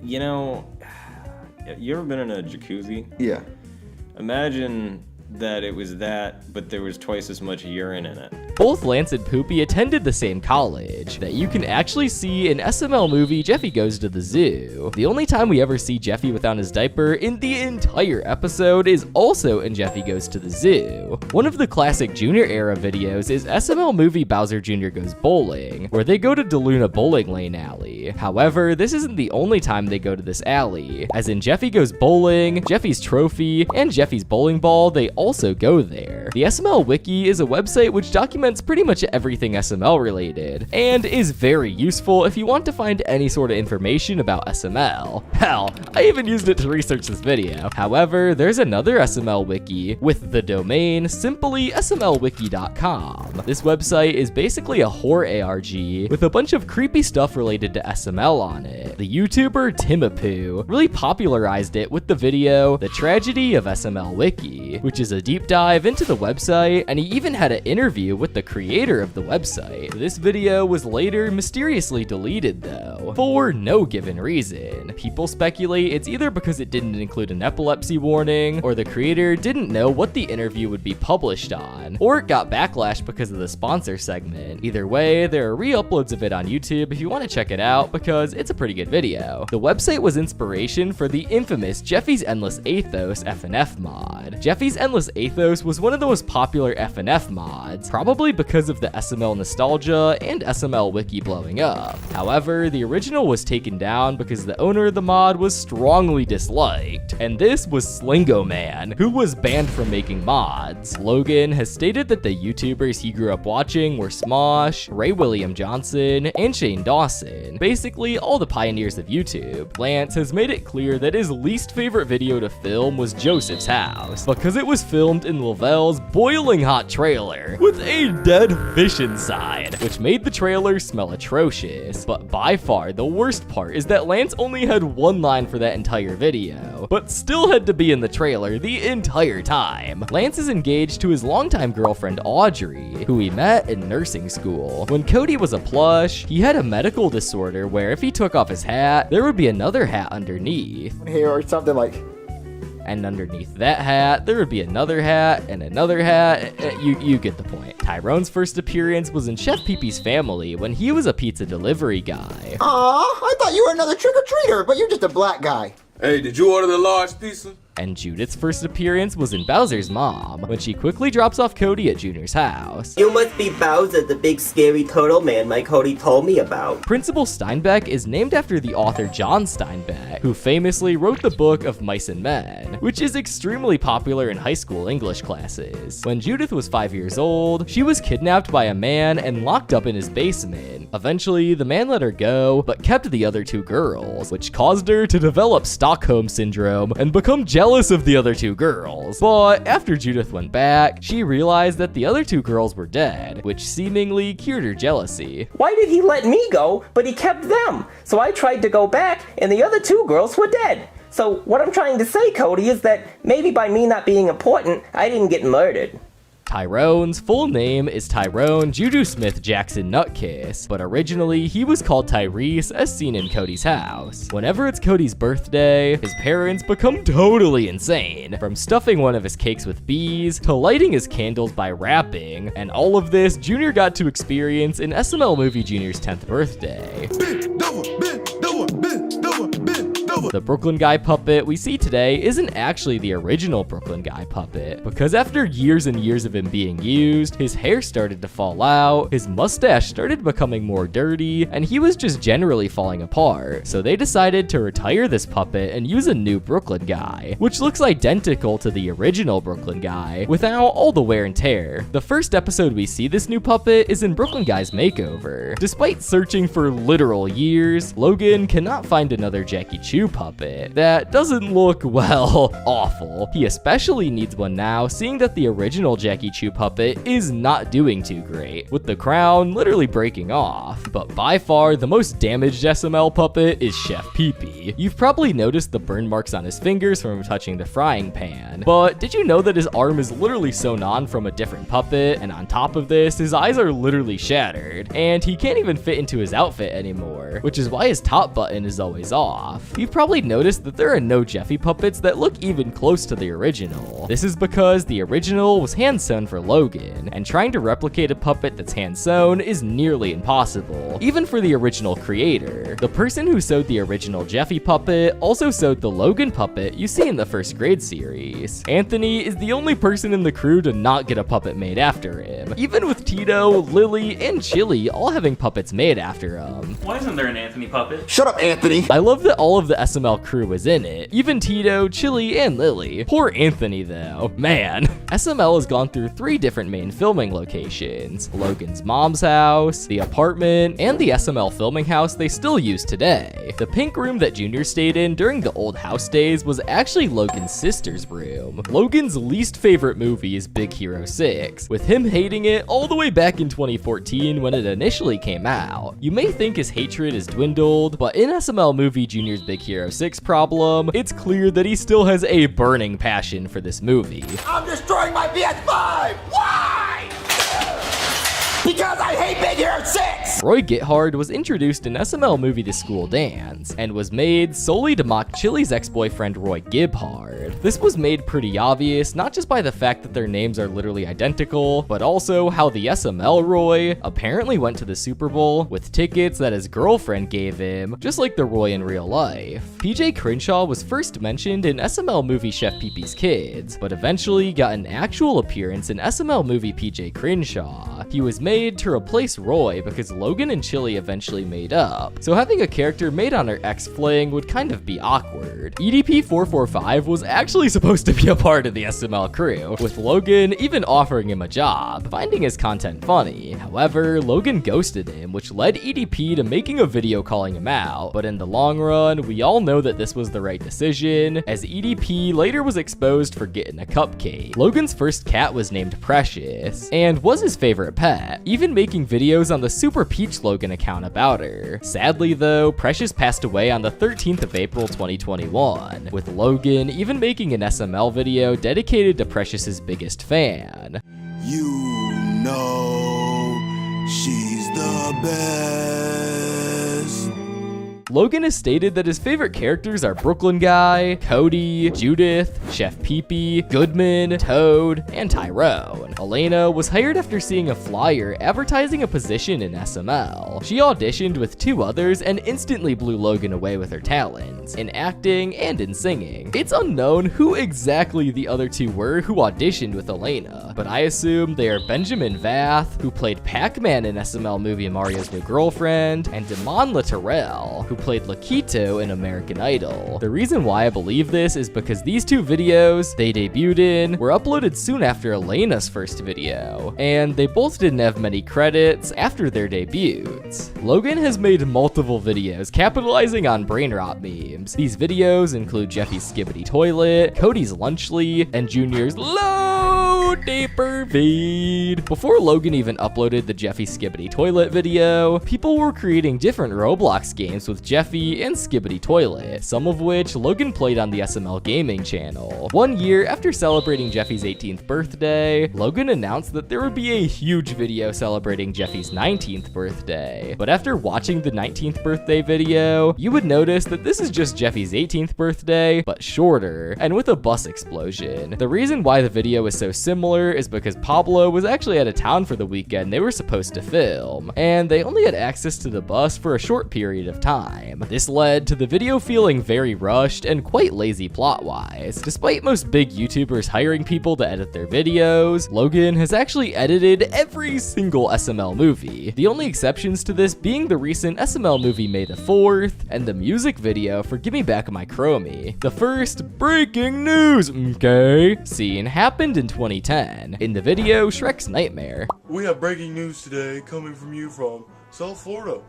You know, you ever been in a jacuzzi? Yeah. Imagine that it was that, but there was twice as much urine in it. Both Lance and Poopy attended the same college that you can actually see in SML movie Jeffy Goes to the Zoo. The only time we ever see Jeffy without his diaper in the entire episode is also in Jeffy Goes to the Zoo. One of the classic Junior era videos is SML movie Bowser Jr. Goes Bowling, where they go to DeLuna Bowling Lane Alley. However, this isn't the only time they go to this alley, as in Jeffy Goes Bowling, Jeffy's Trophy, and Jeffy's Bowling Ball, they also go there. The SML Wiki is a website which documents pretty much everything SML related, and is very useful if you want to find any sort of information about SML. Hell, I even used it to research this video. However, there's another SML Wiki with the domain simply smlwiki.com. This website is basically a horror ARG with a bunch of creepy stuff related to SML on it. The YouTuber Timapoo really popularized it with the video The Tragedy of SML Wiki, which is a deep dive into the website, and he even had an interview with the creator of the website. This video was later mysteriously deleted though, for no given reason. People speculate it's either because it didn't include an epilepsy warning, or the creator didn't know what the interview would be published on, or it got backlash because of the sponsor segment. Either way, there are re-uploads of it on YouTube if you want to check it out, because it's a pretty good video. The website was inspiration for the infamous Jeffy's Endless Athos FNF mod. Jeffy's Endless Athos was one of the most popular FNF mods, probably because of the SML nostalgia and SML wiki blowing up. However, the original was taken down because the owner of the mod was strongly disliked, and this was Slingo Man, who was banned from making mods. Logan has stated that the YouTubers he grew up watching were Smosh, Ray William Johnson, and Shane Dawson, basically all the pioneers of YouTube. Lance has made it clear that his least favorite video to film was Joseph's house, because it was filmed in Lavelle's boiling hot trailer with a dead fish inside, which made the trailer smell atrocious. But by far the worst part is that Lance only had one line for that entire video, but still had to be in the trailer the entire time. Lance is engaged to his longtime girlfriend Audrey, who he met in nursing school. When Cody was a plush, he had a medical disorder where if he took off his hat, there would be another hat underneath. Here or something like. And underneath that hat, there would be another hat and another hat. You get the point. Tyrone's first appearance was in Chef Pee-Pee's family when he was a pizza delivery guy. Aw, I thought you were another trick-or-treater, but you're just a black guy. Hey, did you order the large pizza? And Judith's first appearance was in Bowser's mom, when she quickly drops off Cody at Junior's house. You must be Bowser, the big scary turtle man my Cody told me about. Principal Steinbeck is named after the author John Steinbeck, who famously wrote the book of Mice and Men, which is extremely popular in high school English classes. When Judith was 5 years old, she was kidnapped by a man and locked up in his basement. Eventually, the man let her go, but kept the other two girls, which caused her to develop Stockholm Syndrome and become jealous of the other two girls. But after Judith went back, she realized that the other two girls were dead, which seemingly cured her jealousy. Why did he let me go, but he kept them? So I tried to go back, and the other two girls were dead. So what I'm trying to say, Cody, is that maybe by me not being important, I didn't get murdered. Tyrone's full name is Tyrone Juju Smith Jackson Nutkiss, but originally he was called Tyrese as seen in Cody's house. Whenever it's Cody's birthday, his parents become totally insane, from stuffing one of his cakes with bees to lighting his candles by rapping, and all of this Junior got to experience in SML movie Junior's 10th birthday. The Brooklyn Guy puppet we see today isn't actually the original Brooklyn Guy puppet, because after years and years of him being used, his hair started to fall out, his mustache started becoming more dirty, and he was just generally falling apart. So they decided to retire this puppet and use a new Brooklyn Guy, which looks identical to the original Brooklyn Guy, without all the wear and tear. The first episode we see this new puppet is in Brooklyn Guy's makeover. Despite searching for literal years, Logan cannot find another Jackie Chu puppet that doesn't look, well, awful. He especially needs one now, seeing that the original Jackie Chu puppet is not doing too great, with the crown literally breaking off. But by far, the most damaged SML puppet is Chef Pee-Pee. You've probably noticed the burn marks on his fingers from touching the frying pan, but did you know that his arm is literally sewn on from a different puppet, and on top of this, his eyes are literally shattered, and he can't even fit into his outfit anymore, which is why his top button is always off. You've probably probably noticed that there are no Jeffy puppets that look even close to the original. This is because the original was hand-sewn for Logan, and trying to replicate a puppet that's hand-sewn is nearly impossible, even for the original creator. The person who sewed the original Jeffy puppet also sewed the Logan puppet you see in the first grade series. Anthony is the only person in the crew to not get a puppet made after him, even with Tito, Lily, and Chili all having puppets made after him. Why isn't there an Anthony puppet? Shut up, Anthony. I love that all of the SML crew was in it, even Tito, Chili, and Lily. Poor Anthony though, man. SML has gone through 3 different main filming locations: Logan's mom's house, the apartment, and the SML filming house they still use today. The pink room that Junior stayed in during the old house days was actually Logan's sister's room. Logan's least favorite movie is Big Hero 6, with him hating it all the way back in 2014 when it initially came out. You may think his hatred has dwindled, but in SML movie Junior's Big Hero 6 problem, it's clear that he still has a burning passion for this movie. I'm destroying my PS5! Why? Because I hate Big Hero 6! Roy Githard was introduced in SML movie The School Dance, and was made solely to mock Chili's ex-boyfriend Roy Gibhard. This was made pretty obvious, not just by the fact that their names are literally identical, but also how the SML Roy apparently went to the Super Bowl with tickets that his girlfriend gave him, just like the Roy in real life. PJ Crenshaw was first mentioned in SML movie Chef Pee Pee's Kids, but eventually got an actual appearance in SML movie PJ Crenshaw. He was made to replace Roy because Logan and Chili eventually made up, so having a character made on her ex-fling would kind of be awkward. EDP445 was actually supposed to be a part of the SML crew, with Logan even offering him a job, finding his content funny. However, Logan ghosted him, which led EDP to making a video calling him out, but in the long run, we all know that this was the right decision, as EDP later was exposed for getting a cupcake. Logan's first cat was named Precious, and was his favorite pet, even making videos on the Super Peach Logan account about her. Sadly though, Precious passed away on the 13th of April 2021, with Logan even making an SML video dedicated to Precious's biggest fan. You know she's the best. Logan has stated that his favorite characters are Brooklyn Guy, Cody, Judith, Chef Pee Pee, Goodman, Toad, and Tyrone. Elena was hired after seeing a flyer advertising a position in SML. She auditioned with 2 others and instantly blew Logan away with her talents, in acting and in singing. It's unknown who exactly the other 2 were who auditioned with Elena, but I assume they are Benjamin Vath, who played Pac-Man in SML movie Mario's New Girlfriend, and Damon Latourell, who played Laquito in American Idol. The reason why I believe this is because these 2 videos they debuted in were uploaded soon after Elena's first video, and they both didn't have many credits after their debuts. Logan has made multiple videos capitalizing on brain rot memes. These videos include Jeffy's Skibbity Toilet, Cody's Lunchly, and Junior's Low Deeper Feed. Before Logan even uploaded the Jeffy Skibbity Toilet video, people were creating different Roblox games with Jeffy and Skibbity Toilet, some of which Logan played on the SML gaming channel. 1 year after celebrating Jeffy's 18th birthday, Logan announced that there would be a huge video celebrating Jeffy's 19th birthday. But after watching the 19th birthday video, you would notice that this is just Jeffy's 18th birthday, but shorter, and with a bus explosion. The reason why the video is so similar is because Pablo was actually out of town for the weekend they were supposed to film, and they only had access to the bus for a short period of time. This led to the video feeling very rushed and quite lazy plot-wise. Despite most big YouTubers hiring people to edit their videos, Logan has actually edited every single SML movie, the only exceptions to this being the recent SML movie May the 4th, and the music video for Gimme Back My Chromie. The first breaking news, scene happened in 2010, in the video Shrek's Nightmare. We have breaking news today coming from you from South Florida,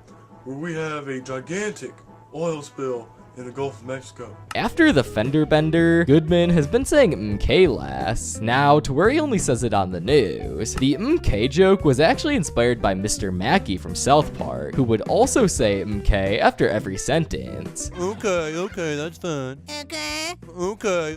where we have a gigantic oil spill in the Gulf of Mexico. After the fender bender, Goodman has been saying MK less, now to where he only says it on the news. The MK joke was actually inspired by Mr. Mackey from South Park, who would also say MK after every sentence. Okay, that's fine. Okay.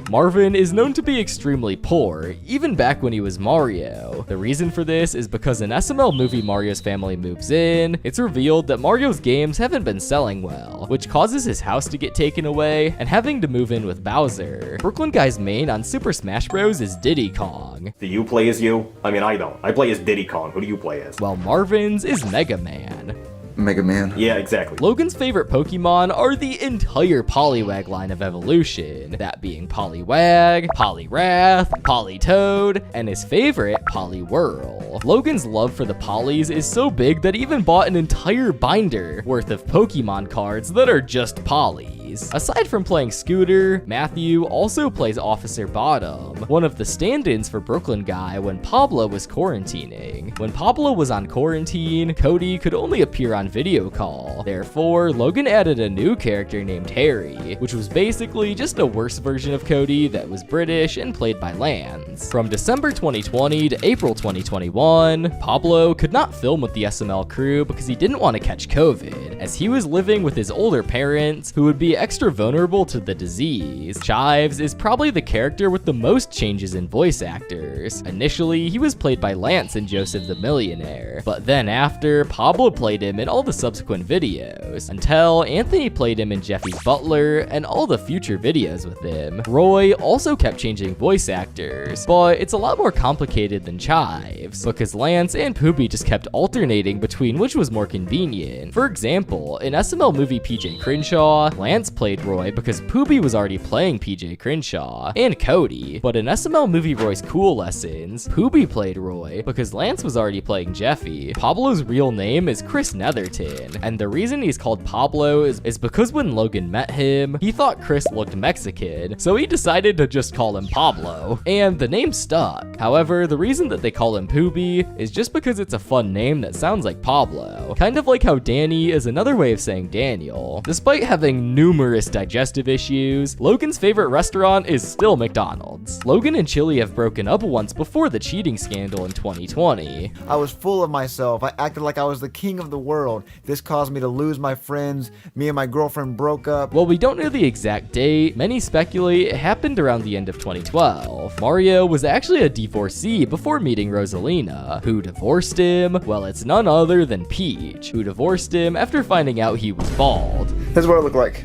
Marvin is known to be extremely poor, even back when he was Mario. The reason for this is because in SML movie Mario's family moves in, it's revealed that Mario's games haven't been selling well, which causes his house to get taken away and having to move in with Bowser. Brooklyn Guy's main on Super Smash Bros. Is Diddy Kong. Do you play as you? I mean, I don't. I play as Diddy Kong. Who do you play as? While Marvin's is Mega Man. Mega Man. Yeah, exactly. Logan's favorite Pokemon are the entire Poliwag line of evolution, that being Poliwag, Poliwrath, Politoed, and his favorite, Poliwhirl. Logan's love for the Polys is so big that he even bought an entire binder worth of Pokemon cards that are just Polys. Aside from playing Scooter, Matthew also plays Officer Bottom, one of the stand-ins for Brooklyn Guy when Pablo was quarantining. When Pablo was on quarantine, Cody could only appear on video call. Therefore, Logan added a new character named Harry, which was basically just a worse version of Cody that was British and played by Lance. From December 2020 to April 2021, Pablo could not film with the SML crew because he didn't want to catch COVID, as he was living with his older parents who would be extra vulnerable to the disease. Chives is probably the character with the most changes in voice actors. Initially, he was played by Lance in Joseph the Millionaire, but then after, Pablo played him in all the subsequent videos, until Anthony played him in Jeffy's Butler and all the future videos with him. Roy also kept changing voice actors, but it's a lot more complicated than Chives, because Lance and Poopy just kept alternating between which was more convenient. For example, in SML movie PJ Crenshaw, Lance played Roy because Poopy was already playing PJ Crenshaw, and Cody, but in SML movie Roy's Cool Lessons, Poopy played Roy because Lance was already playing Jeffy. Pablo's real name is Chris Netherton, and the reason he's called Pablo is because when Logan met him, he thought Chris looked Mexican, so he decided to just call him Pablo, and the name stuck. However, the reason that they call him Poopy is just because it's a fun name that sounds like Pablo, kind of like how Danny is another way of saying Daniel. Despite having numerous digestive issues, Logan's favorite restaurant is still McDonald's. Logan and Chili have broken up once before the cheating scandal in 2020. I was full of myself. I acted like I was the king of the world. This caused me to lose my friends. Me and my girlfriend broke up. While we don't know the exact date, many speculate it happened around the end of 2012. Mario was actually a divorcee before meeting Rosalina. Who divorced him? Well, it's none other than Peach, who divorced him after finding out he was bald. This is what it looked like.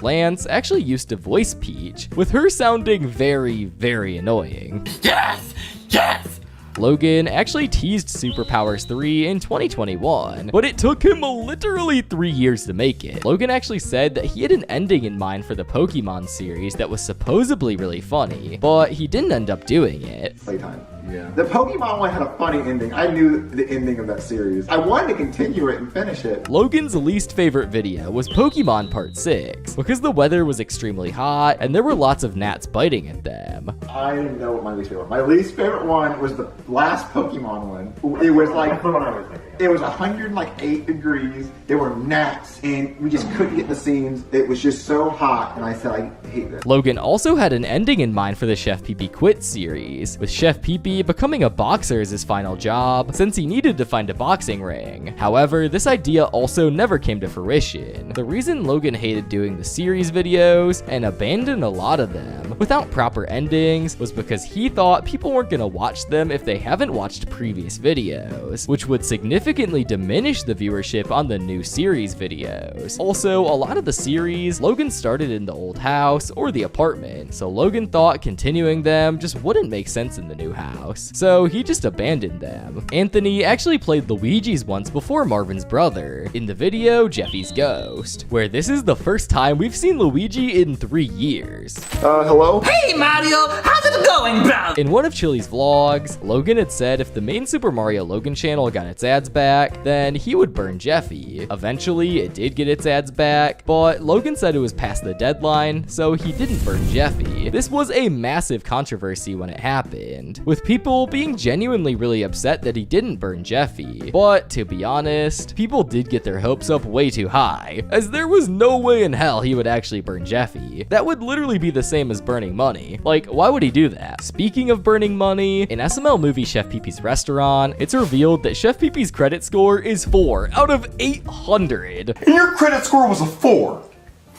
Lance actually used to voice Peach, with her sounding very, very annoying. Yes! Yes! Logan actually teased Superpowers 3 in 2021, but it took him literally 3 years to make it. Logan actually said that he had an ending in mind for the Pokemon series that was supposedly really funny, but he didn't end up doing it. Playtime. Yeah. The Pokemon one had a funny ending. I knew the ending of that series. I wanted to continue it and finish it. Logan's least favorite video was Pokemon Part 6, because the weather was extremely hot and there were lots of gnats biting at them. I didn't know what my least favorite was. My least favorite one was the last Pokemon one. It was like, it was 108 degrees. There were gnats and we just couldn't get the scenes. It was just so hot and I said, I hate this. Logan also had an ending in mind for the Chef Pee Pee Quit series, with Chef Pee Pee becoming a boxer as his final job, since he needed to find a boxing ring. However, this idea also never came to fruition. The reason Logan hated doing the series videos, and abandoned a lot of them, without proper endings, was because he thought people weren't gonna watch them if they haven't watched previous videos, which would significantly diminish the viewership on the new series videos. Also, a lot of the series, Logan started in the old house or the apartment, so Logan thought continuing them just wouldn't make sense in the new house. So he just abandoned them. Anthony actually played Luigi's once before Marvin's brother, in the video Jeffy's Ghost, where this is the first time we've seen Luigi in 3 years. Hello? Hey Mario, how's it going, bro? In one of Chili's vlogs, Logan had said if the main Super Mario Logan channel got its ads back, then he would burn Jeffy. Eventually, it did get its ads back, but Logan said it was past the deadline, so he didn't burn Jeffy. This was a massive controversy when it happened, with people being genuinely really upset that he didn't burn Jeffy. But to be honest, people did get their hopes up way too high, as there was no way in hell he would actually burn Jeffy. That would literally be the same as burning money. Like, why would he do that? Speaking of burning money, in SML movie Chef Pee Pee's Restaurant, it's revealed that Chef Pee Pee's credit score is 4 out of 800. And your credit score was a 4.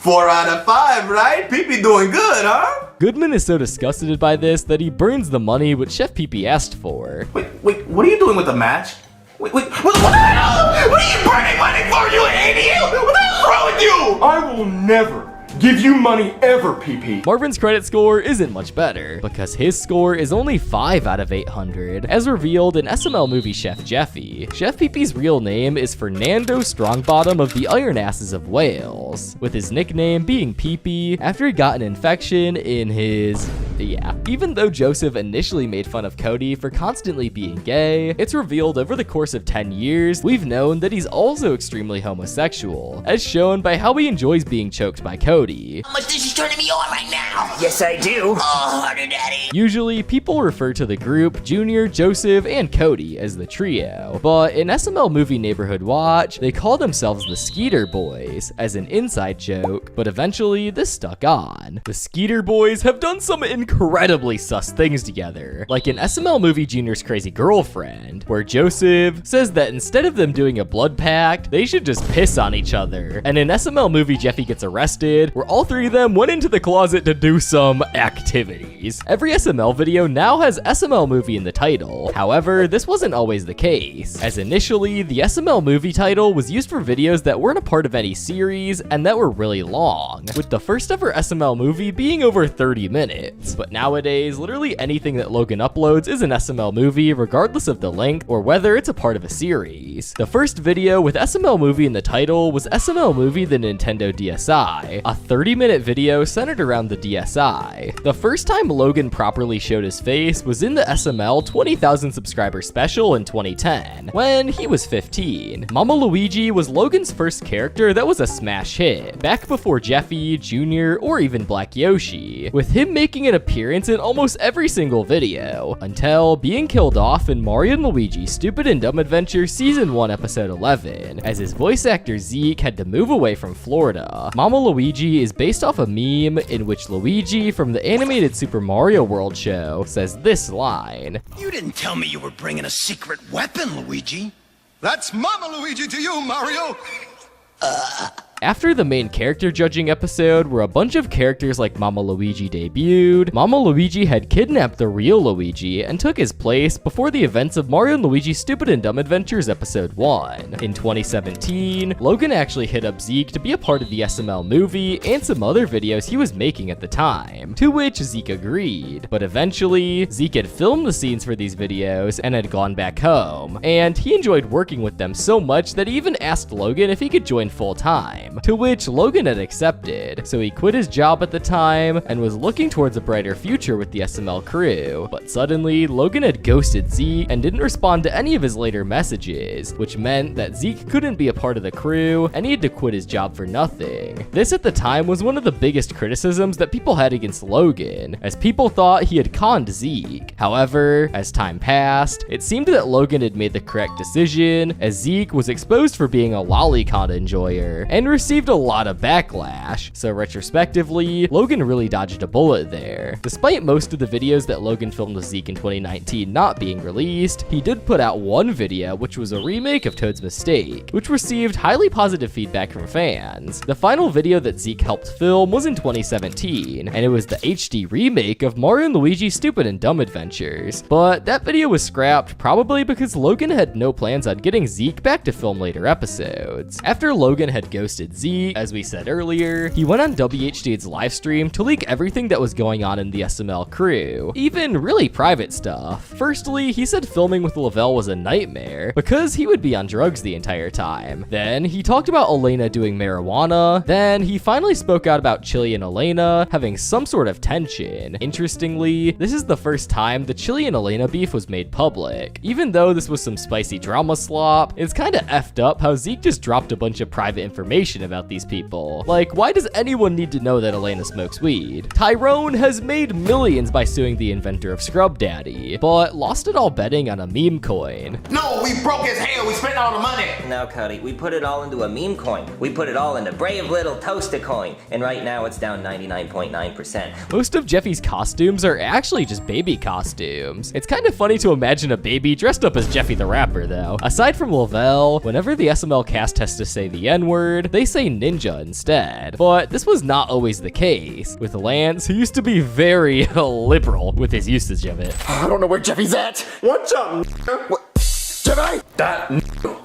4 out of 5, right? Pee-pee doing good, huh? Goodman is so disgusted by this that he burns the money which Chef Pee-pee asked for. Wait, what are you doing with the match? Wait, what the hell? What are you burning money for, you idiot? What the hell's wrong with you? I will never give you money ever, PP. Marvin's credit score isn't much better, because his score is only 5 out of 800, as revealed in SML movie Chef Jeffy. Chef Pee-pee's real name is Fernando Strongbottom of the Iron Asses of Wales, with his nickname being Pee-pee after he got an infection in his... yeah. Even though Joseph initially made fun of Cody for constantly being gay, it's revealed over the course of 10 years, we've known that he's also extremely homosexual, as shown by how he enjoys being choked by Cody. How much this is turning me on right now? Yes, I do. Oh, harder, daddy. Usually, people refer to the group Junior, Joseph, and Cody as the trio, but in SML movie Neighborhood Watch, they call themselves the Skeeter Boys, as an inside joke, but eventually this stuck on. The Skeeter Boys have done some incredibly sus things together, like in SML movie Junior's Crazy Girlfriend, where Joseph says that instead of them doing a blood pact, they should just piss on each other, and in SML movie Jeffy Gets Arrested, where all three of them went into the closet to do some activities. Every SML video now has SML movie in the title. However, this wasn't always the case, as initially, the SML movie title was used for videos that weren't a part of any series and that were really long, with the first ever SML movie being over 30 minutes. But nowadays, literally anything that Logan uploads is an SML movie, regardless of the length or whether it's a part of a series. The first video with SML movie in the title was SML movie The Nintendo DSi, a 30-minute video centered around the DSi. The first time Logan properly showed his face was in the SML 20,000 subscriber special in 2010, when he was 15. Mama Luigi was Logan's first character that was a smash hit, back before Jeffy, Junior, or even Black Yoshi, with him making an appearance in almost every single video, until being killed off in Mario & Luigi Stupid and Dumb Adventure Season 1 Episode 11, as his voice actor Zeke had to move away from Florida. Mama Luigi is based off a meme in which Luigi from the animated Super Mario World show says this line. You didn't tell me you were bringing a secret weapon, Luigi. That's Mama Luigi to you, Mario. After the main character judging episode, where a bunch of characters like Mama Luigi debuted, Mama Luigi had kidnapped the real Luigi and took his place before the events of Mario & Luigi Stupid and Dumb Adventures Episode 1. In 2017, Logan actually hit up Zeke to be a part of the SML movie and some other videos he was making at the time, to which Zeke agreed. But eventually, Zeke had filmed the scenes for these videos and had gone back home, and he enjoyed working with them so much that he even asked Logan if he could join full time, to which Logan had accepted, so he quit his job at the time and was looking towards a brighter future with the SML crew. But suddenly, Logan had ghosted Zeke and didn't respond to any of his later messages, which meant that Zeke couldn't be a part of the crew and he had to quit his job for nothing. This at the time was one of the biggest criticisms that people had against Logan, as people thought he had conned Zeke. However, as time passed, it seemed that Logan had made the correct decision, as Zeke was exposed for being a lolicon enjoyer and received a lot of backlash, so retrospectively, Logan really dodged a bullet there. Despite most of the videos that Logan filmed with Zeke in 2019 not being released, he did put out one video which was a remake of Toad's Mistake, which received highly positive feedback from fans. The final video that Zeke helped film was in 2017, and it was the HD remake of Mario & Luigi Stupid and Dumb Adventures, but that video was scrapped probably because Logan had no plans on getting Zeke back to film later episodes. After Logan had ghosted Zeke, as we said earlier, he went on WHD's live stream to leak everything that was going on in the SML crew, even really private stuff. Firstly, he said filming with Lavelle was a nightmare because he would be on drugs the entire time. Then he talked about Elena doing marijuana. Then he finally spoke out about Chili and Elena having some sort of tension. Interestingly, this is the first time the Chili and Elena beef was made public. Even though this was some spicy drama slop, it's kinda effed up how Zeke just dropped a bunch of private information about these people. Like, why does anyone need to know that Elena smokes weed? Tyrone has made millions by suing the inventor of Scrub Daddy, but lost it all betting on a meme coin. No, we broke as hell. We spent all the money. No, Cody, we put it all into a meme coin. We put it all into brave little toaster coin, and right now it's down 99.9%. Most of Jeffy's costumes are actually just baby costumes. It's kind of funny to imagine a baby dressed up as Jeffy the rapper, though. Aside from Lavelle, whenever the SML cast has to say the N-word, they they say ninja instead. But this was not always the case, with Lance, who used to be very liberal with his usage of it. I don't know where Jeffy's at. What's up, What? Jeffy?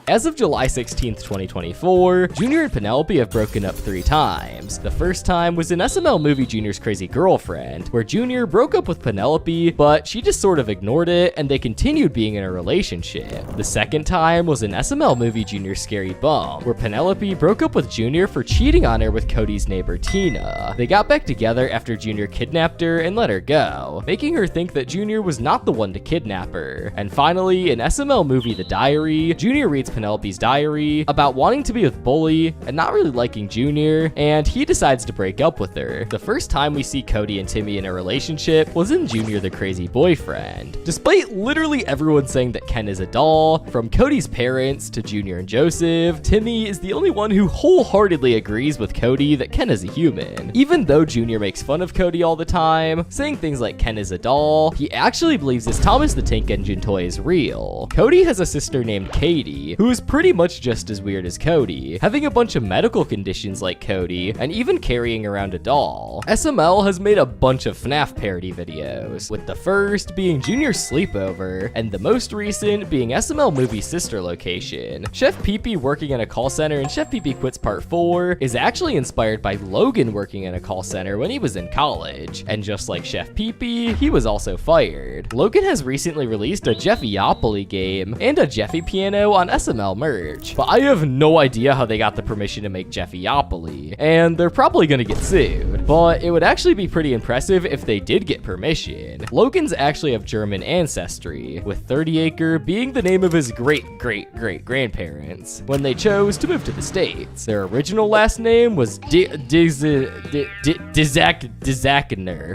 As of July 16th, 2024, Junior and Penelope have broken up 3 times. The first time was in SML movie Junior's Crazy Girlfriend, where Junior broke up with Penelope, but she just sort of ignored it and they continued being in a relationship. The second time was in SML movie Junior's Scary Bum, where Penelope broke up with Junior for cheating on her with Cody's neighbor Tina. They got back together after Junior kidnapped her and let her go, making her think that Junior was not the one to kidnap her. And finally, in SML movie The Diary, Junior reads Penelope's diary about wanting to be with Bully and not really liking Junior, and he decides to break up with her. The first time we see Cody and Timmy in a relationship was in Junior the Crazy Boyfriend. Despite literally everyone saying that Ken is a doll, from Cody's parents to Junior and Joseph, Timmy is the only one who wholeheartedly agrees with Cody that Ken is a human. Even though Junior makes fun of Cody all the time, saying things like Ken is a doll, he actually believes this Thomas the Tank Engine toy is real. Cody has a sister named Katie, who is pretty much just as weird as Cody, having a bunch of medical conditions like Cody, and even carrying around a doll. SML has made a bunch of FNAF parody videos, with the first being Junior's Sleepover, and the most recent being SML movie Sister Location. Chef Pee-Pee working in a call center in Chef Pee-Pee Quits Part 4 is actually inspired by Logan working in a call center when he was in college, and just like Chef Pee-Pee, he was also fired. Logan has recently released a Jeffyopoly game and a Jeffy piano on SML merch, but I have no idea how they got the permission to make Jeffyopoly, and they're probably gonna get sued, but it would actually be pretty impressive if they did get permission. Logan's actually of German ancestry, with 30 Acre being the name of his great-great-great-grandparents when they chose to move to the States. Their original last name was Dizakner.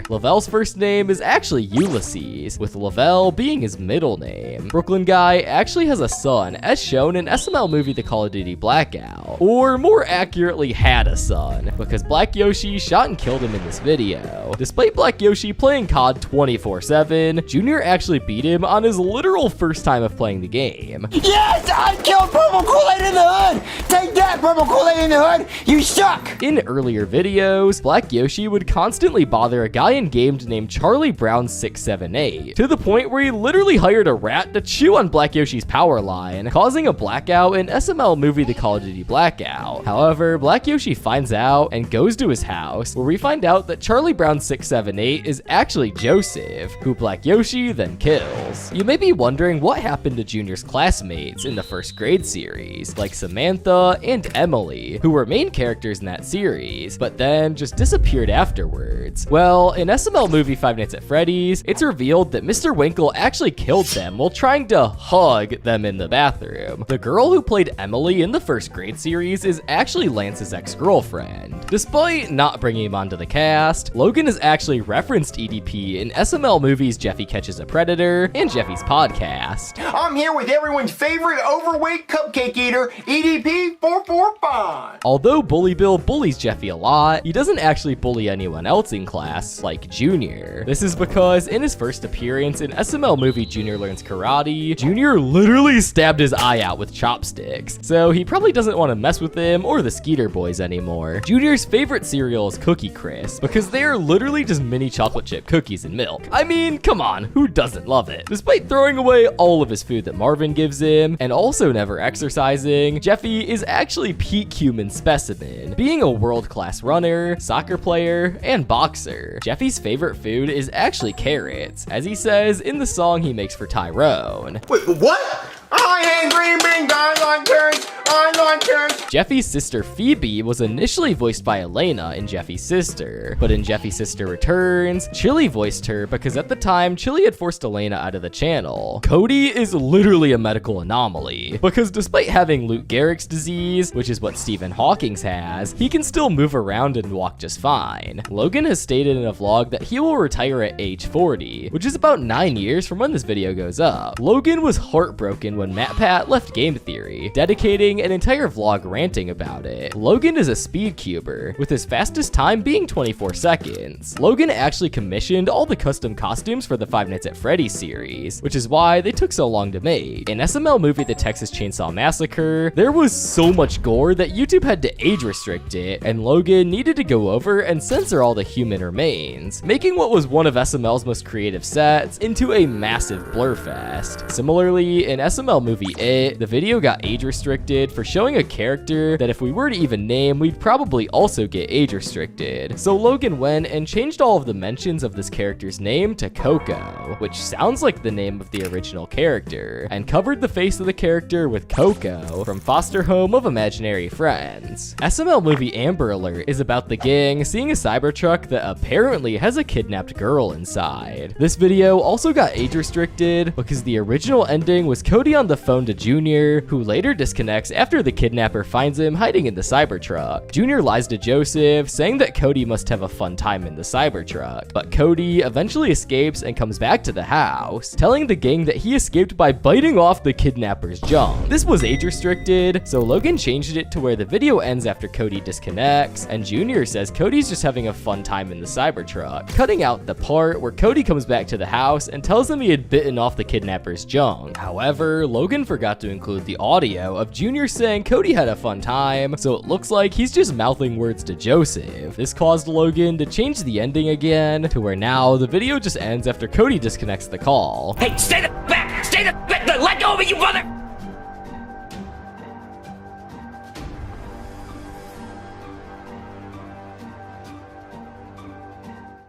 Lavelle's first name is actually Ulysses, with Lavelle being his middle name. Brooklyn Guy actually has a son, as shown in SML movie The Call of Duty Blackout, or more accurately had a son, because Black Yoshi shot and killed him in this video. Despite Black Yoshi playing COD 24/7, Junior actually beat him on his literal first time of playing the game. Yes, I killed Purple Kool-Aid in the hood! Take that, Purple Kool-Aid in the hood! You suck! In earlier videos, Black Yoshi would constantly bother a guy in game named Charlie Brown 678, to the point where he literally hired a rat to chew on Black Yoshi's power line, causing a blackout in SML movie The Call of Duty Blackout. However, Black Yoshi finds out and goes to his house, where we find out that Charlie Brown 678 is actually Joseph, who Black Yoshi then kills. You may be wondering what happened to Junior's classmates in the first grade series, like Samantha and Emily, who were main characters in that series, but then just disappeared afterwards. Well, in SML movie Five Nights at Freddy's, it's revealed that Mr. Winkle actually killed them while trying to hug them in the bathroom. The girl who played Emily in the first grade series is actually Lance's ex-girlfriend. Despite not bringing him onto the cast, Logan has actually referenced EDP in SML movies Jeffy Catches a Predator and Jeffy's podcast. I'm here with everyone's favorite overweight cupcake eater, EDP 445. Although Bully Bill bullies Jeffy a lot, he doesn't actually bully anyone else in class, like Junior. This is because in his first appearance in SML movie Junior Learns Karate, Junior literally stabbed his eye out with chopsticks, so he probably doesn't want to mess with him or the Skeeter Boys anymore. Junior's favorite cereal is Cookie Crisp, because they are literally just mini chocolate chip cookies and milk. I mean, come on, who doesn't love it? Despite throwing away all of his food that Marvin gives him, and also never exercising, Jeffy is actually peak human specimen, being a world-class runner, soccer player, and boxer. Jeffy's favorite food is actually carrots, as he says in the song he makes for Tyrone. Wait, what? I ain't green beans, I like carrots, I like carrots. Jeffy's sister Phoebe was initially voiced by Elena in Jeffy's Sister, but in Jeffy's Sister Returns, Chili voiced her because at the time, Chili had forced Elena out of the channel. Cody is literally a medical anomaly, because despite having Lou Gehrig's disease, which is what Stephen Hawking's has, he can still move around and walk just fine. Logan has stated in a vlog that he will retire at age 40, which is about 9 years from when this video goes up. Logan was heartbroken when MatPat left Game Theory, dedicating an entire vlog rant ranting about it. Logan is a speed cuber, with his fastest time being 24 seconds. Logan actually commissioned all the custom costumes for the Five Nights at Freddy's series, which is why they took so long to make. In SML movie The Texas Chainsaw Massacre, there was so much gore that YouTube had to age restrict it, and Logan needed to go over and censor all the human remains, making what was one of SML's most creative sets into a massive blur fest. Similarly, in SML movie It, the video got age restricted for showing a character that if we were to even name, we'd probably also get age restricted. So Logan went and changed all of the mentions of this character's name to Coco, which sounds like the name of the original character, and covered the face of the character with Coco from Foster Home of Imaginary Friends. SML movie Amber Alert is about the gang seeing a Cybertruck that apparently has a kidnapped girl inside. This video also got age restricted because the original ending was Cody on the phone to Junior, who later disconnects after the kidnapper finds him hiding in the Cybertruck. Junior lies to Joseph, saying that Cody must have a fun time in the Cybertruck, but Cody eventually escapes and comes back to the house, telling the gang that he escaped by biting off the kidnapper's junk. This was age restricted, so Logan changed it to where the video ends after Cody disconnects, and Junior says Cody's just having a fun time in the Cybertruck, cutting out the part where Cody comes back to the house and tells him he had bitten off the kidnapper's junk. However, Logan forgot to include the audio of Junior saying Cody had a fun time, so it looks like he's just mouthing words to Joseph. This caused Logan to change the ending again to where now the video just ends after Cody disconnects the call. Hey, stay the back! Stay the back! Let go of me, you brother!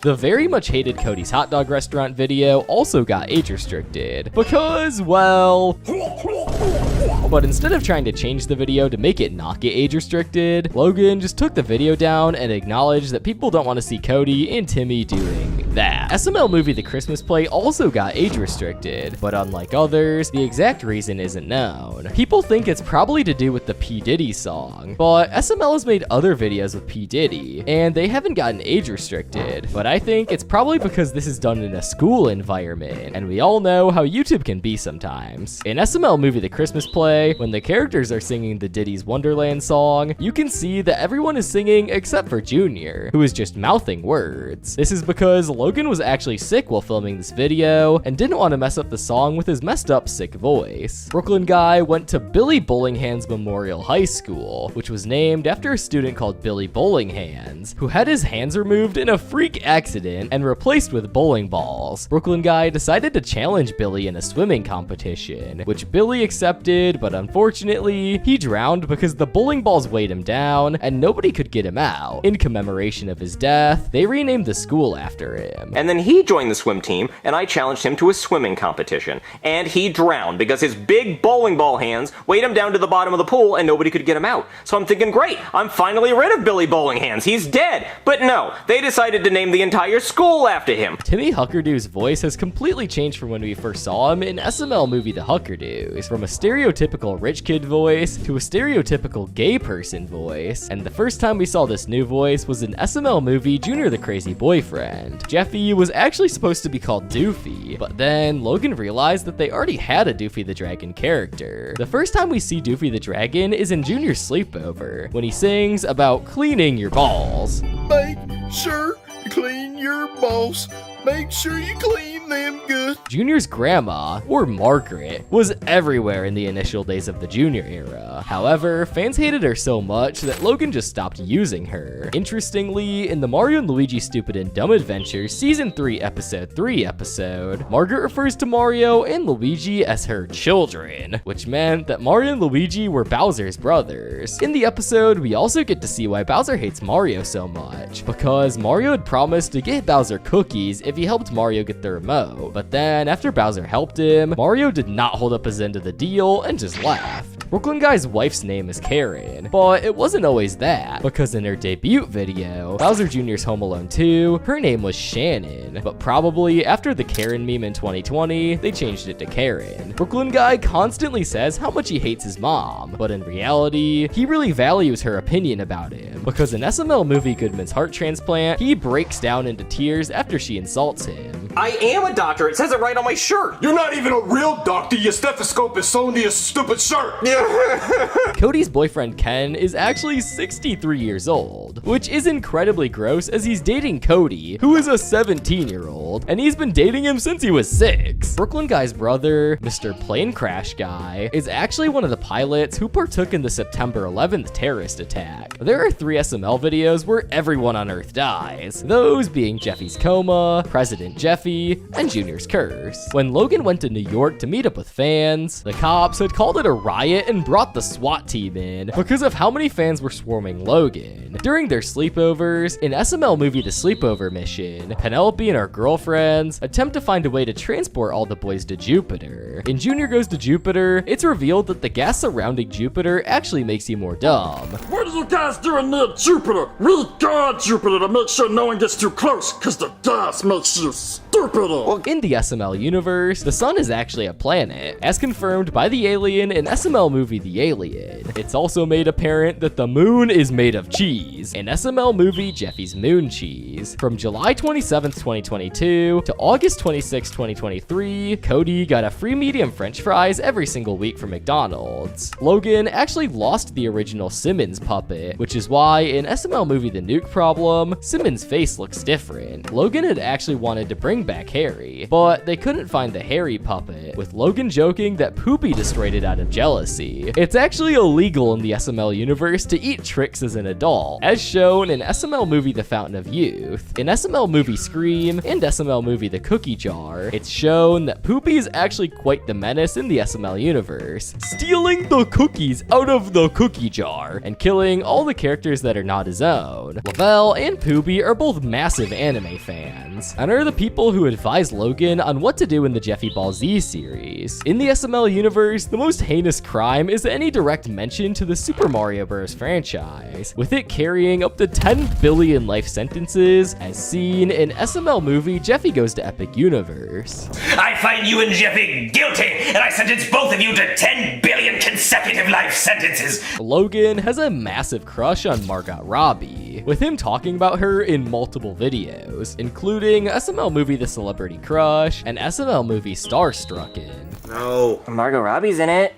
The very much hated Cody's hot dog restaurant video also got age restricted because, well... But instead of trying to change the video to make it not get age restricted, Logan just took the video down and acknowledged that people don't want to see Cody and Timmy doing that. SML movie The Christmas Play also got age restricted, but unlike others, the exact reason isn't known. People think it's probably to do with the P. Diddy song, but SML has made other videos with P. Diddy, and they haven't gotten age restricted, but I think it's probably because this is done in a school environment, and we all know how YouTube can be sometimes. In SML movie The Christmas Play, when the characters are singing the Diddy's Wonderland song, you can see that everyone is singing except for Junior, who is just mouthing words. This is because Logan was actually sick while filming this video and didn't want to mess up the song with his messed up sick voice. Brooklyn Guy went to Billy Bowlinghands Memorial High School, which was named after a student called Billy Bowlinghands, who had his hands removed in a freak accident and replaced with bowling balls. Brooklyn Guy decided to challenge Billy in a swimming competition, which Billy accepted, but unfortunately, he drowned because the bowling balls weighed him down and nobody could get him out. In commemoration of his death, they renamed the school after him. And then he joined the swim team, and I challenged him to a swimming competition. And he drowned because his big bowling ball hands weighed him down to the bottom of the pool and nobody could get him out. So I'm thinking, great, I'm finally rid of Billy Bowlinghands. He's dead. But no, they decided to name the entire school after him. Timmy Huckerdoo's voice has completely changed from when we first saw him in SML movie The Huckerdoos, from a stereotypical rich kid voice to a stereotypical gay person voice, and the first time we saw this new voice was in SML movie Junior the Crazy Boyfriend. Jeffy was actually supposed to be called Doofy, but then Logan realized that they already had a Doofy the Dragon character. The first time we see Doofy the Dragon is in Junior's sleepover, when he sings about cleaning your balls. Make sure you clean your balls. Make sure you clean them good. Junior's grandma, or Margaret, was everywhere in the initial days of the Junior era. However, fans hated her so much that Logan just stopped using her. Interestingly, in the Mario and Luigi Stupid and Dumb Adventures Season 3 Episode 3 episode, Margaret refers to Mario and Luigi as her children, which meant that Mario and Luigi were Bowser's brothers. In the episode, we also get to see why Bowser hates Mario so much, because Mario had promised to get Bowser cookies if he helped Mario get the remote, but then after Bowser helped him, Mario did not hold up his end of the deal and just left. Brooklyn Guy's wife's name is Karen, but it wasn't always that, because in her debut video, Bowser Jr.'s Home Alone 2, her name was Shannon, but probably after the Karen meme in 2020, they changed it to Karen. Brooklyn Guy constantly says how much he hates his mom, but in reality, he really values her opinion about him, because in SML movie Goodman's Heart Transplant, he breaks down into tears after she insults him. I am a doctor. It says it right on my shirt. You're not even a real doctor. Your stethoscope is sewn to your stupid shirt. Cody's boyfriend Ken is actually 63 years old, which is incredibly gross as he's dating Cody, who is a 17-year-old, and he's been dating him since he was 6. Brooklyn Guy's brother, Mr. Plane Crash Guy, is actually one of the pilots who partook in the September 11th terrorist attack. There are 3 SML videos where everyone on Earth dies, those being Jeffy's coma, President Jeffy, and Junior's curse. When Logan went to New York to meet up with fans, the cops had called it a riot and brought the SWAT team in because of how many fans were swarming Logan. During their sleepovers, in SML movie The Sleepover Mission, Penelope and her girlfriends attempt to find a way to transport all the boys to Jupiter. In Junior Goes to Jupiter, it's revealed that the gas surrounding Jupiter actually makes you more dumb. What are you guys doing near Jupiter? We guard Jupiter to make sure no one gets too close, cause the gas makes you stupider. In the SML universe, the sun is actually a planet, as confirmed by the alien in SML movie The Alien. It's also made apparent that the moon is made of cheese, in SML movie Jeffy's Moon Cheese. From July 27th, 2022 to August 26th, 2023, Cody got a free medium french fries every single week from McDonald's. Logan actually lost the original Simmons puppet, which is why in SML movie The Nuke Problem, Simmons' face looks different. Logan had actually wanted to bring back Harry, but they couldn't find the Harry puppet, with Logan joking that Poopy destroyed it out of jealousy. It's actually illegal in the SML universe to eat tricks as an adult, as shown in SML movie The Fountain of Youth. In SML movie Scream and SML movie The Cookie Jar, it's shown that Poopy is actually quite the menace in the SML universe, stealing the cookies out of the cookie jar and killing all the characters that are not his own. Lavelle and Poopy are both massive anime fans, and are the people who advise Logan on what to do in the Jeffy Ball Z series. In the SML universe, the most heinous crime is any direct mention to the Super Mario Bros. Franchise, with it carrying up to 10 billion life sentences, as seen in SML movie Jeffy Goes to Epic Universe. I find you and Jeffy guilty, and I sentence both of you to 10 billion consecutive life sentences. Logan has a massive crush on Margot Robbie, with him talking about her in multiple videos, including SML movie The Celebrity Crush and SML movie Starstrucken. No. Margot Robbie's in it.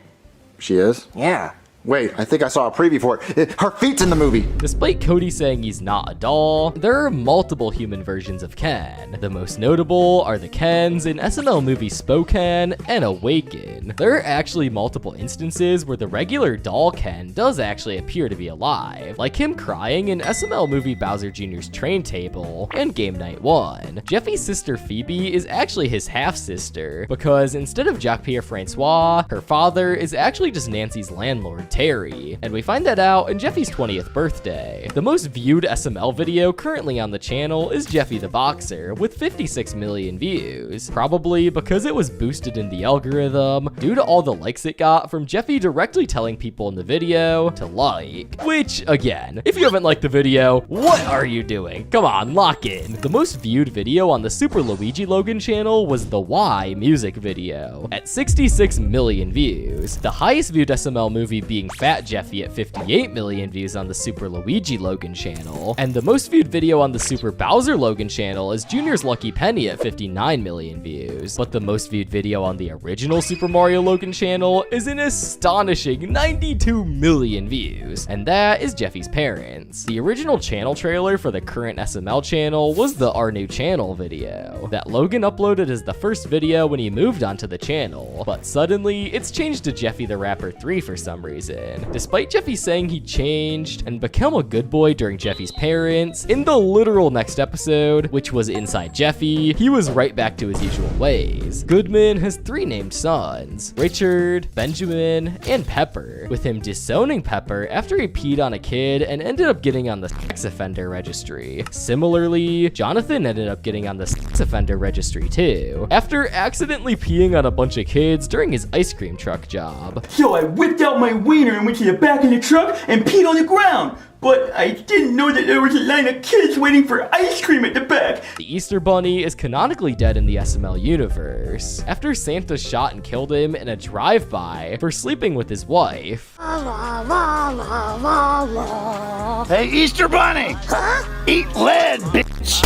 She is? Yeah. Wait, I think I saw a preview for it. Her feet's in the movie. Despite Cody saying he's not a doll, there are multiple human versions of Ken. The most notable are the Kens in SML movie Spokane and Awaken. There are actually multiple instances where the regular doll Ken does actually appear to be alive, like him crying in SML movie Bowser Jr.'s Train Table and Game Night 1. Jeffy's sister Phoebe is actually his half-sister, because instead of Jacques-Pierre Francois, her father is actually just Nancy's landlord, Terry, and we find that out in Jeffy's 20th birthday. The most viewed SML video currently on the channel is Jeffy the Boxer, with 56 million views, probably because it was boosted in the algorithm due to all the likes it got from Jeffy directly telling people in the video to like. Which, again, if you haven't liked the video, what are you doing? Come on, lock in. The most viewed video on the Super Luigi Logan channel was the Why music video, at 66 million views. The highest viewed SML movie being Fat Jeffy at 58 million views on the Super Luigi Logan channel, and the most viewed video on the Super Bowser Logan channel is Junior's Lucky Penny at 59 million views, but the most viewed video on the original Super Mario Logan channel is an astonishing 92 million views, and that is Jeffy's parents. The original channel trailer for the current SML channel was the Our New Channel video, that Logan uploaded as the first video when he moved onto the channel, but suddenly it's changed to Jeffy the Rapper 3 for some reason. Despite Jeffy saying he changed and became a good boy during Jeffy's parents, in the literal next episode, which was Inside Jeffy, he was right back to his usual ways. Goodman has 3 named sons, Richard, Benjamin, and Pepper, with him disowning Pepper after he peed on a kid and ended up getting on the sex offender registry. Similarly, Jonathan ended up getting on the sex offender registry too, after accidentally peeing on a bunch of kids during his ice cream truck job. So I whipped out my wiener and went to the back of the truck and peed on the ground. But I didn't know that there was a line of kids waiting for ice cream at the back. The Easter Bunny is canonically dead in the SML universe, after Santa shot and killed him in a drive-by for sleeping with his wife. Hey, Easter Bunny! Huh? Eat lead, bitch!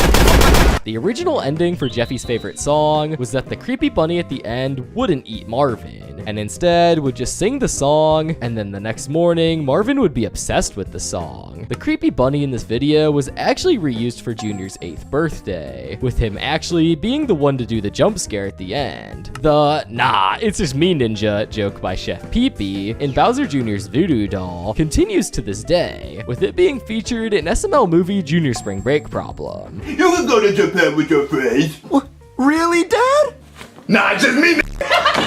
The original ending for Jeffy's favorite song was that the creepy bunny at the end wouldn't eat Marvin, and instead would just sing the song, and then the next morning, Marvin would be obsessed with the song. The creepy bunny in this video was actually reused for Junior's 8th birthday, with him actually being the one to do the jump scare at the end. The "nah, it's just me ninja" joke by Chef Peepee in Bowser Jr.'s voodoo doll continues to this day, with it being featured in SML movie Junior Spring Break Problem. You can go to Japan with your friends. Really, Dad? Nah, it's just me.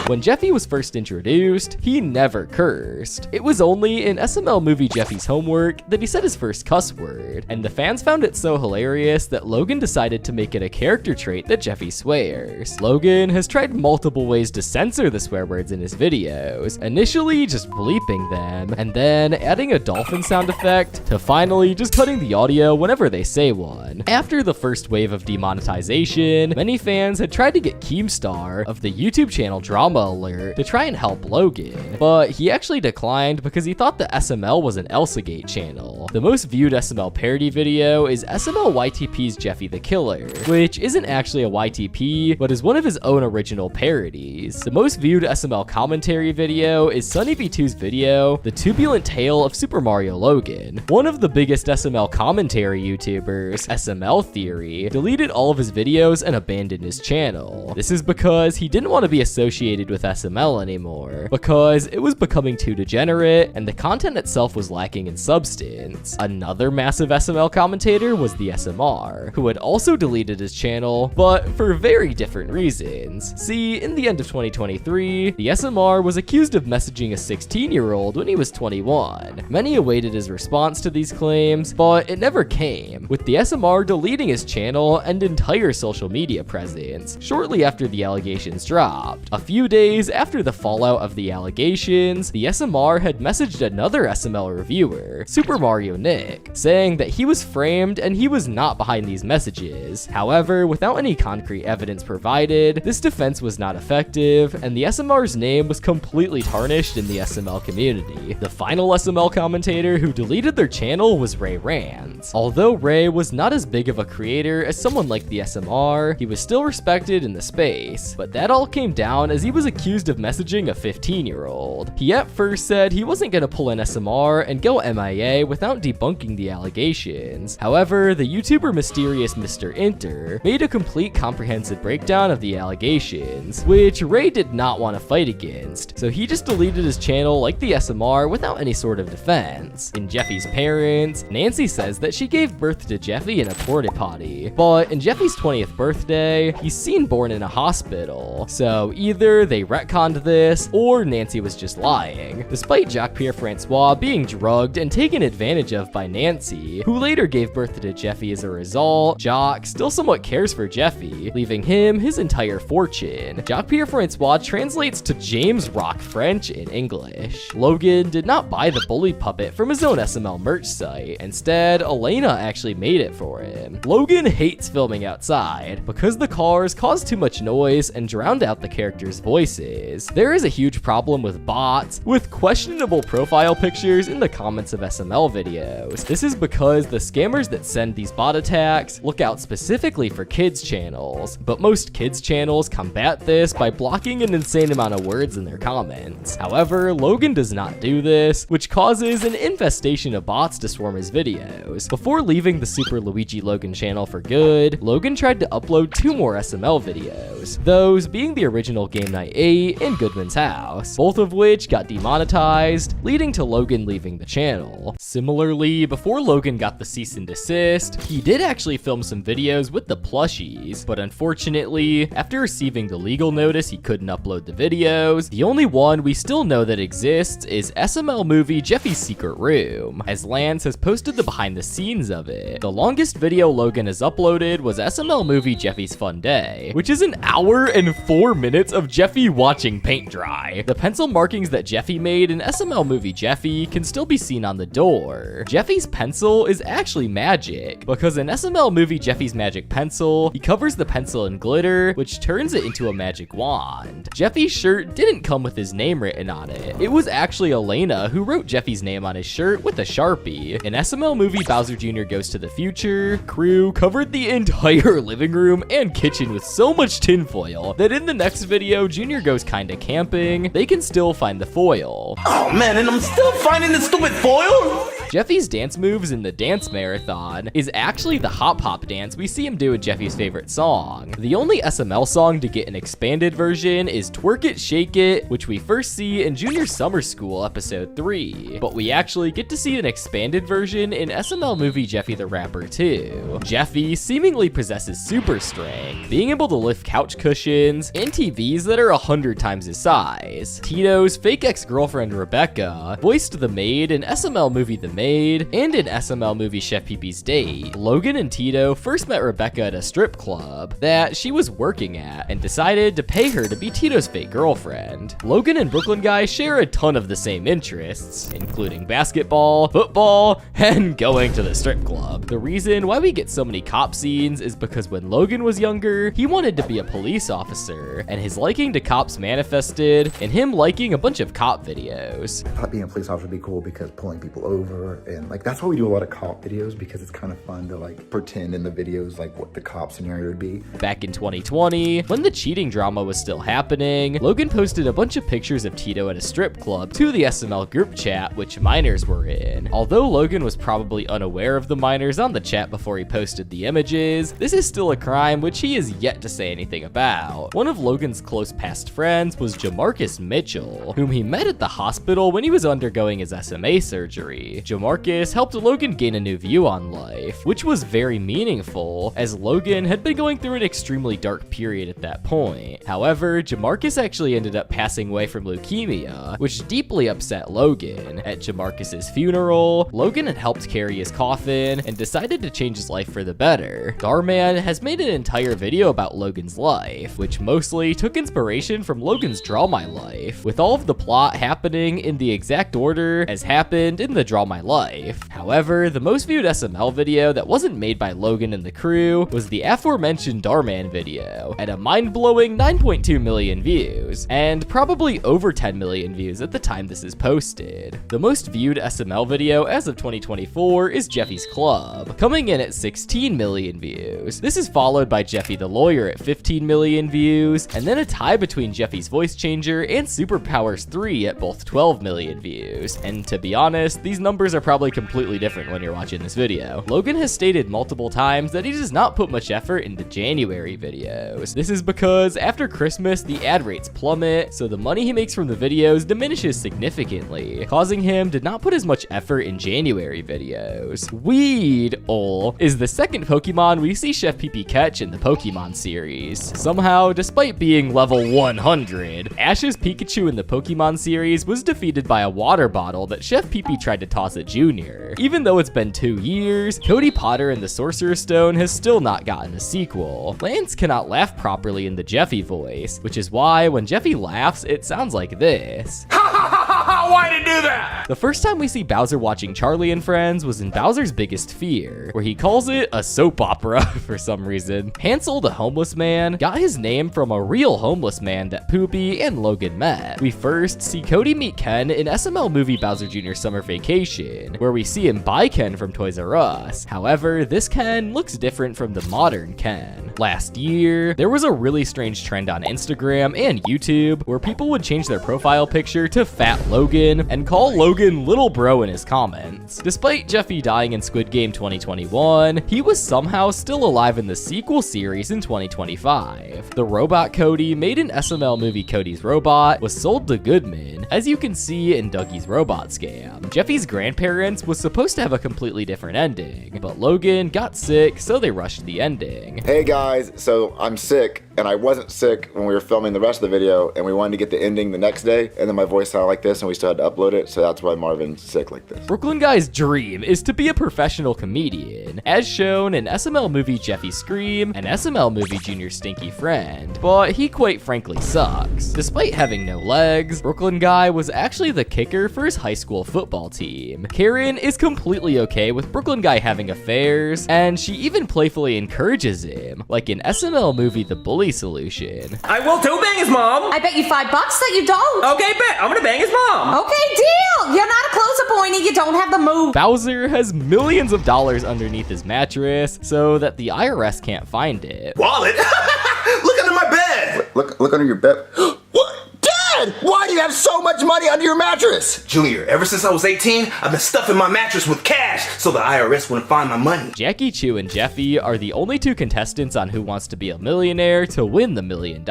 When Jeffy was first introduced, he never cursed. It was only in SML movie Jeffy's Homework that he said his first cuss word, and the fans found it so hilarious that Logan decided to make it a character trait that Jeffy swears. Logan has tried multiple ways to censor the swear words in his videos, initially just bleeping them, and then adding a dolphin sound effect, to finally just cutting the audio whenever they say one. After the first wave of demonetization, many fans had tried to get Keemstar of the YouTube channel Drama Alert to try and help Logan, but he actually declined because he thought the SML was an Elsagate channel. The most viewed SML parody video is SML YTP's Jeffy the Killer, which isn't actually a YTP, but is one of his own original parodies. The most viewed SML commentary video is Sunny V2's video, The Turbulent Tale of Super Mario Logan. One of the biggest SML commentary YouTubers, SML Theory, deleted all of his videos and abandoned his channel. This is because he didn't want to be associated with SML anymore, because it was becoming too degenerate and the content itself was lacking in substance. Another massive SML commentator was the SMR, who had also deleted his channel, but for very different reasons. See, in the end of 2023, the SMR was accused of messaging a 16-year-old when he was 21. Many awaited his response to these claims, but it never came, with the SMR deleting his channel and entire social media presence shortly after the allegations dropped. A few days after the fallout of the allegations, the SMR had messaged another SML reviewer, Super Mario Nick, saying that he was framed and he was not behind these messages. However, without any concrete evidence provided, this defense was not effective, and the SMR's name was completely tarnished in the SML community. The final SML commentator who deleted their channel was Ray Rans. Although Ray was not as big of a creator as someone like the SMR, he was still respected in the space, but that all came down as he was accused of messaging a 15-year-old. He at first said he wasn't going to pull an SMR and go MIA without debunking the allegations. However, the YouTuber Mysterious Mr. Inter made a complete comprehensive breakdown of the allegations, which Ray did not want to fight against, so he just deleted his channel like the SMR without any sort of defense. In Jeffy's parents, Nancy says that she gave birth to Jeffy in a porta potty, but in Jeffy's 20th birthday, he's seen born in a hospital, so either they retconned this, or Nancy was just lying. Despite Jacques-Pierre Francois being drugged and taken advantage of by Nancy, who later gave birth to Jeffy as a result, Jacques still somewhat cares for Jeffy, leaving him his entire fortune. Jacques-Pierre Francois translates to James Rock French in English. Logan did not buy the bully puppet from his own SML merch site. Instead, Elena actually made it for him. Logan hates filming outside because the cars cause too much noise and drowned out the characters' voices. There is a huge problem with bots with questionable profile pictures in the comments of SML videos. This is because the scammers that send these bot attacks look out specifically for kids channels, but most kids channels combat this by blocking an insane amount of words in their comments. However, Logan does not do this, which causes an infestation of bots to swarm his videos. Before leaving the Super Luigi Logan channel for good, Logan tried to upload 2 more SML videos, those being the original Game Night 8 and Goodman's House, both of which got demonetized, leading to Logan leaving the channel. Similarly, before Logan got the cease and desist, he did actually film some videos with the plushies, but unfortunately, after receiving the legal notice he couldn't upload the videos, the only one we still know that exists is SML movie Jeffy's Secret Room, as Lance has posted the behind the scenes of it. The longest video Logan has uploaded was SML movie Jeffy's Fun Day, which is an hour and 4 minutes of Jeffy watching paint dry. The pencil markings that Jeffy made in SML movie Jeffy can still be seen on the door. ever. Jeffy's pencil is actually magic, because in SML movie Jeffy's Magic Pencil, he covers the pencil in glitter, which turns it into a magic wand. Jeffy's shirt didn't come with his name written on it. It was actually Elena who wrote Jeffy's name on his shirt with a Sharpie. In SML movie Bowser Jr. Goes to the Future, crew covered the entire living room and kitchen with so much tinfoil that in the next video Junior goes kinda camping, they can still find the foil. Oh man, and I'm still finding the stupid foil? Jeffy's dance moves in the dance marathon is actually the hop hop dance we see him do in Jeffy's favorite song. The only SML song to get an expanded version is Twerk It Shake It, which we first see in Junior Summer School episode 3, but we actually get to see an expanded version in SML movie Jeffy the Rapper 2. Jeffy seemingly possesses super strength, being able to lift couch cushions and TVs that are 100 times his size. Tito's fake ex-girlfriend Rebecca voiced the maid in SML movie The Maid and in SML movie Chef Pee-Pee's Date. Logan and Tito first met Rebecca at a strip club that she was working at and decided to pay her to be Tito's fake girlfriend. Logan and Brooklyn Guy share a ton of the same interests, including basketball, football, and going to the strip club. The reason why we get so many cop scenes is because when Logan was younger, he wanted to be a police officer, and his liking to cops manifested in him liking a bunch of cop videos. I thought being a police officer would be cool because pulling people over, and like that's why we do a lot of cop videos, because it's kind of fun to like pretend in the videos like what the cop scenario would be. Back in 2020, when the cheating drama was still happening, Logan posted a bunch of pictures of Tito at a strip club to the SML group chat, which minors were in. Although Logan was probably unaware of the minors on the chat before he posted the images, this is still a crime which he is yet to say anything about. One of Logan's close past friends was Jamarcus Mitchell, whom he met at the hospital when he was undergoing his SMA surgery. Jamarcus helped Logan gain a new view on life, which was very meaningful, as Logan had been going through an extremely dark period at that point. However, Jamarcus actually ended up passing away from leukemia, which deeply upset Logan. At Jamarcus's funeral, Logan had helped carry his coffin and decided to change his life for the better. Darman has made an entire video about Logan's life, which mostly took inspiration from Logan's Draw My Life, with all of the plot happening in the exact order as happened in the Draw My Life. However, the most viewed SML video that wasn't made by Logan and the crew was the aforementioned Darman video, at a mind-blowing 9.2 million views, and probably over 10 million views at the time this is posted. The most viewed SML video as of 2024 is Jeffy's Club, coming in at 16 million views. This is followed by Jeffy the Lawyer at 15 million views, and then a tie between Jeffy's Voice Changer and Superpowers 3 at both 12 million views. And to be honest, these numbers are probably completely different when you're watching this video. Logan has stated multiple times that he does not put much effort into January videos. This is because after Christmas, the ad rates plummet, so the money he makes from the videos diminishes significantly, causing him to not put as much effort in January videos. Weedle is the second Pokemon we see Chef Pee-Pee catch in the Pokemon series. Somehow, despite being level 100, Ash's Pikachu in the Pokemon series was defeated by a water bottle that Chef Pee-Pee tried to toss at Junior. Even though it's been 2 years, Cody Potter and the Sorcerer's Stone has still not gotten a sequel. Lance cannot laugh properly in the Jeffy voice, which is why when Jeffy laughs, it sounds like this. Why'd he do that? The first time we see Bowser watching Charlie and Friends was in Bowser's Biggest Fear, where he calls it a soap opera for some reason. Hansel the homeless man got his name from a real homeless man that Poopy and Logan met. We first see Cody meet Ken in SML movie Bowser Jr. Summer Vacation, where we see him buy Ken from Toys R Us. However, this Ken looks different from the modern Ken. Last year, there was a really strange trend on Instagram and YouTube where people would change their profile picture to Fat Logan and call Logan Little Bro in his comments. Despite Jeffy dying in Squid Game 2021, he was somehow still alive in the sequel series in 2025. The robot Cody made in SML movie Cody's Robot was sold to Goodman, as you can see in Dougie's Robot Scam. Jeffy's grandparents was supposed to have a completely different ending, but Logan got sick, so they rushed the ending. Hey guys, so I'm sick. and I wasn't sick when we were filming the rest of the video, and we wanted to get the ending the next day, and then my voice sounded like this, and we still had to upload it, so that's why Marvin's sick like this. Brooklyn Guy's dream is to be a professional comedian, as shown in SML movie Jeffy Scream and SML movie Junior Stinky Friend, but he quite frankly sucks. Despite having no legs, Brooklyn Guy was actually the kicker for his high school football team. Karen is completely okay with Brooklyn Guy having affairs, and she even playfully encourages him, like in SML movie The Bully Solution. I will too bang his mom. I bet you $5 that you don't. Okay, bet. I'm gonna bang his mom. Okay, deal. You're not a closer pointy. You don't have the move. Bowser has millions of dollars underneath his mattress so that the IRS can't find it. Wallet? Look under my bed. Look under your bed. What? Dad, why do you have so much money under your mattress? Junior, ever since I was 18, I've been stuffing my mattress with cash so the IRS wouldn't find my money. Jackie Chu and Jeffy are the only two contestants on Who Wants to Be a Millionaire to win the $1 million.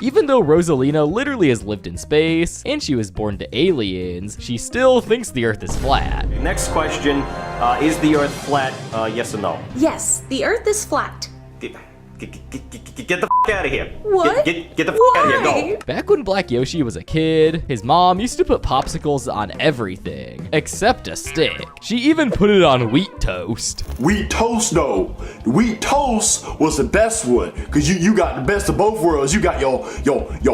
Even though Rosalina literally has lived in space and she was born to aliens, she still thinks the Earth is flat. Next question, is the Earth flat, yes or no? Yes, the Earth is flat. Get the f out of here. What? Get the f out of here, go. Back when Black Yoshi was a kid, his mom used to put popsicles on everything, except a stick. She even put it on wheat toast. Wheat toast though. The wheat toast was the best one, cause you got the best of both worlds. You got your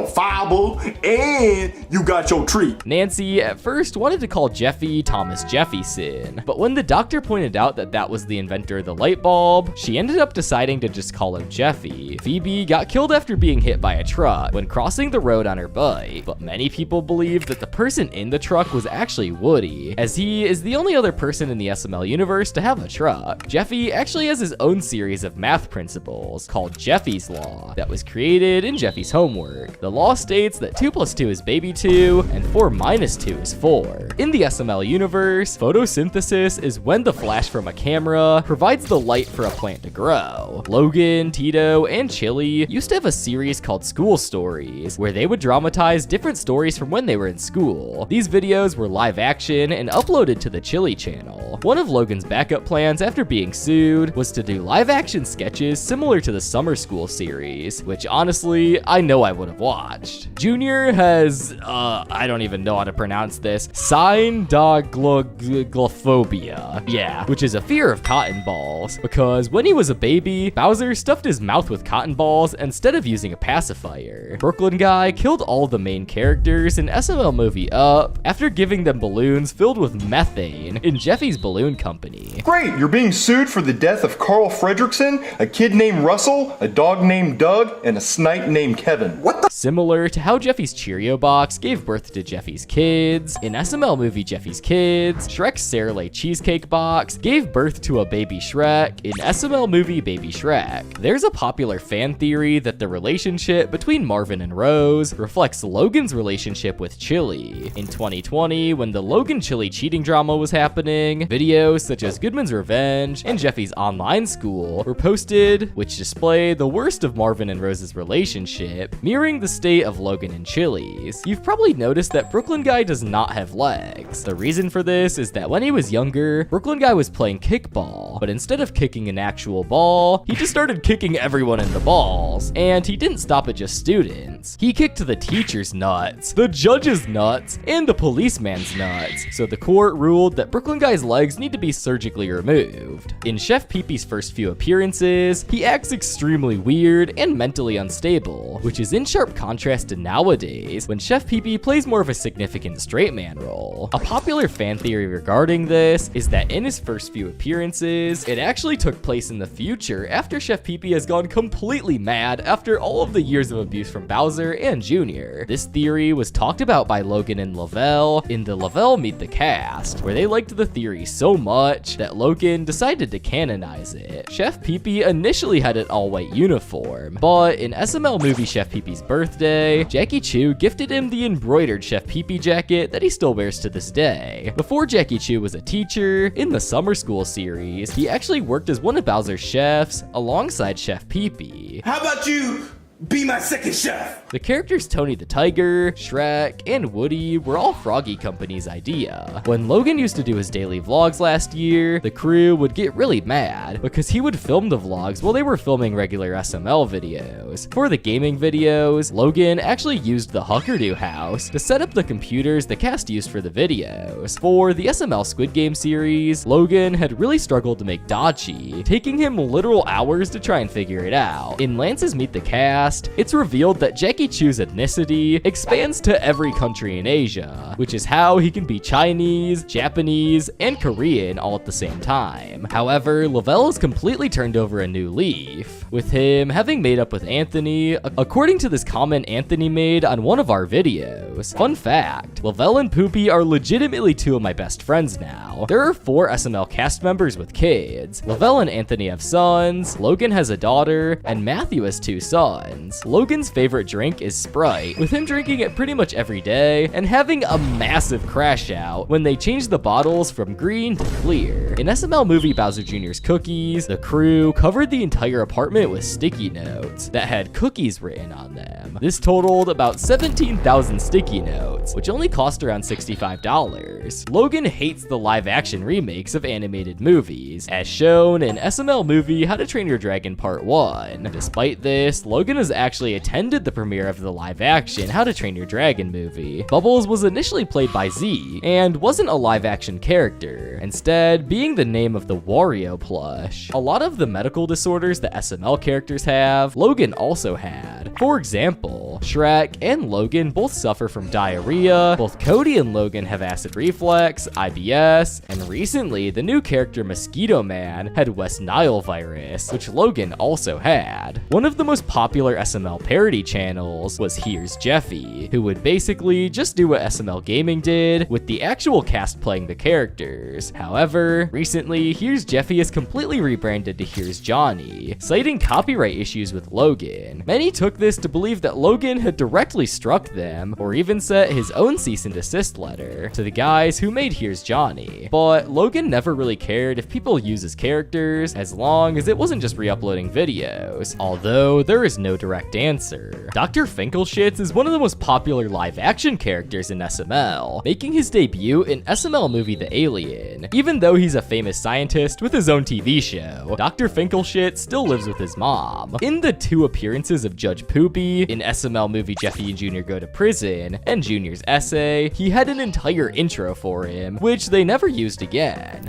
fiber and you got your treat. Nancy at first wanted to call Jeffy Thomas Jefferson, but when the doctor pointed out that that was the inventor of the light bulb, she ended up deciding to just call him Jeffy. Phoebe got killed after being hit by a truck when crossing the road on her bike, but many people believe that the person in the truck was actually Woody, as he is the only other person in the SML universe to have a truck. Jeffy actually has his own series of math principles called Jeffy's Law that was created in Jeffy's homework. The law states that 2 + 2 is baby 2 and 4 - 2 is 4. In the SML universe, photosynthesis is when the flash from a camera provides the light for a plant to grow. Logan, Tito, and Chili used to have a series called School Stories, where they would dramatize different stories from when they were in school. These videos were live action and uploaded to the Chili channel. One of Logan's backup plans after being sued was to do live action sketches similar to the Summer School series, which honestly, I know I would have watched. Junior has, I don't even know how to pronounce this, syndaglophobia. Yeah, which is a fear of cotton balls, because when he was a baby, Bowser stuffed his mouth with cotton balls instead of using a pacifier. Brooklyn Guy killed all the main characters in SML movie Up after giving them balloons filled with methane in Jeffy's balloon company. Great, you're being sued for the death of Carl Fredrickson, a kid named Russell, a dog named Doug, and a snipe named Kevin. What the? Similar to how Jeffy's Cheerio box gave birth to Jeffy's kids, in SML movie Jeffy's Kids, Shrek's Cerelac cheesecake box gave birth to a baby Shrek in SML movie Baby Shrek. There's a popular fan theory that the relationship between Marvin and Rose reflects Logan's relationship with Chili. In 2020, when the Logan Chili cheating drama was happening, videos such as Goodman's Revenge and Jeffy's online school were posted, which display the worst of Marvin and Rose's relationship, mirroring the state of Logan and Chili's. You've probably noticed that Brooklyn Guy does not have legs. The reason for this is that when he was younger, Brooklyn Guy was playing kickball, but instead of kicking an actual ball, he just started kicking everyone in the balls, and he didn't stop at just students. He kicked the teacher's nuts, the judge's nuts, and the policeman's nuts, so the court ruled that Brooklyn Guy's legs need to be surgically removed. In Chef Pee-Pee's first few appearances, he acts extremely weird and mentally unstable, which is in sharp contrast to nowadays, when Chef Pee-Pee plays more of a significant straight man role. A popular fan theory regarding this is that in his first few appearances, it actually took place in the future after Chef Pee-Pee has gone completely mad after all of the years of abuse from Bowser and Junior. This theory was talked about by Logan and Lavelle in the Lavelle Meet the Cast, where they liked the theory so much that Logan decided to canonize it. Chef Pee-Pee initially had an all-white uniform, but in SML movie Chef Pee-Pee's birthday, Jackie Chu gifted him the embroidered Chef Pee-Pee jacket that he still wears to this day. Before Jackie Chu was a teacher, in the Summer School series, he actually worked as one of Bowser's chefs alongside Chef Pee-Pee. How about you Be my second chef. The characters Tony the Tiger, Shrek, and Woody were all Froggy Company's idea. When Logan used to do his daily vlogs last year, the crew would get really mad because he would film the vlogs while they were filming regular SML videos. For the gaming videos, Logan actually used the Huckerdoo house to set up the computers the cast used for the videos. For the SML Squid Game series, Logan had really struggled to make dachi, taking him literal hours to try and figure it out. In Lance's Meet the Cast, it's revealed that Jackie Chu's ethnicity expands to every country in Asia, which is how he can be Chinese, Japanese, and Korean all at the same time. However, Lavelle has completely turned over a new leaf, with him having made up with Anthony, according to this comment Anthony made on one of our videos. Fun fact, Lavelle and Poopy are legitimately two of my best friends now. There are 4 SML cast members with kids. Lavelle and Anthony have sons, Logan has a daughter, and Matthew has 2 sons. Logan's favorite drink is Sprite, with him drinking it pretty much every day and having a massive crash out when they change the bottles from green to clear. In SML movie Bowser Jr.'s Cookies, the crew covered the entire apartment with sticky notes that had cookies written on them. This totaled about 17,000 sticky notes, which only cost around $65. Logan hates the live-action remakes of animated movies, as shown in SML movie How to Train Your Dragon Part 1. Despite this, Logan has actually attended the premiere of the live-action How to Train Your Dragon movie. Bubbles was initially played by Z, and wasn't a live-action character, instead being the name of the Wario plush. A lot of the medical disorders that SML characters have, Logan also had. For example, Shrek and Logan both suffer from diarrhea, both Cody and Logan have acid reflux, IBS, and recently the new character Mosquito Man had West Nile virus, which Logan also had. One of the most popular SML parody channels was Here's Jeffy, who would basically just do what SML Gaming did, with the actual cast playing the characters. However, recently, Here's Jeffy is completely rebranded to Here's Johnny, citing copyright issues with Logan. Many took this to believe that Logan had directly struck them, or even sent his own cease and desist letter to the guys who made Here's Johnny. But Logan never really cared if people use his characters, as long as it wasn't just re-uploading videos, although there is no direct answer. Dr. Finkelshitz is one of the most popular live-action characters in SML, making his debut in SML movie The Alien. Even though he's a famous scientist with his own TV show, Dr. Finkelshitz still lives with his mom. In the 2 appearances of Judge Poopy, in SML movie Jeffy and Junior Go to Prison, and Junior's essay, he had an entire intro for him, which they never used again.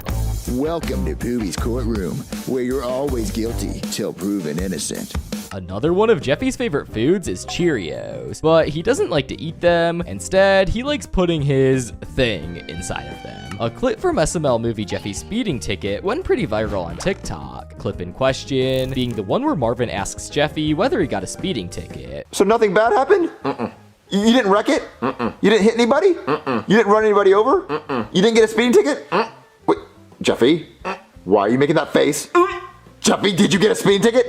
Welcome to Poopy's courtroom, where you're always guilty till proven innocent. Another one of Jeffy's favorite foods is Cheerios, but he doesn't like to eat them. Instead, he likes putting his thing inside of them. A clip from SML movie Jeffy's speeding ticket went pretty viral on TikTok. Clip in question being the one where Marvin asks Jeffy whether he got a speeding ticket. So nothing bad happened? You didn't wreck it? You didn't hit anybody? You didn't run anybody over? You didn't get a speeding ticket? Wait, Jeffy, why are you making that face? Jeffy, did you get a speeding ticket?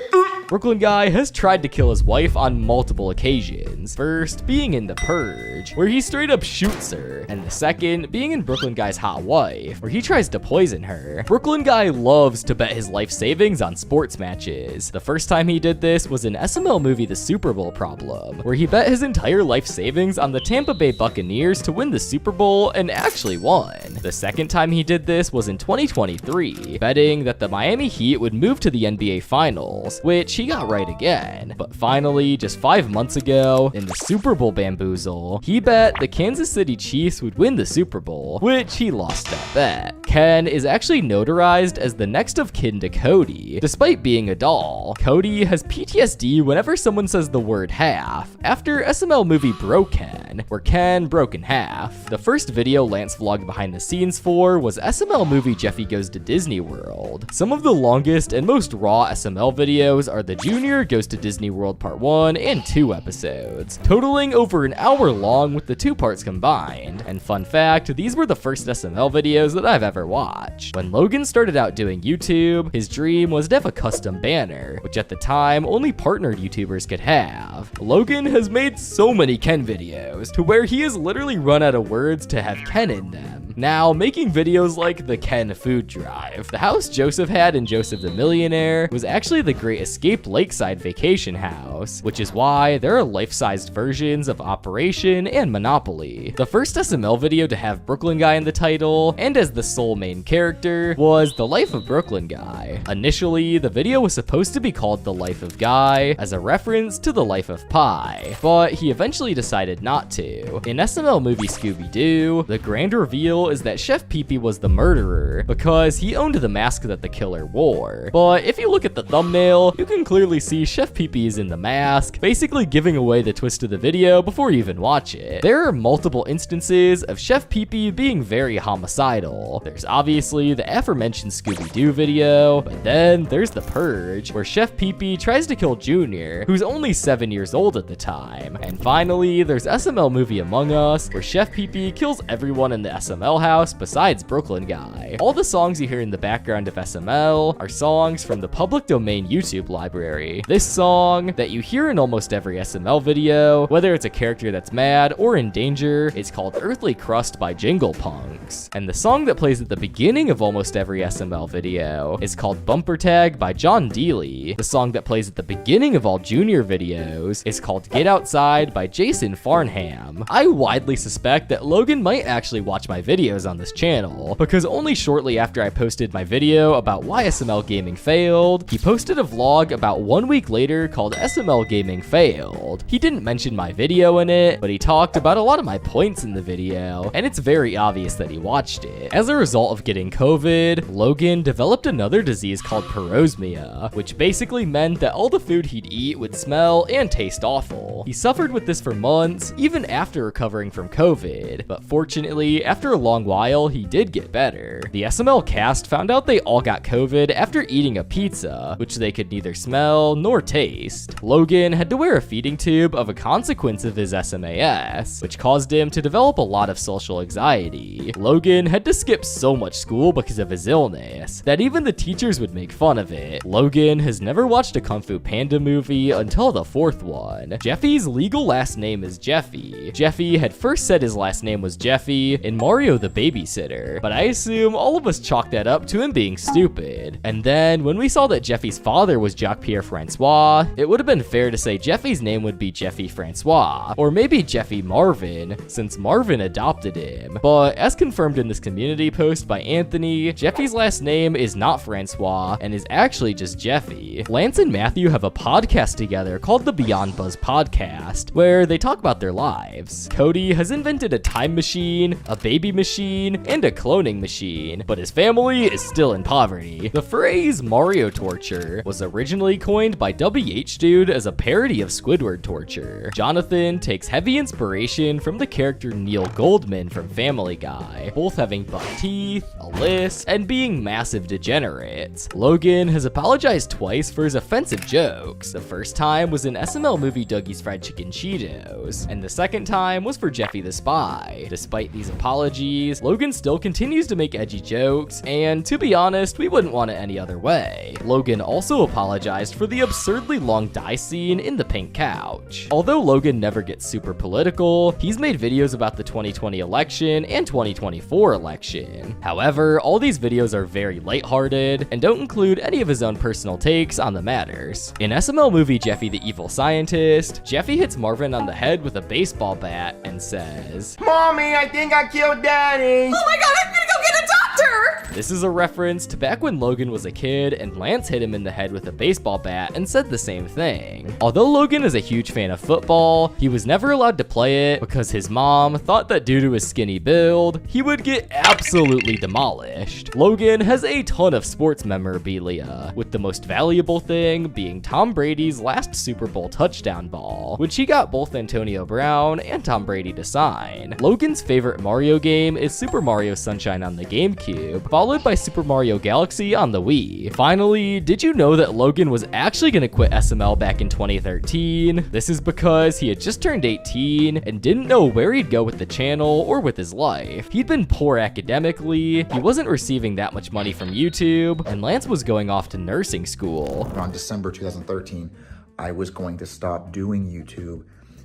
Brooklyn Guy has tried to kill his wife on multiple occasions. First, being in The Purge, where he straight up shoots her, and the second, being in Brooklyn Guy's Hot Wife, where he tries to poison her. Brooklyn Guy loves to bet his life savings on sports matches. The first time he did this was in SML movie The Super Bowl Problem, where he bet his entire life savings on the Tampa Bay Buccaneers to win the Super Bowl and actually won. The second time he did this was in 2023, betting that the Miami Heat would move to the NBA Finals, which he got right again. But finally, just 5 months ago, in the Super Bowl Bamboozle, he bet the Kansas City Chiefs would win the Super Bowl, which he lost that bet. Ken is actually notarized as the next of kin to Cody, despite being a doll. Cody has PTSD whenever someone says the word half, after SML movie Broke Ken, where Ken broke in half. The first video Lance vlogged behind the scenes for was SML movie Jeffy Goes to Disney World. Some of the longest and most raw SML videos are the Junior Goes to Disney World Part 1 and 2 episodes, totaling over an hour long with the 2 parts combined. And fun fact, these were the first SML videos that I've ever watched. When Logan started out doing YouTube, his dream was to have a custom banner, which at the time only partnered YouTubers could have. Logan has made so many Ken videos, to where he has literally run out of words to have Ken in them. Now, making videos like the Ken Food Drive. The house Joseph had in Joseph the Millionaire was actually the Great Escape Lakeside Vacation House. house, which is why there are life-sized versions of Operation and Monopoly. The first SML video to have Brooklyn Guy in the title, and as the sole main character, was The Life of Brooklyn Guy. Initially, the video was supposed to be called The Life of Guy, as a reference to The Life of Pi, but he eventually decided not to. In SML movie Scooby-Doo, the grand reveal is that Chef Pee-Pee was the murderer, because he owned the mask that the killer wore. But if you look at the thumbnail, you can clearly see Chef Pee-Pee is in the mask, basically giving away the twist of the video before you even watch it. There are multiple instances of Chef Pee-Pee being very homicidal. There's obviously the aforementioned Scooby-Doo video, but then there's The Purge, where Chef Pee-Pee tries to kill Junior, who's only 7 years old at the time. And finally, there's SML movie Among Us, where Chef Pee-Pee kills everyone in the SML house besides Brooklyn Guy. All the songs you hear in the background of SML are songs from the public domain YouTube library. This song that you hear in almost every SML video, whether it's a character that's mad or in danger, is called Earthly Crust by Jingle Punks. And the song that plays at the beginning of almost every SML video is called Bumper Tag by John Deely. The song that plays at the beginning of all Junior videos is called Get Outside by Jason Farnham. I widely suspect that Logan might actually watch my videos on this channel, because only shortly after I posted my video about why SML Gaming failed, he posted a vlog about 1 week later called SML Gaming Failed. He didn't mention my video in it, but he talked about a lot of my points in the video, and it's very obvious that he watched it. As a result of getting COVID, Logan developed another disease called parosmia, which basically meant that all the food he'd eat would smell and taste awful. He suffered with this for months, even after recovering from COVID, but fortunately, after a long while, he did get better. The SML cast found out they all got COVID after eating a pizza, which they could neither smell nor taste. Logan had to wear a feeding tube of a consequence of his SMAS, which caused him to develop a lot of social anxiety. Logan had to skip so much school because of his illness that even the teachers would make fun of it. Logan has never watched a Kung Fu Panda movie until the 4th one. Jeffy's legal last name is Jeffy. Jeffy had first said his last name was Jeffy in Mario the Babysitter, but I assume all of us chalked that up to him being stupid. And then when we saw that Jeffy's father was Jacques-Pierre Francois, it would have been fair to say Jeffy's name would be Jeffy Francois, or maybe Jeffy Marvin, since Marvin adopted him. But as confirmed in this community post by Anthony, Jeffy's last name is not Francois and is actually just Jeffy. Lance and Matthew have a podcast together called the Beyond Buzz Podcast, where they talk about their lives. Cody has invented a time machine, a baby machine, and a cloning machine, but his family is still in poverty. The phrase Mario torture was originally coined by WH Dude as a parody of Squidward torture. Jonathan takes heavy inspiration from the character Neil Goldman from Family Guy, both having buck teeth, a lisp, and being massive degenerates. Logan has apologized twice for his offensive jokes. The first time was in SML movie Dougie's Fried Chicken Cheetos, and the second time was for Jeffy the Spy. Despite these apologies, Logan still continues to make edgy jokes, and to be honest, we wouldn't want it any other way. Logan also apologized for the absurdly long die scene in the pink couch. Although Logan never gets super political, he's made videos about the 2020 election and 2024 election. However, all these videos are very lighthearted and don't include any of his own personal takes on the matters. In SML movie Jeffy the Evil Scientist, Jeffy hits Marvin on the head with a baseball bat and says, "Mommy, I think I killed Daddy." Oh my god, I'm gonna go get a doctor! This is a reference to back when Logan was a kid and Lance hit him in the head with a baseball bat and said the same thing. Although Logan is a huge fan of football, he was never allowed to play it because his mom thought that due to his skinny build, he would get absolutely demolished. Logan has a ton of sports memorabilia, with the most valuable thing being Tom Brady's last Super Bowl touchdown ball, which he got both Antonio Brown and Tom Brady to sign. Logan's favorite Mario game is Super Mario Sunshine on the GameCube, followed by Super Mario Galaxy on the Wii. Finally, did you know that Logan was actually gonna quit SML back in 2013? This is because he had just turned 18 and didn't know where he'd go with the channel or with his life. He'd been poor academically, he wasn't receiving that much money from YouTube, and Lance was going off to nursing school. On December 2013, I was going to stop doing YouTube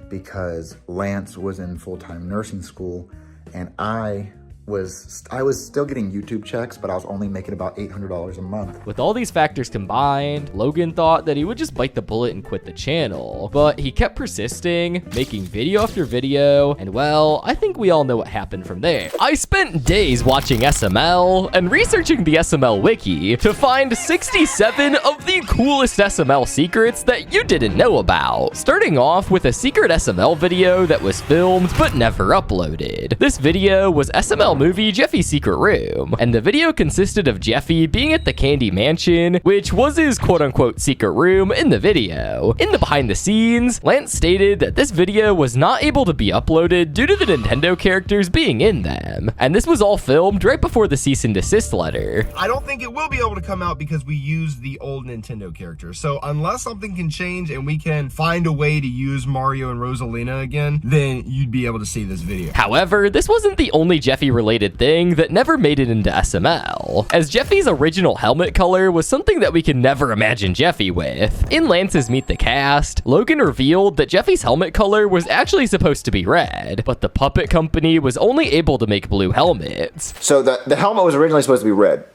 because Lance was in full-time nursing school and I was I was still getting YouTube checks, but I was only making about $800 a month. With all these factors combined, Logan thought that he would just bite the bullet and quit the channel, but he kept persisting, making video after video, and well, I think we all know what happened from there. I spent days watching SML and researching the SML wiki to find 67 of the coolest SML secrets that you didn't know about. Starting off with a secret SML video that was filmed but never uploaded. This video was SML movie Jeffy's Secret Room, and the video consisted of Jeffy being at the Candy Mansion, which was his quote-unquote secret room in the video. In the behind the scenes, Lance stated that this video was not able to be uploaded due to the Nintendo characters being in them, and this was all filmed right before the cease and desist letter. I don't think it will be able to come out because we use the old Nintendo characters, so unless something can change and we can find a way to use Mario and Rosalina again, then you'd be able to see this video. However, this wasn't the only Jeffy-related thing that never made it into SML, as Jeffy's original helmet color was something that we can never imagine Jeffy with. In Lance's Meet the Cast, Logan revealed that Jeffy's helmet color was actually supposed to be red, but the puppet company was only able to make blue helmets. So the helmet was originally supposed to be red,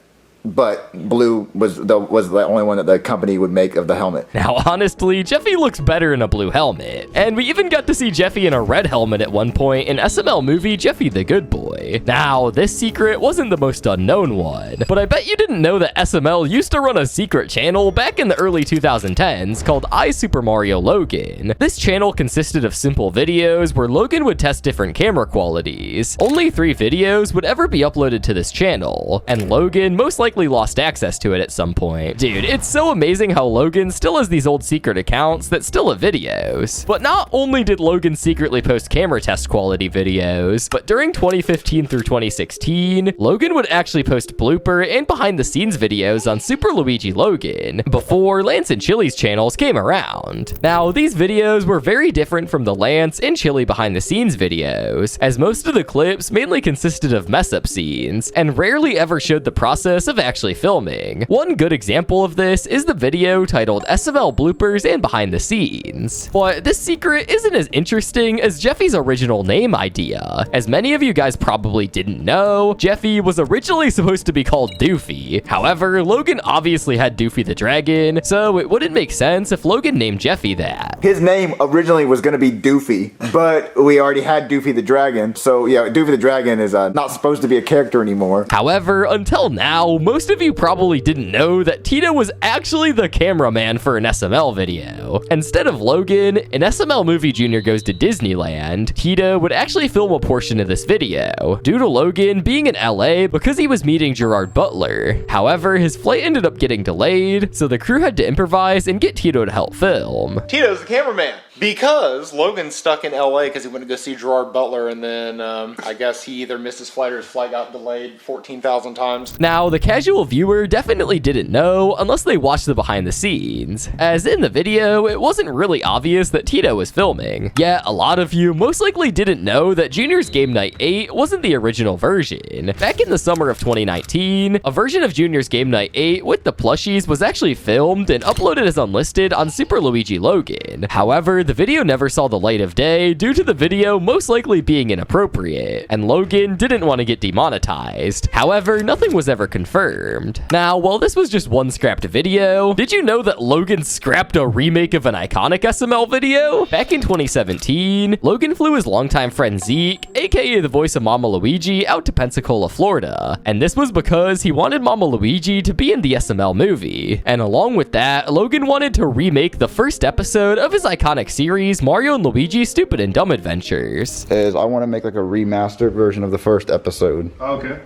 but blue was the only one that the company would make of the helmet. Now, honestly, Jeffy looks better in a blue helmet, and we even got to see Jeffy in a red helmet at one point in SML movie Jeffy the Good Boy. Now, this secret wasn't the most unknown one, but I bet you didn't know that SML used to run a secret channel back in the early 2010s called I Super Mario Logan. This channel consisted of simple videos where Logan would test different camera qualities. Only 3 videos would ever be uploaded to this channel, and Logan most likely lost access to it at some point. Dude, it's so amazing how Logan still has these old secret accounts that still have videos. But not only did Logan secretly post camera test quality videos, but during 2015 through 2016, Logan would actually post blooper and behind the scenes videos on Super Luigi Logan before Lance and Chili's channels came around. Now, these videos were very different from the Lance and Chili behind the scenes videos, as most of the clips mainly consisted of mess up scenes and rarely ever showed the process of actually filming. One good example of this is the video titled SML Bloopers and Behind the Scenes. But this secret isn't as interesting as Jeffy's original name idea. As many of you guys probably didn't know, Jeffy was originally supposed to be called Doofy. However, Logan obviously had Doofy the Dragon, so it wouldn't make sense if Logan named Jeffy that. His name originally was going to be Doofy, but we already had Doofy the Dragon, so yeah, Doofy the Dragon is not supposed to be a character anymore. However, until now, most of you probably didn't know that Tito was actually the cameraman for an SML video. Instead of Logan, in SML Movie Junior Goes to Disneyland, Tito would actually film a portion of this video, due to Logan being in LA because he was meeting Gerard Butler. However, his flight ended up getting delayed, so the crew had to improvise and get Tito to help film. Tito's the cameraman. Because Logan's stuck in LA because he went to go see Gerard Butler, and then I guess he either missed his flight or his flight got delayed 14,000 times. Now, the casual viewer definitely didn't know unless they watched the behind the scenes, as in the video, it wasn't really obvious that Tito was filming. Yet, a lot of you most likely didn't know that Junior's Game Night 8 wasn't the original version. Back in the summer of 2019, a version of Junior's Game Night 8 with the plushies was actually filmed and uploaded as unlisted on Super Luigi Logan. However, the video never saw the light of day due to the video most likely being inappropriate, and Logan didn't want to get demonetized. However, nothing was ever confirmed. Now, while this was just one scrapped video, did you know that Logan scrapped a remake of an iconic SML video? Back in 2017, Logan flew his longtime friend Zeke, aka the voice of Mama Luigi, out to Pensacola, Florida, and this was because he wanted Mama Luigi to be in the SML movie. And along with that, Logan wanted to remake the first episode of his iconic series, Mario and Luigi Stupid and Dumb Adventures. I want to make like a remastered version of the first episode. Okay.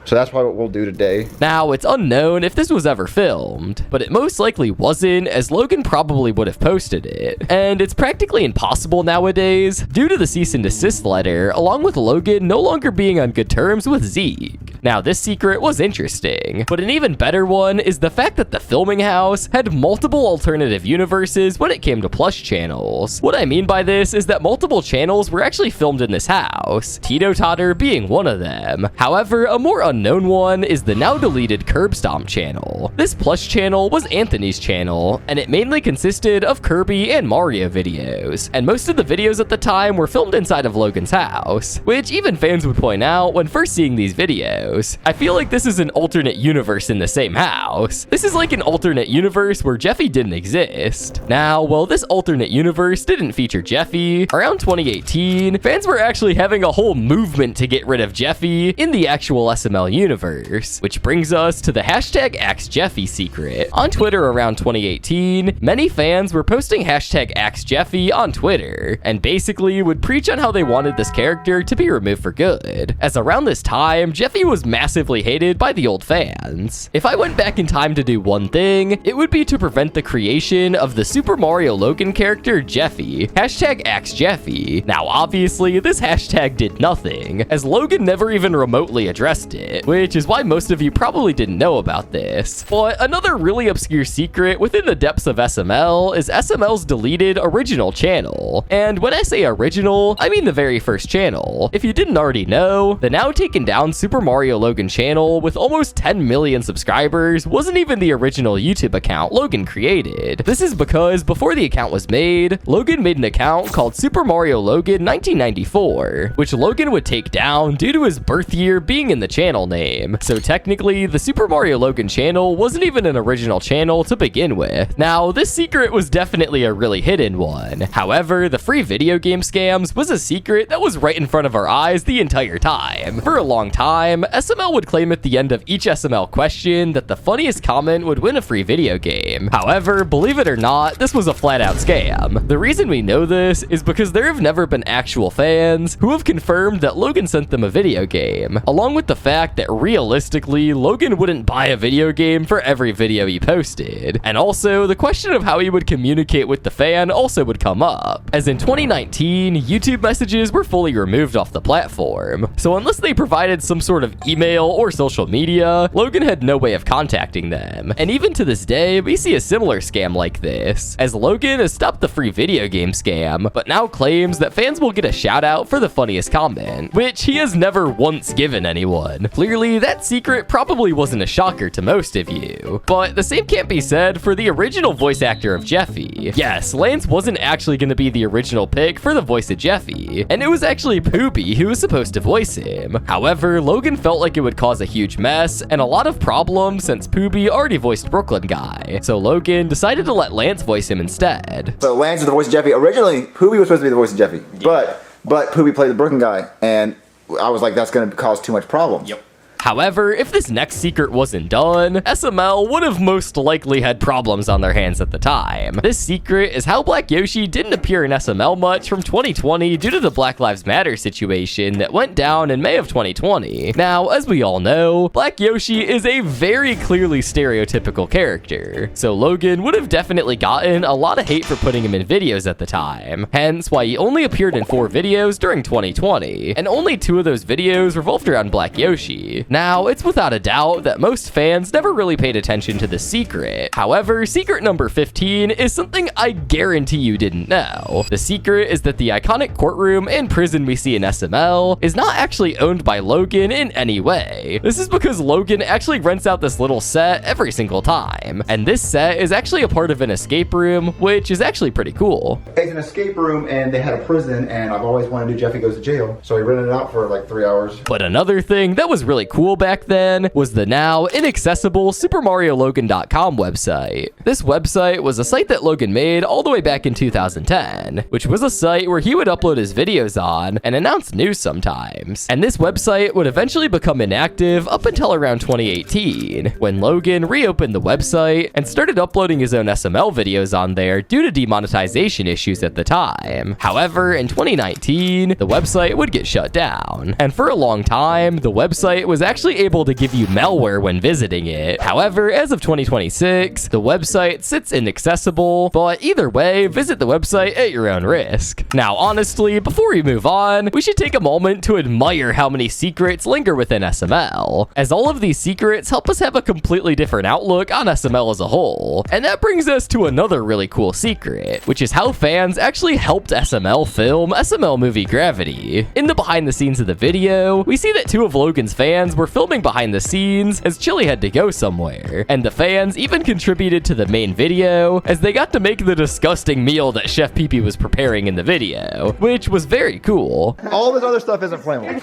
So that's probably what we'll do today. Now, it's unknown if this was ever filmed, but it most likely wasn't, as Logan probably would have posted it. And it's practically impossible nowadays, due to the cease and desist letter, along with Logan no longer being on good terms with Zeke. Now, this secret was interesting, but an even better one is the fact that the filming house had multiple alternative universes when it came to plush channels. What I mean by this is that multiple channels were actually filmed in this house, Tito Totter being one of them. However, a more unknown one is the now deleted Curb Stomp channel. This Plus channel was Anthony's channel, and it mainly consisted of Kirby and Mario videos, and most of the videos at the time were filmed inside of Logan's house, which even fans would point out when first seeing these videos. I feel like this is an alternate universe in the same house. This is like an alternate universe where Jeffy didn't exist. Now, while this alternate universe didn't feature Jeffy, around 2018, fans were actually having a whole movement to get rid of Jeffy in the actual SML universe, which brings us to the hashtag #AxeJeffy secret. On Twitter around 2018, many fans were posting hashtag #AxeJeffy on Twitter, and basically would preach on how they wanted this character to be removed for good, as around this time, Jeffy was massively hated by the old fans. If I went back in time to do one thing, it would be to prevent the creation of the Super Mario Logan character Jeffy, hashtag #AxeJeffy. Now obviously, this hashtag did nothing, as Logan never even remotely addressed it, which is why most of you probably didn't know about this. But another really obscure secret within the depths of SML is SML's deleted original channel. And when I say original, I mean the very first channel. If you didn't already know, the now taken down Super Mario Logan channel with almost 10 million subscribers wasn't even the original YouTube account Logan created. This is because before the account was made, Logan made an account called Super Mario Logan 1994, which Logan would take down due to his birth year being in the channel name. So technically, the Super Mario Logan channel wasn't even an original channel to begin with. Now, this secret was definitely a really hidden one. However, the free video game scams was a secret that was right in front of our eyes the entire time. For a long time, SML would claim at the end of each SML question that the funniest comment would win a free video game. However, believe it or not, this was a flat-out scam. The reason we know this is because there have never been actual fans who have confirmed that Logan sent them a video game, along with the fact that realistically, Logan wouldn't buy a video game for every video he posted. And also, the question of how he would communicate with the fan also would come up, as in 2019, YouTube messages were fully removed off the platform. So unless they provided some sort of email or social media, Logan had no way of contacting them. And even to this day, we see a similar scam like this, as Logan has stopped the free video game scam, but now claims that fans will get a shout out for the funniest comment, which he has never once given anyone. Clearly, that secret probably wasn't a shocker to most of you. But the same can't be said for the original voice actor of Jeffy. Yes, Lance wasn't actually going to be the original pick for the voice of Jeffy, and it was actually Poopy who was supposed to voice him. However, Logan felt like it would cause a huge mess and a lot of problems since Poopy already voiced Brooklyn Guy, so Logan decided to let Lance voice him instead. So Lance is the voice of Jeffy. Originally, Poopy was supposed to be the voice of Jeffy, but Poopy played the Brooklyn Guy, and I was like, that's going to cause too much problems. Yep. However, if this next secret wasn't done, SML would have most likely had problems on their hands at the time. This secret is how Black Yoshi didn't appear in SML much from 2020 due to the Black Lives Matter situation that went down in May of 2020. Now, as we all know, Black Yoshi is a very clearly stereotypical character, so Logan would have definitely gotten a lot of hate for putting him in videos at the time, hence why he only appeared in 4 videos during 2020, and only 2 of those videos revolved around Black Yoshi. Now, it's without a doubt that most fans never really paid attention to the secret. However, secret number 15 is something I guarantee you didn't know. The secret is that the iconic courtroom and prison we see in SML is not actually owned by Logan in any way. This is because Logan actually rents out this little set every single time, and this set is actually a part of an escape room, which is actually pretty cool. It's an escape room, and they had a prison, and I've always wanted to do Jeffy Goes to Jail, so he rented it out for like 3 hours. But another thing that was really cool back then was the now inaccessible SuperMarioLogan.com website. This website was a site that Logan made all the way back in 2010, which was a site where he would upload his videos on and announce news sometimes. And this website would eventually become inactive up until around 2018, when Logan reopened the website and started uploading his own SML videos on there due to demonetization issues at the time. However, in 2019, the website would get shut down. And for a long time, the website was actually able to give you malware when visiting it. However, as of 2026, the website sits inaccessible, but either way, visit the website at your own risk. Now, honestly, before we move on, we should take a moment to admire how many secrets linger within SML, as all of these secrets help us have a completely different outlook on SML as a whole. And that brings us to another really cool secret, which is how fans actually helped SML film SML movie Gravity. In the behind the scenes of the video, we see that 2 of Logan's fans were were filming behind the scenes as Chili had to go somewhere, and the fans even contributed to the main video as they got to make the disgusting meal that Chef Pee-Pee was preparing in the video, which was very cool. All this other stuff isn't flammable.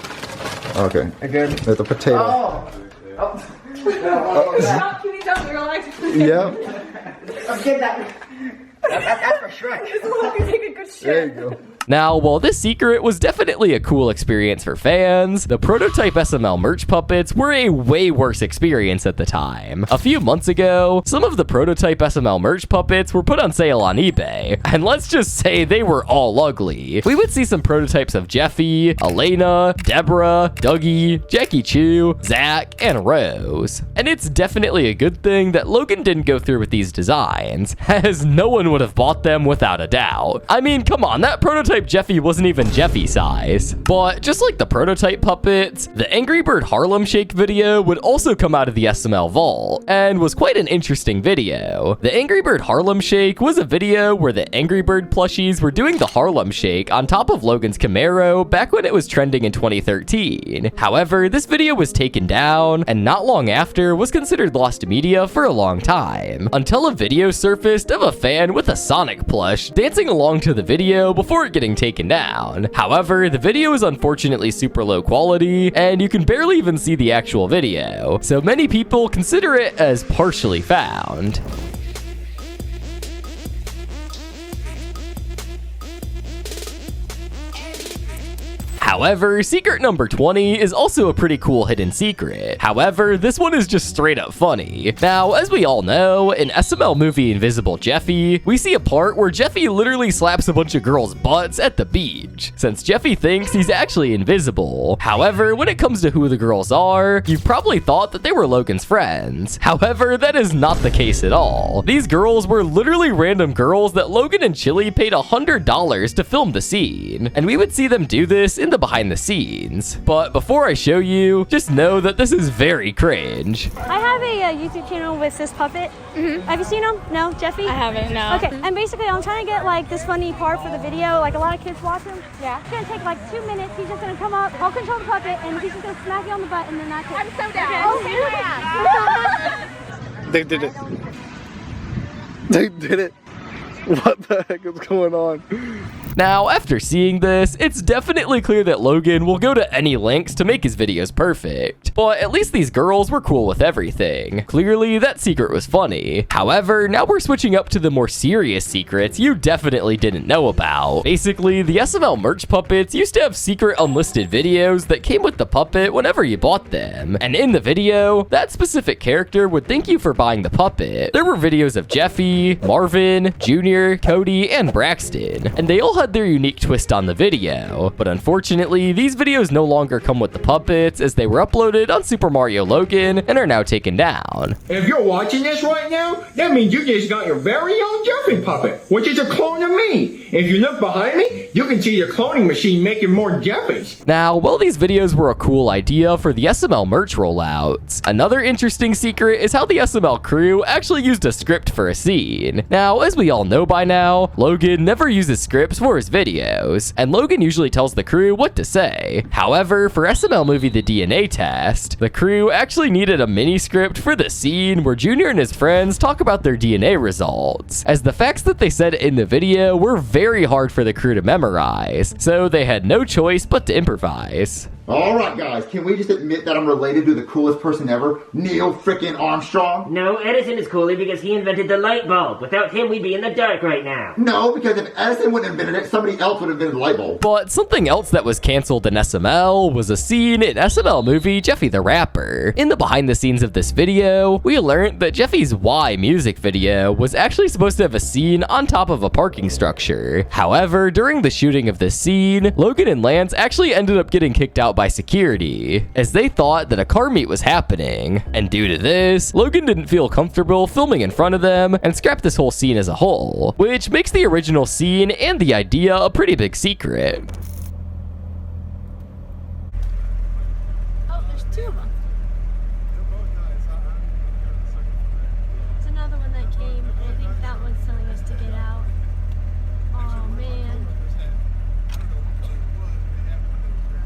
Okay. Again. There's a potato. Stop, can you don't realize? Yep. Let's get that. That's for Shrek. This is how you take a good shit. There you go. Now, while this secret was definitely a cool experience for fans, the prototype SML merch puppets were a way worse experience at the time. A few months ago, some of the prototype SML merch puppets were put on sale on eBay, and let's just say they were all ugly. We would see some prototypes of Jeffy, Elena, Deborah, Dougie, Jackie Chu, Zach, and Rose. And it's definitely a good thing that Logan didn't go through with these designs, as no one would have bought them without a doubt. I mean, come on, that prototype Jeffy wasn't even Jeffy size. But just like the prototype puppets, the Angry Bird Harlem Shake video would also come out of the SML vault, and was quite an interesting video. The Angry Bird Harlem Shake was a video where the Angry Bird plushies were doing the Harlem Shake on top of Logan's Camaro back when it was trending in 2013. However, this video was taken down, and not long after was considered lost media for a long time, until a video surfaced of a fan with a Sonic plush dancing along to the video before it getting taken down. However, the video is unfortunately super low quality, and you can barely even see the actual video, so many people consider it as partially found. However, secret number 20 is also a pretty cool hidden secret. However, this one is just straight up funny. Now, as we all know, in SML movie Invisible Jeffy, we see a part where Jeffy literally slaps a bunch of girls' butts at the beach, since Jeffy thinks he's actually invisible. However, when it comes to who the girls are, you probably thought that they were Logan's friends. However, that is not the case at all. These girls were literally random girls that Logan and Chili paid $100 to film the scene, and we would see them do this in the behind the scenes. But before I show you, just know that this is very cringe. I have a YouTube channel with this puppet. Have you seen him? No? Jeffy? I haven't, no. Okay, and basically I'm trying to get like this funny part for the video, like a lot of kids watch him. Yeah. It's gonna take like 2 minutes. He's just gonna come up, I'll control the puppet, and he's just gonna smack you on the butt, and then that's it. I'm so down. They did it. They did it. What the heck is going on? Now, after seeing this, it's definitely clear that Logan will go to any lengths to make his videos perfect. But at least these girls were cool with everything. Clearly, that secret was funny. However, now we're switching up to the more serious secrets you definitely didn't know about. Basically, the SML merch puppets used to have secret unlisted videos that came with the puppet whenever you bought them. And in the video, that specific character would thank you for buying the puppet. There were videos of Jeffy, Marvin, Junior, Cody, and Braxton, and they all had their unique twist on the video. But unfortunately, these videos no longer come with the puppets as they were uploaded on Super Mario Logan and are now taken down. If you're watching this right now, that means you just got your very own Jeffy puppet, which is a clone of me. If you look behind me, you can see the cloning machine making more Jeffys. Now, while these videos were a cool idea for the SML merch rollouts, another interesting secret is how the SML crew actually used a script for a scene. Now, as we all know by now, Logan never uses scripts for his videos, and Logan usually tells the crew what to say. However, for SML movie The DNA Test, the crew actually needed a mini script for the scene where Junior and his friends talk about their DNA results, as the facts that they said in the video were very hard for the crew to memorize, so they had no choice but to improvise. All right, guys, can we just admit that I'm related to the coolest person ever, Neil frickin' Armstrong? No, Edison is cooler because he invented the light bulb. Without him, we'd be in the dark right now. No, because if Edison wouldn't have invented it, somebody else would have invented the light bulb. But something else that was canceled in SML was a scene in SML movie Jeffy the Rapper. In the behind the scenes of this video, we learned that Jeffy's Why music video was actually supposed to have a scene on top of a parking structure. However, during the shooting of this scene, Logan and Lance actually ended up getting kicked out by security, as they thought that a car meet was happening. And due to this, Logan didn't feel comfortable filming in front of them and scrapped this whole scene as a whole, which makes the original scene and the idea a pretty big secret. Oh, there's 2 of them. It's another one that came, and I think that one's telling us to get out. Oh, man.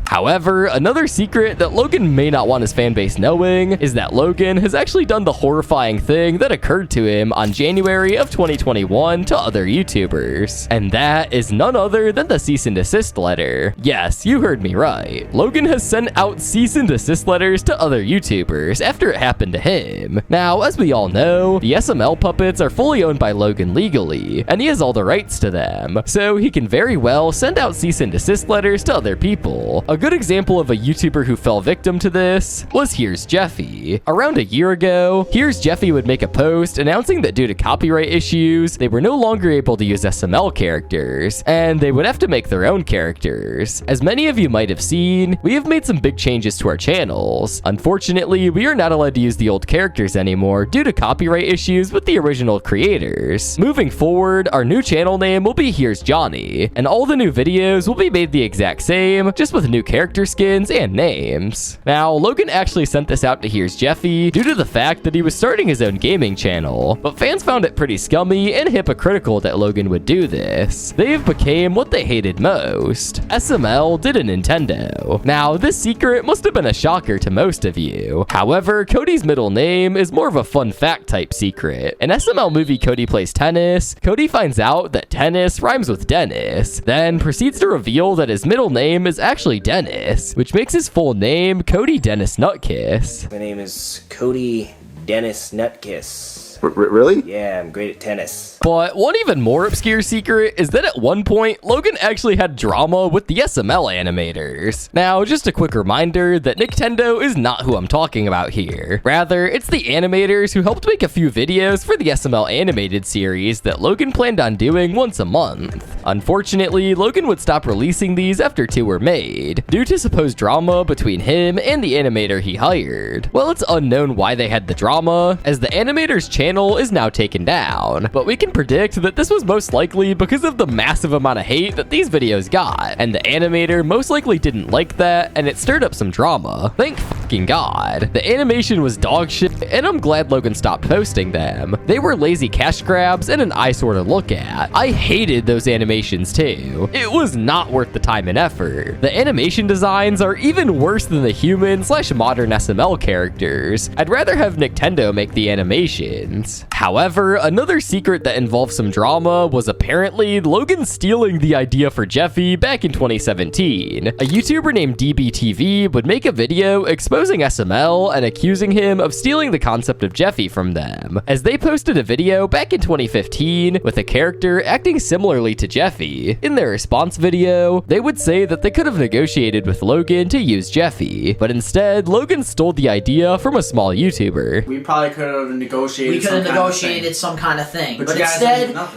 However, another secret that Logan may not want his fanbase knowing is that Logan has actually done the horrifying thing that occurred to him on January of 2021 to other YouTubers. And that is none other than the cease and desist letter. Yes, you heard me right. Logan has sent out cease and desist letters to other YouTubers after it happened to him. Now, as we all know, the SML puppets are fully owned by Logan legally, and he has all the rights to them, so he can very well send out cease and desist letters to other people. A good example of a YouTuber who fell victim to this was Here's Jeffy. Around a year ago, Here's Jeffy would make a post announcing that due to copyright issues, they were no longer able to use SML characters, and they would have to make their own characters. As many of you might have seen, we have made some big changes to our channels. Unfortunately, we are not allowed to use the old characters anymore due to copyright issues with the original creators. Moving forward, our new channel name will be Here's Johnny, and all the new videos will be made the exact same, just with new character skins and names. Now, Logan actually sent this out to Here's Jeffy due to the fact that he was starting his own gaming channel, but fans found it pretty scummy and hypocritical that Logan would do this. They have become what they hated most. SML did a Nintendo. Now, this secret must have been a shocker to most of you. However, Cody's middle name is more of a fun fact type secret. In SML movie Cody Plays Tennis, Cody finds out that tennis rhymes with Dennis, then proceeds to reveal that his middle name is actually Dennis, which makes his full name Cody Dennis Nutkiss. My name is Cody Dennis Nutkiss. Really? Yeah, I'm great at tennis. But one even more obscure secret is that at one point, Logan actually had drama with the SML animators. Now, just a quick reminder that Nintendo is not who I'm talking about here. Rather, it's the animators who helped make a few videos for the SML animated series that Logan planned on doing once a month. Unfortunately, Logan would stop releasing these after 2 were made, due to supposed drama between him and the animator he hired. Well, it's unknown why they had the drama, as the animator's channel is now taken down, but we can predict that this was most likely because of the massive amount of hate that these videos got, and the animator most likely didn't like that, and it stirred up some drama. Thank fucking God. The animation was dog shit, and I'm glad Logan stopped posting them. They were lazy cash grabs and an eyesore to look at. I hated those animations too. It was not worth the time and effort. The animation designs are even worse than the human/modern SML characters. I'd rather have Nintendo make the animations. However, another secret that involved some drama was apparently Logan stealing the idea for Jeffy back in 2017. A YouTuber named DBTV would make a video exposing SML and accusing him of stealing the concept of Jeffy from them, as they posted a video back in 2015 with a character acting similarly to Jeffy. In their response video, they would say that they could have negotiated with Logan to use Jeffy, but instead, Logan stole the idea from a small YouTuber. We probably could have negotiated some kind of thing. But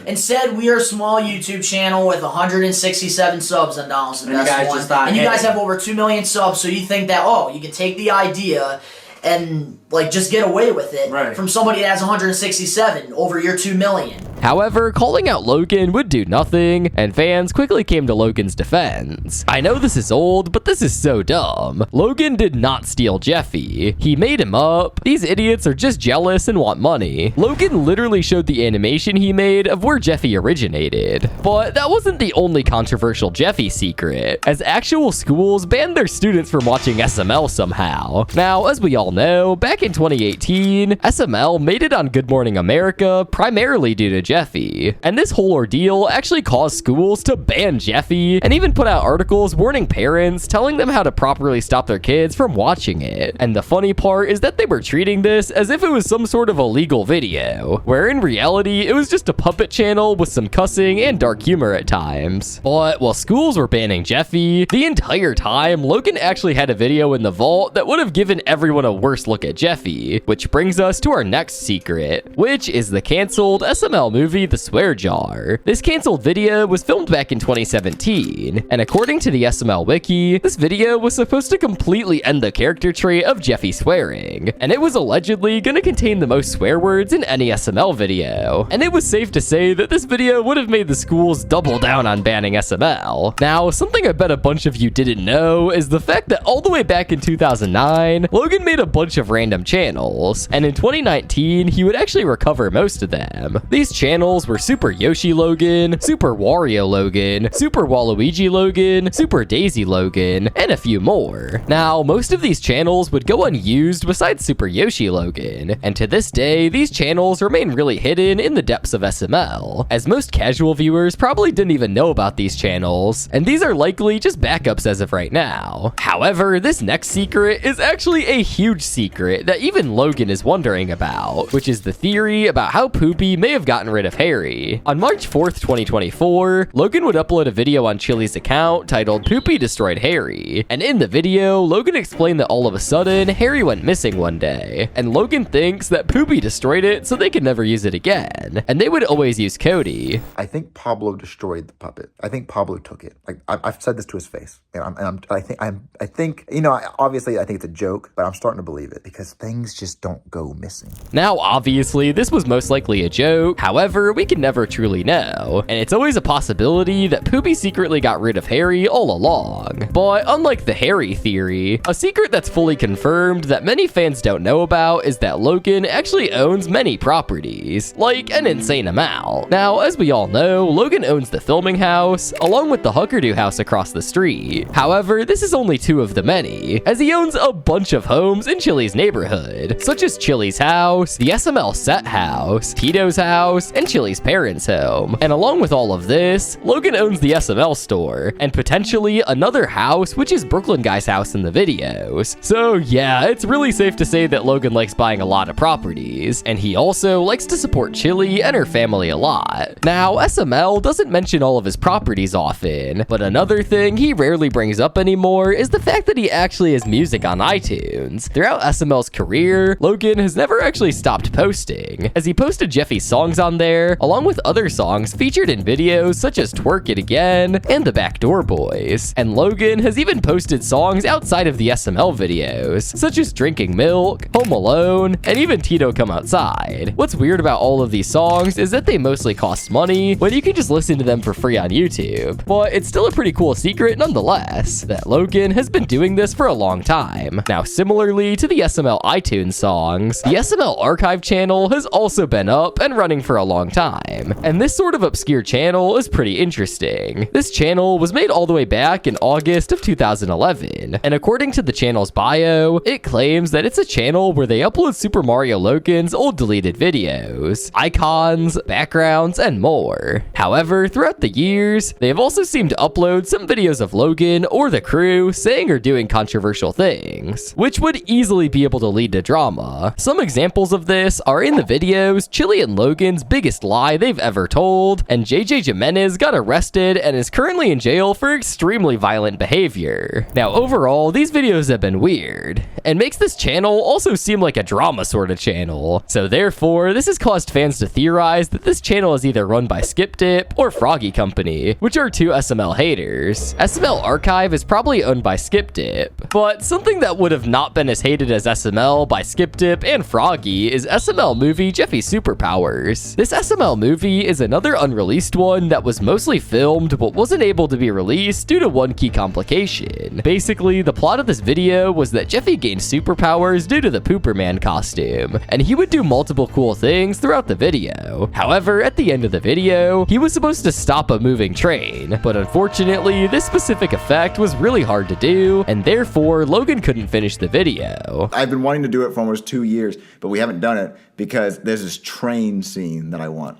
instead, we are a small YouTube channel with 167 subs on Donald's the best one. And you guys have over 2 million subs, so you think that, oh, you can take the idea and like just get away with it from somebody that has 167 over your 2 million. However, calling out Logan would do nothing, and fans quickly came to Logan's defense. I know this is old, but this is so dumb. Logan did not steal Jeffy. He made him up. These idiots are just jealous and want money. Logan literally showed the animation he made of where Jeffy originated. But that wasn't the only controversial Jeffy secret, as actual schools banned their students from watching SML somehow. Now, as we all know, back in 2018, SML made it on Good Morning America primarily due to Jeffy. And this whole ordeal actually caused schools to ban Jeffy and even put out articles warning parents, telling them how to properly stop their kids from watching it. And the funny part is that they were treating this as if it was some sort of illegal video, where in reality, it was just a puppet channel with some cussing and dark humor at times. But while schools were banning Jeffy, the entire time, Logan actually had a video in the vault that would have given everyone a worse look at Jeffy, which brings us to our next secret, which is the canceled SML movie The Swear Jar. This canceled video was filmed back in 2017, and according to the SML wiki, this video was supposed to completely end the character trait of Jeffy swearing, and it was allegedly gonna contain the most swear words in any SML video, and it was safe to say that this video would have made the schools double down on banning SML. Now, something I bet a bunch of you didn't know is the fact that all the way back in 2009, Logan made a bunch of random channels, and in 2019, he would actually recover most of them. These channels channels were Super Yoshi Logan, Super Wario Logan, Super Waluigi Logan, Super Daisy Logan, and a few more. Now, most of these channels would go unused besides Super Yoshi Logan, and to this day, these channels remain really hidden in the depths of SML, as most casual viewers probably didn't even know about these channels, and these are likely just backups as of right now. However, this next secret is actually a huge secret that even Logan is wondering about, which is the theory about how Poopy may have gotten rid of Harry. On March 4th, 2024, Logan would upload a video on Chili's account titled Poopy Destroyed Harry, and in the video, Logan explained that all of a sudden, Harry went missing one day, and Logan thinks that Poopy destroyed it so they could never use it again, and they would always use Cody. I think Pablo destroyed the puppet. I think Pablo took it. Like I've said this to his face, and I think you know, obviously I think it's a joke, but I'm starting to believe it because things just don't go missing. Now, obviously, this was most likely a joke. However, we can never truly know, and it's always a possibility that Poopy secretly got rid of Harry all along. But unlike the Harry theory, a secret that's fully confirmed that many fans don't know about is that Logan actually owns many properties, like an insane amount. Now, as we all know, Logan owns the filming house, along with the Huckerdoo house across the street. However, this is only two of the many, as he owns a bunch of homes in Chili's neighborhood, such as Chili's house, the SML set house, Tito's house, and Chili's parents' home. And along with all of this, Logan owns the SML store, and potentially another house, which is Brooklyn Guy's house in the videos. So yeah, it's really safe to say that Logan likes buying a lot of properties, and he also likes to support Chili and her family a lot. Now, SML doesn't mention all of his properties often, but another thing he rarely brings up anymore is the fact that he actually has music on iTunes. Throughout SML's career, Logan has never actually stopped posting, as he posted Jeffy's songs on there, along with other songs featured in videos such as Twerk It Again and The Backdoor Boys. And Logan has even posted songs outside of the SML videos, such as Drinking Milk, Home Alone, and even Tito Come Outside. What's weird about all of these songs is that they mostly cost money, when you can just listen to them for free on YouTube. But it's still a pretty cool secret nonetheless, that Logan has been doing this for a long time. Now, similarly to the SML iTunes songs, the SML archive channel has also been up and running for a long time. And this sort of obscure channel is pretty interesting. This channel was made all the way back in August of 2011, and according to the channel's bio, it claims that it's a channel where they upload Super Mario Logan's old deleted videos, icons, backgrounds, and more. However, throughout the years, they have also seemed to upload some videos of Logan or the crew saying or doing controversial things, which would easily be able to lead to drama. Some examples of this are in the videos Chili and Logan's biggest lie they've ever told, and JJ Jimenez got arrested and is currently in jail for extremely violent behavior. Now, overall, these videos have been weird, and makes this channel also seem like a drama sort of channel. So therefore, this has caused fans to theorize that this channel is either run by Skip Dip or Froggy Company, which are two SML haters. SML Archive is probably owned by Skip Dip, but something that would have not been as hated as SML by Skip Dip and Froggy is SML movie Jeffy Superpowers. This SML movie is another unreleased one that was mostly filmed but wasn't able to be released due to one key complication. Basically, the plot of this video was that Jeffy gained superpowers due to the Pooper Man costume, and he would do multiple cool things throughout the video. However, at the end of the video, he was supposed to stop a moving train, but unfortunately, this specific effect was really hard to do, and therefore, Logan couldn't finish the video. I've been wanting to do it for almost 2 years, but we haven't done it because there's this train scene that I want.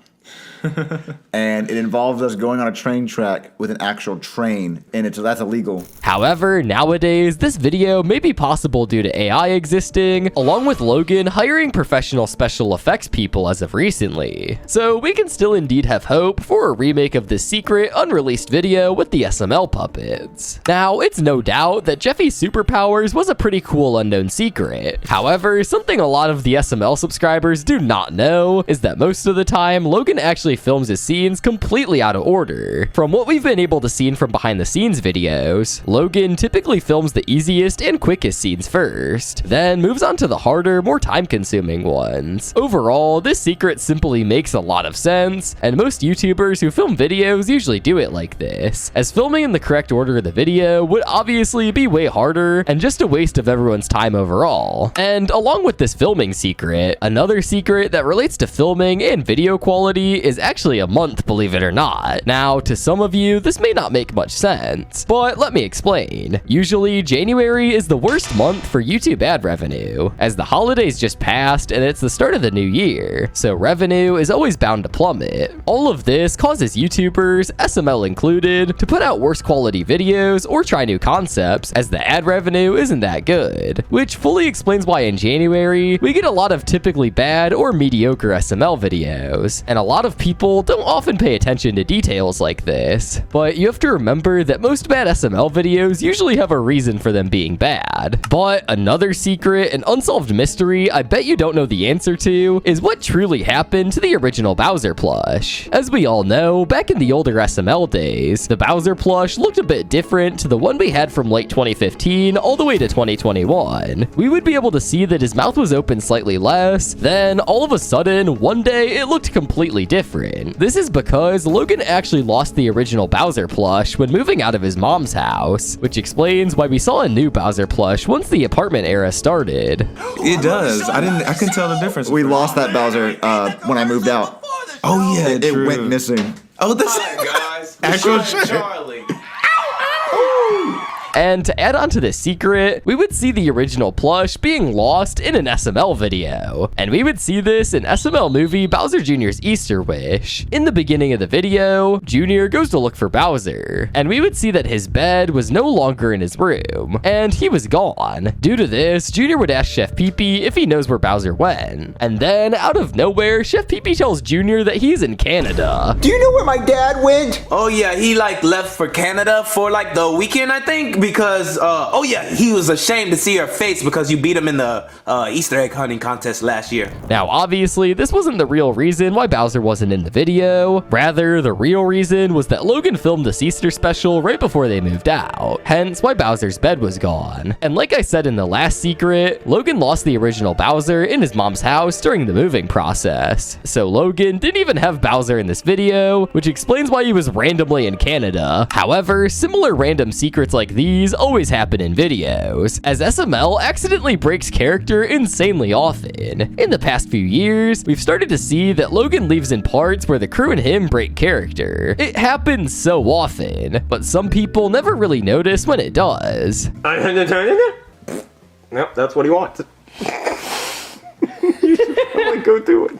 And it involves us going on a train track with an actual train, and that's illegal. However, nowadays, this video may be possible due to AI existing, along with Logan hiring professional special effects people as of recently. So we can still indeed have hope for a remake of this secret, unreleased video with the SML puppets. Now, it's no doubt that Jeffy's superpowers was a pretty cool unknown secret. However, something a lot of the SML subscribers do not know is that most of the time, Logan actually films his scenes completely out of order. From what we've been able to see from behind the scenes videos, Logan typically films the easiest and quickest scenes first, then moves on to the harder, more time-consuming ones. Overall, this secret simply makes a lot of sense, and most YouTubers who film videos usually do it like this, as filming in the correct order of the video would obviously be way harder and just a waste of everyone's time overall. And along with this filming secret, another secret that relates to filming and video quality January is actually a month, believe it or not. Now, to some of you, this may not make much sense, but let me explain. Usually, January is the worst month for YouTube ad revenue, as the holidays just passed and it's the start of the new year, so revenue is always bound to plummet. All of this causes YouTubers, SML included, to put out worse quality videos or try new concepts, as the ad revenue isn't that good, which fully explains why in January, we get a lot of typically bad or mediocre SML videos, and a lot of people don't often pay attention to details like this, but you have to remember that most bad SML videos usually have a reason for them being bad. But another secret and unsolved mystery I bet you don't know the answer to is what truly happened to the original Bowser plush. As we all know, back in the older SML days, the Bowser plush looked a bit different to the one we had from late 2015 all the way to 2021. We would be able to see that his mouth was open slightly less, then all of a sudden, one day it looked completely different. This is because Logan actually lost the original Bowser plush when moving out of his mom's house, which explains why we saw a new Bowser plush once the apartment era started. It does. I couldn't tell the difference. We lost that Bowser when I moved out. Oh yeah, it went missing. Oh, this guys. actual Charlie. And to add on to this secret, we would see the original plush being lost in an SML video. And we would see this in SML movie Bowser Jr.'s Easter Wish. In the beginning of the video, Jr. goes to look for Bowser, and we would see that his bed was no longer in his room, and he was gone. Due to this, Jr. would ask Chef Pee-Pee if he knows where Bowser went. And then, out of nowhere, Chef Pee-Pee tells Jr. that he's in Canada. Do you know where my dad went? Oh yeah, he like left for Canada for like the weekend, I think, because oh yeah, he was ashamed to see her face because you beat him in the Easter egg hunting contest last year. Now obviously this wasn't the real reason why Bowser wasn't in the video. Rather, the real reason was that Logan filmed this Easter special right before they moved out, hence why Bowser's bed was gone. And like I said in the last secret, Logan lost the original Bowser in his mom's house during the moving process. So Logan didn't even have Bowser in this video, which explains why he was randomly in Canada. However, similar random secrets like these always happen in videos, as SML accidentally breaks character insanely often. In the past few years, we've started to see that Logan leaves in parts where the crew and him break character. It happens so often, but some people never really notice when it does. Nope, that's what he wants. You should probably go through it.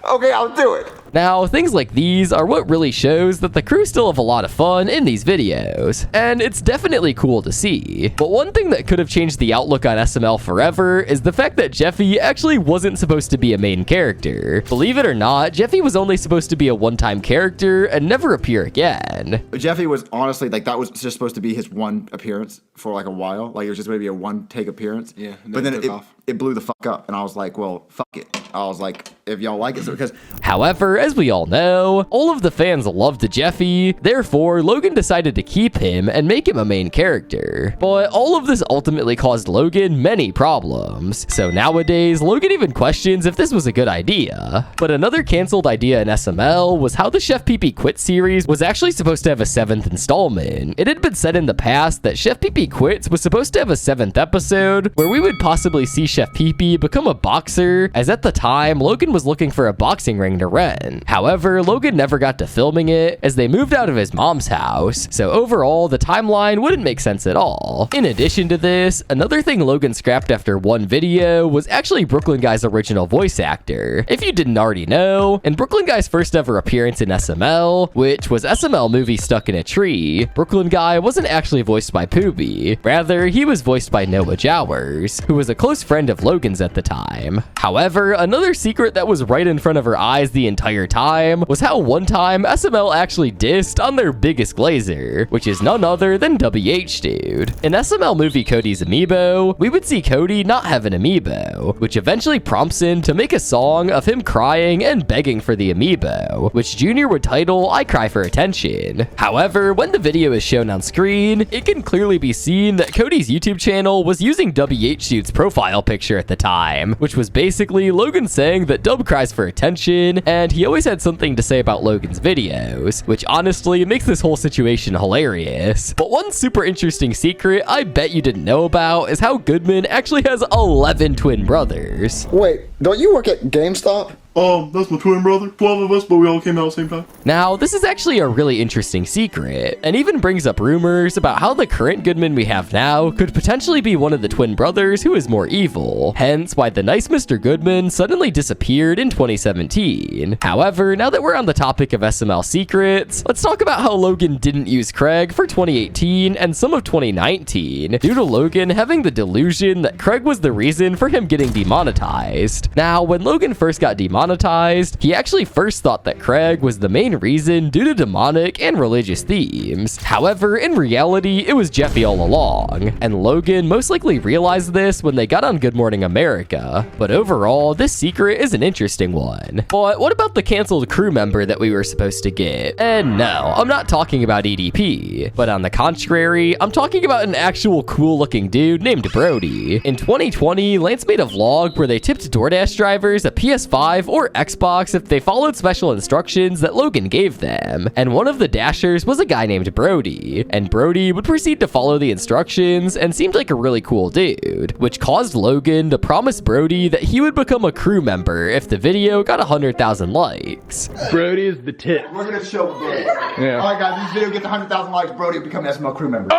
Okay, I'll do it. Now, things like these are what really shows that the crew still have a lot of fun in these videos, and it's definitely cool to see. But one thing that could have changed the outlook on SML forever is the fact that Jeffy actually wasn't supposed to be a main character. Believe it or not, Jeffy was only supposed to be a one-time character and never appear again. Jeffy was honestly, like, that was just supposed to be his one appearance for like a while. Like, it was just going to be a one-take appearance. Yeah, but then it blew the fuck up, and I was like, well, fuck it. I was like, if y'all like it, so because... However, as we all know, all of the fans loved Jeffy, therefore Logan decided to keep him and make him a main character. But all of this ultimately caused Logan many problems. So nowadays, Logan even questions if this was a good idea. But another canceled idea in SML was how the Chef Pee-Pee Quits series was actually supposed to have a 7th installment. It had been said in the past that Chef Pee-Pee Quits was supposed to have a 7th episode where we would possibly see Chef Pee-Pee become a boxer, as at the time, Logan was looking for a boxing ring to rent. However, Logan never got to filming it as they moved out of his mom's house, so overall, the timeline wouldn't make sense at all. In addition to this, another thing Logan scrapped after one video was actually Brooklyn Guy's original voice actor. If you didn't already know, in Brooklyn Guy's first ever appearance in SML, which was SML movie Stuck in a Tree, Brooklyn Guy wasn't actually voiced by Poobie. Rather, he was voiced by Noah Jowers, who was a close friend of Logan's at the time. However, another secret that was right in front of her eyes the entire time was how one time SML actually dissed on their biggest glazer, which is none other than WH Dude. In SML movie Cody's Amiibo, we would see Cody not have an amiibo, which eventually prompts him to make a song of him crying and begging for the amiibo, which Junior would title I Cry for Attention. However, when the video is shown on screen, it can clearly be seen that Cody's YouTube channel was using WH Dude's profile picture at the time, which was basically Logan saying that Dub cries for attention, and he always had something to say about Logan's videos, which honestly makes this whole situation hilarious. But one super interesting secret I bet you didn't know about is how Goodman actually has 11 twin brothers. Wait, don't you work at GameStop? That's my twin brother. 12 of us, but we all came out at the same time. Now, this is actually a really interesting secret, and even brings up rumors about how the current Goodman we have now could potentially be one of the twin brothers who is more evil, hence why the nice Mr. Goodman suddenly disappeared in 2017. However, now that we're on the topic of SML secrets, let's talk about how Logan didn't use Craig for 2018 and some of 2019, due to Logan having the delusion that Craig was the reason for him getting demonetized. Now, when Logan first got demonetized, he actually first thought that Craig was the main reason due to demonic and religious themes. However, in reality, it was Jeffy all along, and Logan most likely realized this when they got on Good Morning America. But overall, this secret is an interesting one. But what about the canceled crew member that we were supposed to get? And no, I'm not talking about EDP, but on the contrary, I'm talking about an actual cool looking dude named Brody. In 2020, Lance made a vlog where they tipped DoorDash drivers a PS5 or Xbox if they followed special instructions that Logan gave them, and one of the dashers was a guy named Brody, and Brody would proceed to follow the instructions and seemed like a really cool dude, which caused Logan to promise Brody that he would become a crew member if the video got 100,000 likes. Brody is the tip. We're gonna show Brody. Yeah. Alright guys, this video gets 100,000 likes, Brody will become an SML crew member.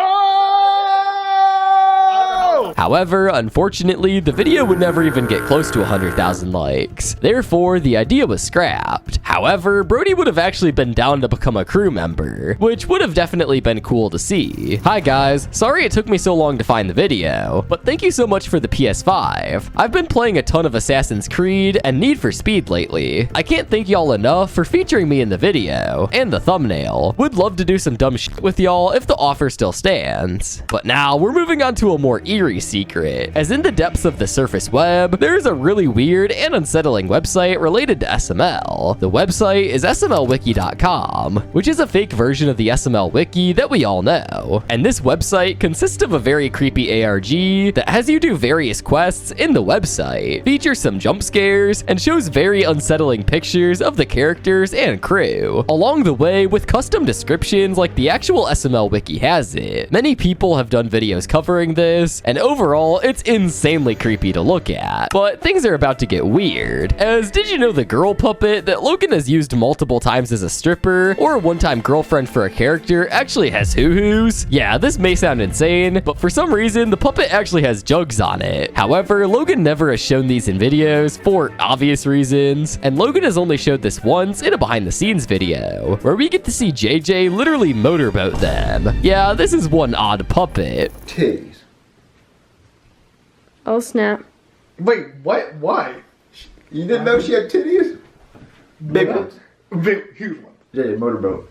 However, unfortunately, the video would never even get close to 100,000 likes. Therefore, the idea was scrapped. However, Brody would have actually been down to become a crew member, which would have definitely been cool to see. Hi guys, sorry it took me so long to find the video, but thank you so much for the PS5. I've been playing a ton of Assassin's Creed and Need for Speed lately. I can't thank y'all enough for featuring me in the video and the thumbnail. Would love to do some dumb shit with y'all if the offer still stands. But now we're moving on to a more eerie secret, as in the depths of the surface web, there is a really weird and unsettling website related to SML. The website is smlwiki.com, which is a fake version of the SML wiki that we all know. And this website consists of a very creepy ARG that has you do various quests in the website, features some jump scares, and shows very unsettling pictures of the characters and crew, along the way with custom descriptions like the actual SML wiki has it. Many people have done videos covering this, and overall, it's insanely creepy to look at. But things are about to get weird, as did you know the girl puppet that Logan has used multiple times as a stripper or a one-time girlfriend for a character actually has hoo-hoos? Yeah, this may sound insane, but for some reason, the puppet actually has jugs on it. However, Logan never has shown these in videos for obvious reasons, and Logan has only showed this once in a behind-the-scenes video, where we get to see JJ literally motorboat them. Yeah, this is one odd puppet. Titties. Oh snap. Wait, what? Why? You didn't know she had titties? Big ones. Big, huge ones. Yeah, motorboat.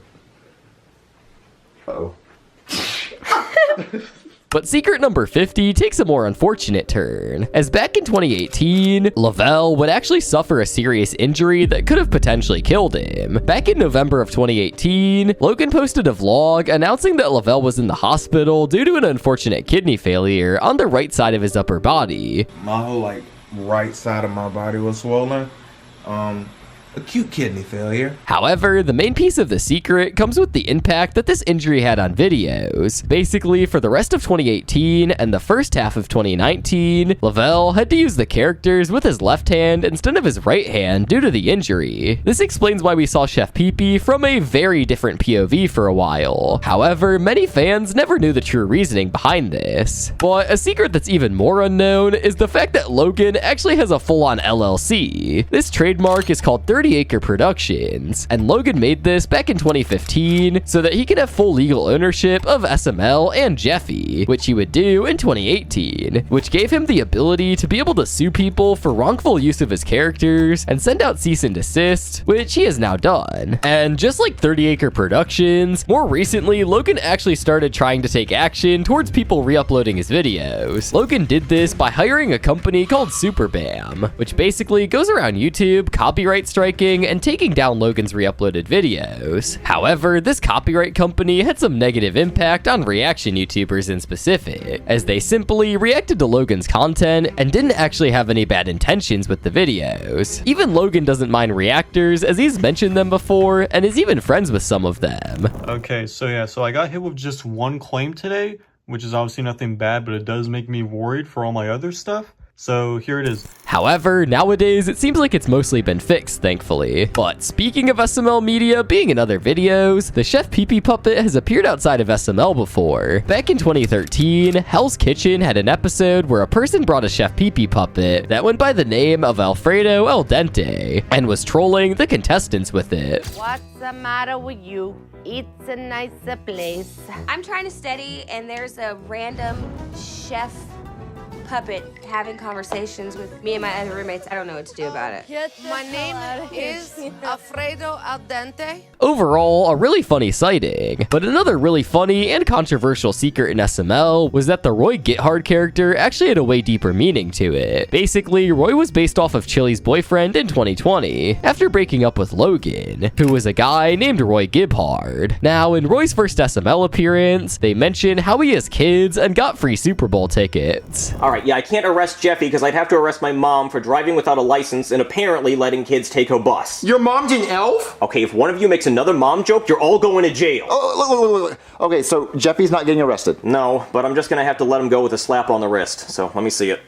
Uh-oh. But secret number 50 takes a more unfortunate turn, as back in 2018, Lavelle would actually suffer a serious injury that could have potentially killed him. Back in November of 2018, Logan posted a vlog announcing that Lavelle was in the hospital due to an unfortunate kidney failure on the right side of his upper body. My whole right side of my body was swollen. Acute kidney failure. However, the main piece of the secret comes with the impact that this injury had on videos. Basically, for the rest of 2018 and the first half of 2019, Lavelle had to use the characters with his left hand instead of his right hand due to the injury. This explains why we saw Chef Pee-Pee from a very different POV for a while. However, many fans never knew the true reasoning behind this. But a secret that's even more unknown is the fact that Logan actually has a full-on LLC. This trademark is called 30 Acre Productions, and Logan made this back in 2015 so that he could have full legal ownership of SML and Jeffy, which he would do in 2018, which gave him the ability to be able to sue people for wrongful use of his characters and send out cease and desist, which he has now done. And just like 30 Acre Productions, more recently, Logan actually started trying to take action towards people re-uploading his videos. Logan did this by hiring a company called Superbam, which basically goes around YouTube, copyright striking, and taking down Logan's re-uploaded videos. However, this copyright company had some negative impact on reaction YouTubers in specific, as they simply reacted to Logan's content and didn't actually have any bad intentions with the videos. Even Logan doesn't mind reactors, as he's mentioned them before and is even friends with some of them. Okay, so I got hit with just one claim today, which is obviously nothing bad, but it does make me worried for all my other stuff. So here it is. However, nowadays, it seems like it's mostly been fixed, thankfully. But speaking of SML media being in other videos, the Chef Pee Pee puppet has appeared outside of SML before. Back in 2013, Hell's Kitchen had an episode where a person brought a Chef Pee Pee puppet that went by the name of Alfredo El Dente and was trolling the contestants with it. What's the matter with you? It's a nicer place. I'm trying to study, and there's a random chef puppet having conversations with me and my other roommates. I don't know what to do about it. My name is Alfredo Al Dente. Overall, a really funny sighting. But another really funny and controversial secret in SML was that the Roy Githard character actually had a way deeper meaning to it. Basically, Roy was based off of Chili's boyfriend in 2020, after breaking up with Logan, who was a guy named Roy Githard. Now, in Roy's first SML appearance, they mention how he has kids and got free Super Bowl tickets. Alright, yeah, I can't arrest Jeffy because I'd have to arrest my mom for driving without a license and apparently letting kids take her bus. Your mom's an elf? Okay, if one of you makes another mom joke, you're all going to jail. Oh, look. Okay, so Jeffy's not getting arrested. No, but I'm just gonna have to let him go with a slap on the wrist, so let me see it.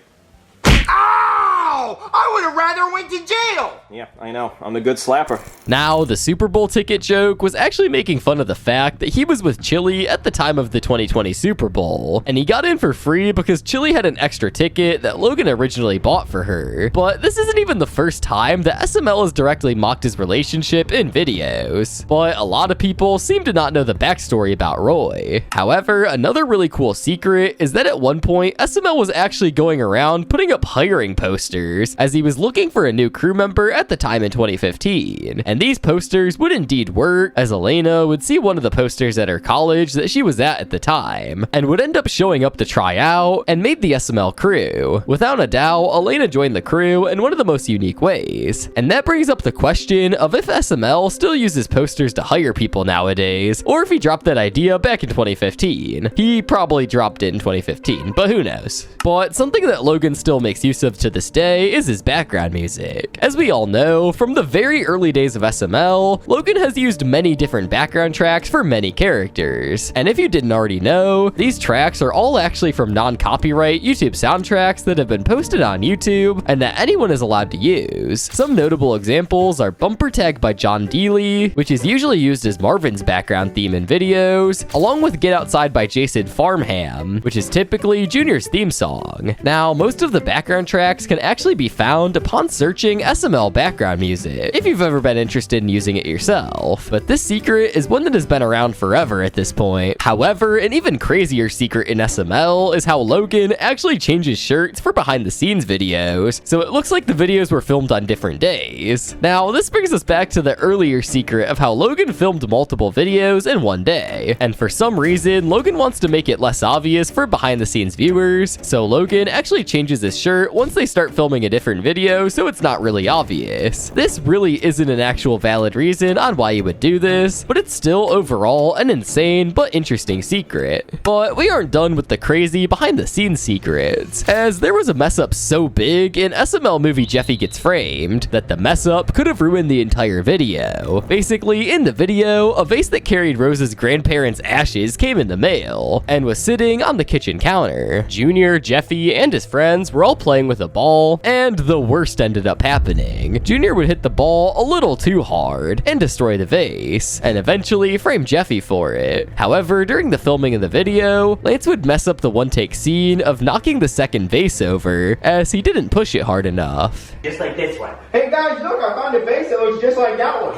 Ow! I would have rather went to jail! Yeah, I know. I'm a good slapper. Now, the Super Bowl ticket joke was actually making fun of the fact that he was with Chili at the time of the 2020 Super Bowl, and he got in for free because Chili had an extra ticket that Logan originally bought for her. But this isn't even the first time that SML has directly mocked his relationship in videos. But a lot of people seem to not know the backstory about Roy. However, another really cool secret is that at one point, SML was actually going around putting up hiring posters as he was looking for a new crew member at the time in 2015. And these posters would indeed work, as Elena would see one of the posters at her college that she was at the time, and would end up showing up to try out and made the SML crew. Without a doubt, Elena joined the crew in one of the most unique ways. And that brings up the question of if SML still uses posters to hire people nowadays, or if he dropped that idea back in 2015. He probably dropped it in 2015, but who knows. But something that Logan still makes use of to this day is his background music. As we all know, from the very early days of SML, Logan has used many different background tracks for many characters. And if you didn't already know, these tracks are all actually from non-copyright YouTube soundtracks that have been posted on YouTube and that anyone is allowed to use. Some notable examples are Bumper Tag by John Dealey, which is usually used as Marvin's background theme in videos, along with Get Outside by Jason Farnham, which is typically Junior's theme song. Now, most of the background tracks can actually be found upon searching SML background music, if you've ever been interested in using it yourself. But this secret is one that has been around forever at this point. However, an even crazier secret in SML is how Logan actually changes shirts for behind the scenes videos, so it looks like the videos were filmed on different days. Now, this brings us back to the earlier secret of how Logan filmed multiple videos in one day, and for some reason, Logan wants to make it less obvious for behind the scenes viewers, so Logan actually changes his shirt once they start filming a different video so it's not really obvious. This really isn't an actual valid reason on why you would do this, but it's still overall an insane but interesting secret. But we aren't done with the crazy behind the scenes secrets, as there was a mess up so big in SML movie Jeffy Gets Framed that the mess up could have ruined the entire video. Basically, in the video, a vase that carried Rose's grandparents' ashes came in the mail and was sitting on the kitchen counter. Junior, Jeffy, and his friends were all playing with a ball, and the worst ended up happening. Junior would hit the ball a little too hard and destroy the vase, and eventually frame Jeffy for it. However, during the filming of the video, Lance would mess up the one-take scene of knocking the second vase over, as he didn't push it hard enough. Just like this one. Hey guys, look, I found a vase that looks just like that one.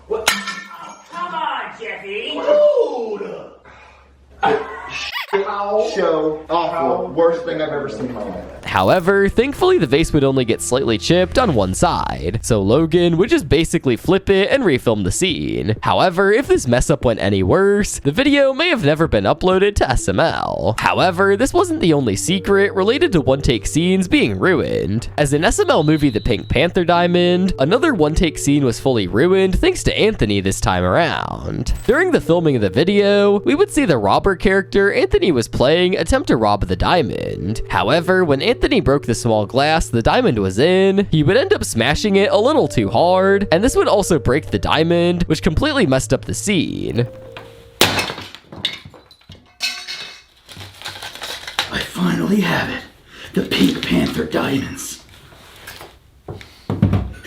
What? Oh, come on, Jeffy. Dude! Show awful. Worst thing I've ever seen in my life. However, thankfully the vase would only get slightly chipped on one side, so Logan would just basically flip it and refilm the scene. However, if this mess up went any worse, the video may have never been uploaded to SML. However, this wasn't the only secret related to one-take scenes being ruined, as in SML movie The Pink Panther Diamond, another one-take scene was fully ruined thanks to Anthony this time around. During the filming of the video, we would see the robber character Anthony was playing attempt to rob the diamond. However, when Anthony broke the small glass the diamond was in, he would end up smashing it a little too hard, and this would also break the diamond, which completely messed up the scene. I finally have it. The Pink Panther diamonds.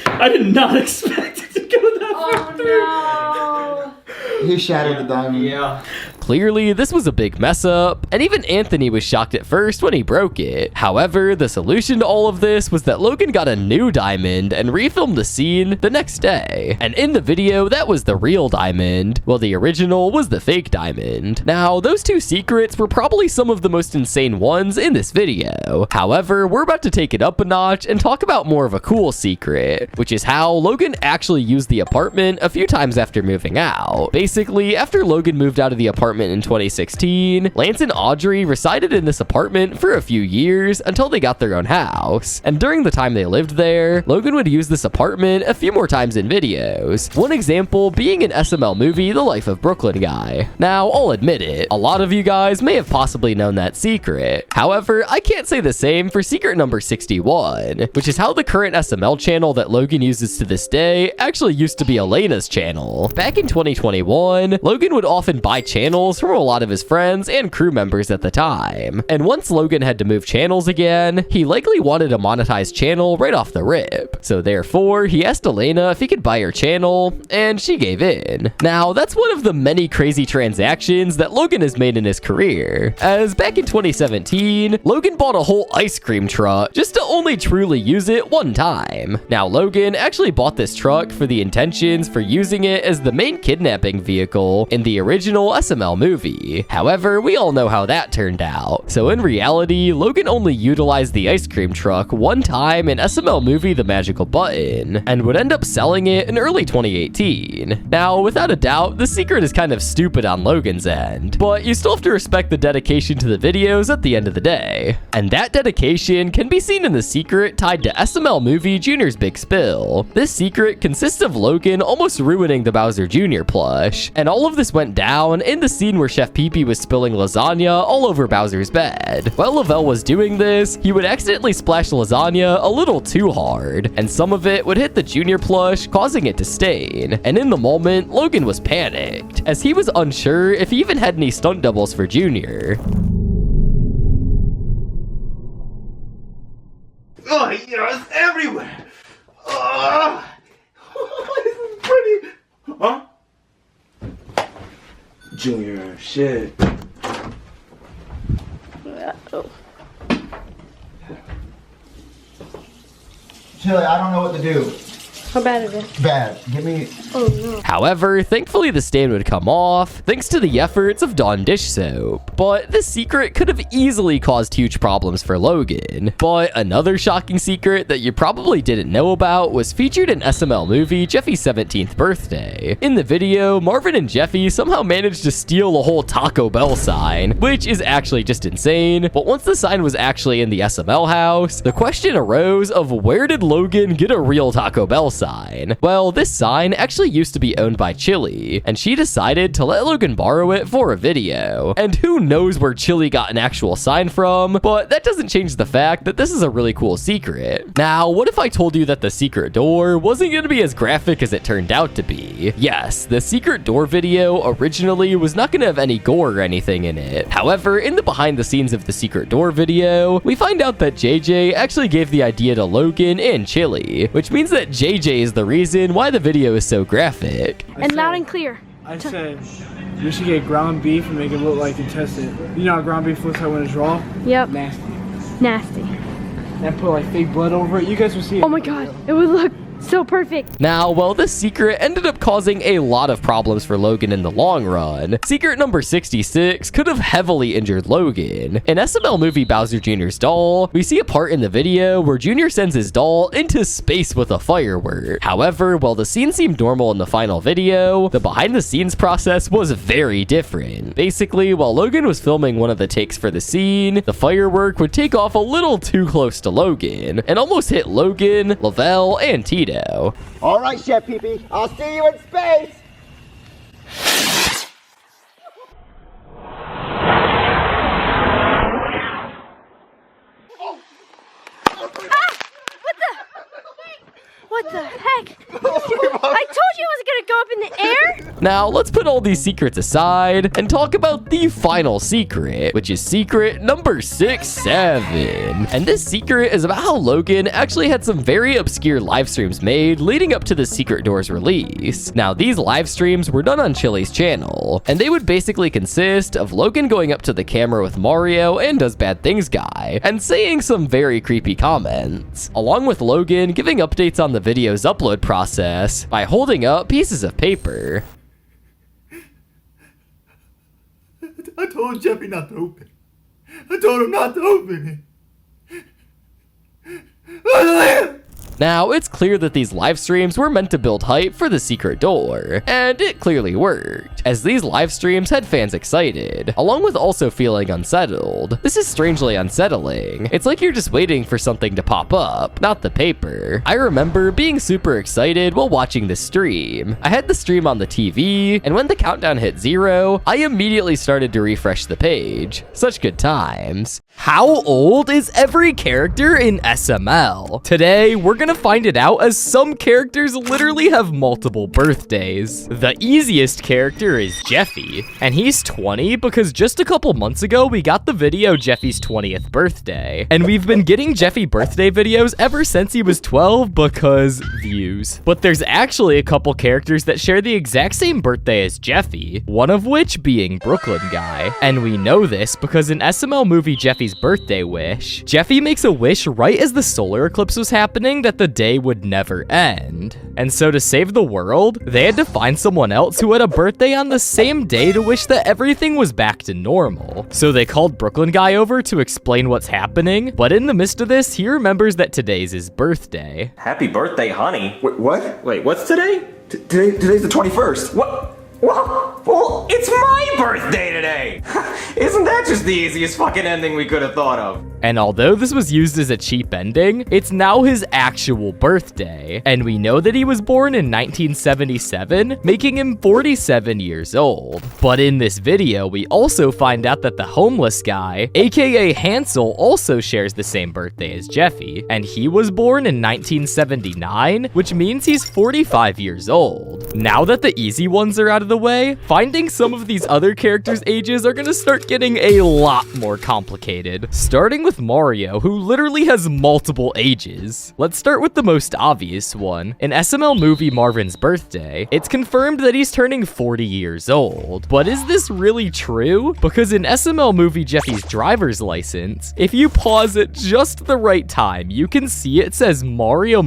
I did not expect it to go that far through. He shattered the diamond. Yeah. Clearly, this was a big mess up, and even Anthony was shocked at first when he broke it. However, the solution to all of this was that Logan got a new diamond and refilmed the scene the next day. And in the video, that was the real diamond, while the original was the fake diamond. Now, those two secrets were probably some of the most insane ones in this video. However, we're about to take it up a notch and talk about more of a cool secret, which is how Logan actually used the apartment a few times after moving out. Basically, after Logan moved out of the apartment in 2016, Lance and Audrey resided in this apartment for a few years until they got their own house. And during the time they lived there, Logan would use this apartment a few more times in videos. One example being an SML movie, The Life of Brooklyn Guy. Now, I'll admit it, a lot of you guys may have possibly known that secret. However, I can't say the same for secret number 61, which is how the current SML channel that Logan uses to this day actually used to be Elena's channel. Back in 2021, Logan would often buy channels from a lot of his friends and crew members at the time. And once Logan had to move channels again, he likely wanted a monetized channel right off the rip. So therefore, he asked Elena if he could buy her channel, and she gave in. Now, that's one of the many crazy transactions that Logan has made in his career, as back in 2017, Logan bought a whole ice cream truck just to only truly use it one time. Now, Logan actually bought this truck for the intentions for using it as the main kidnapping vehicle in the original SML movie. However, we all know how that turned out. So in reality, Logan only utilized the ice cream truck one time in SML movie The Magical Button, and would end up selling it in early 2018. Now, without a doubt, the secret is kind of stupid on Logan's end, but you still have to respect the dedication to the videos at the end of the day. And that dedication can be seen in the secret tied to SML movie Junior's Big Spill. This secret consists of Logan almost ruining the Bowser Jr. plush, and all of this went down in the scene where Chef Pee-Pee was spilling lasagna all over Bowser's bed. While Lavelle was doing this, he would accidentally splash lasagna a little too hard, and some of it would hit the Junior plush, causing it to stain. And in the moment, Logan was panicked, as he was unsure if he even had any stunt doubles for Junior. Oh, yeah, it's everywhere. Oh, this is pretty. Huh? Junior, shit. Oh. Chili, I don't know what to do. How bad is it? Bad. Give me... Oh, no. However, thankfully the stain would come off, thanks to the efforts of Dawn dish soap. But this secret could have easily caused huge problems for Logan. But another shocking secret that you probably didn't know about was featured in SML movie Jeffy's 17th birthday. In the video, Marvin and Jeffy somehow managed to steal a whole Taco Bell sign, which is actually just insane. But once the sign was actually in the SML house, the question arose of where did Logan get a real Taco Bell sign? Well, this sign actually used to be owned by Chili, and she decided to let Logan borrow it for a video. And who knows where Chili got an actual sign from, but that doesn't change the fact that this is a really cool secret. Now, what if I told you that the secret door wasn't going to be as graphic as it turned out to be? Yes, the secret door video originally was not going to have any gore or anything in it. However, in the behind the scenes of the secret door video, we find out that JJ actually gave the idea to Logan and Chili, which means that JJ is the reason why the video is so graphic. And loud and clear. I said you should get ground beef and make it look like intestine. You know how ground beef looks like when it's raw? Yep. Nasty. Nasty. And put like fake blood over it. You guys will see it. Oh my god, it would look so perfect. Now, well, this secret ended up causing a lot of problems for Logan in the long run. Secret number 66 could have heavily injured Logan. In SML movie Bowser Jr.'s doll, we see a part in the video where Jr. sends his doll into space with a firework. However, while the scene seemed normal in the final video, the behind the scenes process was very different. Basically, while Logan was filming one of the takes for the scene, the firework would take off a little too close to Logan and almost hit Logan, Lavelle, and Tito. All right, Chef Pee-Pee, I'll see you in space. What the heck? I told you it was gonna go up in the air? Now, let's put all these secrets aside and talk about the final secret, which is secret number 67. And this secret is about how Logan actually had some very obscure live streams made leading up to the Secret Doors release. Now, these live streams were done on Chili's channel, and they would basically consist of Logan going up to the camera with Mario and Does Bad Things guy, and saying some very creepy comments, along with Logan giving updates on the video's upload process by holding up pieces of paper. I told Jeffy not to open. I told him not to open it. Now, it's clear that these live streams were meant to build hype for the Secret Door, and it clearly worked, as these live streams had fans excited, along with also feeling unsettled. This is strangely unsettling. It's like you're just waiting for something to pop up, not the paper. I remember being super excited while watching this stream. I had the stream on the TV, and when the countdown hit 0, I immediately started to refresh the page. Such good times. How old is every character in SML? Today, we're gonna find it out, as some characters literally have multiple birthdays. The easiest character is Jeffy, and he's 20 because just a couple months ago, we got the video Jeffy's 20th birthday. And we've been getting Jeffy birthday videos ever since he was 12 because views. But there's actually a couple characters that share the exact same birthday as Jeffy, one of which being Brooklyn Guy. And we know this because in SML movie Jeffy's birthday wish, Jeffy makes a wish right as the solar eclipse was happening that the day would never end. And so to save the world, they had to find someone else who had a birthday on the same day to wish that everything was back to normal. So they called Brooklyn Guy over to explain what's happening, but in the midst of this, he remembers that today's his birthday. Happy birthday, honey. Wait, what? Wait, what's today? Today's the 21st. What? Well, it's my birthday today! Isn't that just the easiest fucking ending we could have thought of? And although this was used as a cheap ending, it's now his actual birthday. And we know that he was born in 1977, making him 47 years old. But in this video, we also find out that the homeless guy, aka Hansel, also shares the same birthday as Jeffy. And he was born in 1979, which means he's 45 years old. Now that the easy ones are out of the way, finding some of these other characters' ages are gonna start getting a lot more complicated. Starting with Mario, who literally has multiple ages. Let's start with the most obvious one. In SML movie Marvin's Birthday, it's confirmed that he's turning 40 years old. But is this really true? Because in SML movie Jeffy's driver's license, if you pause at just the right time, you can see it says Mario,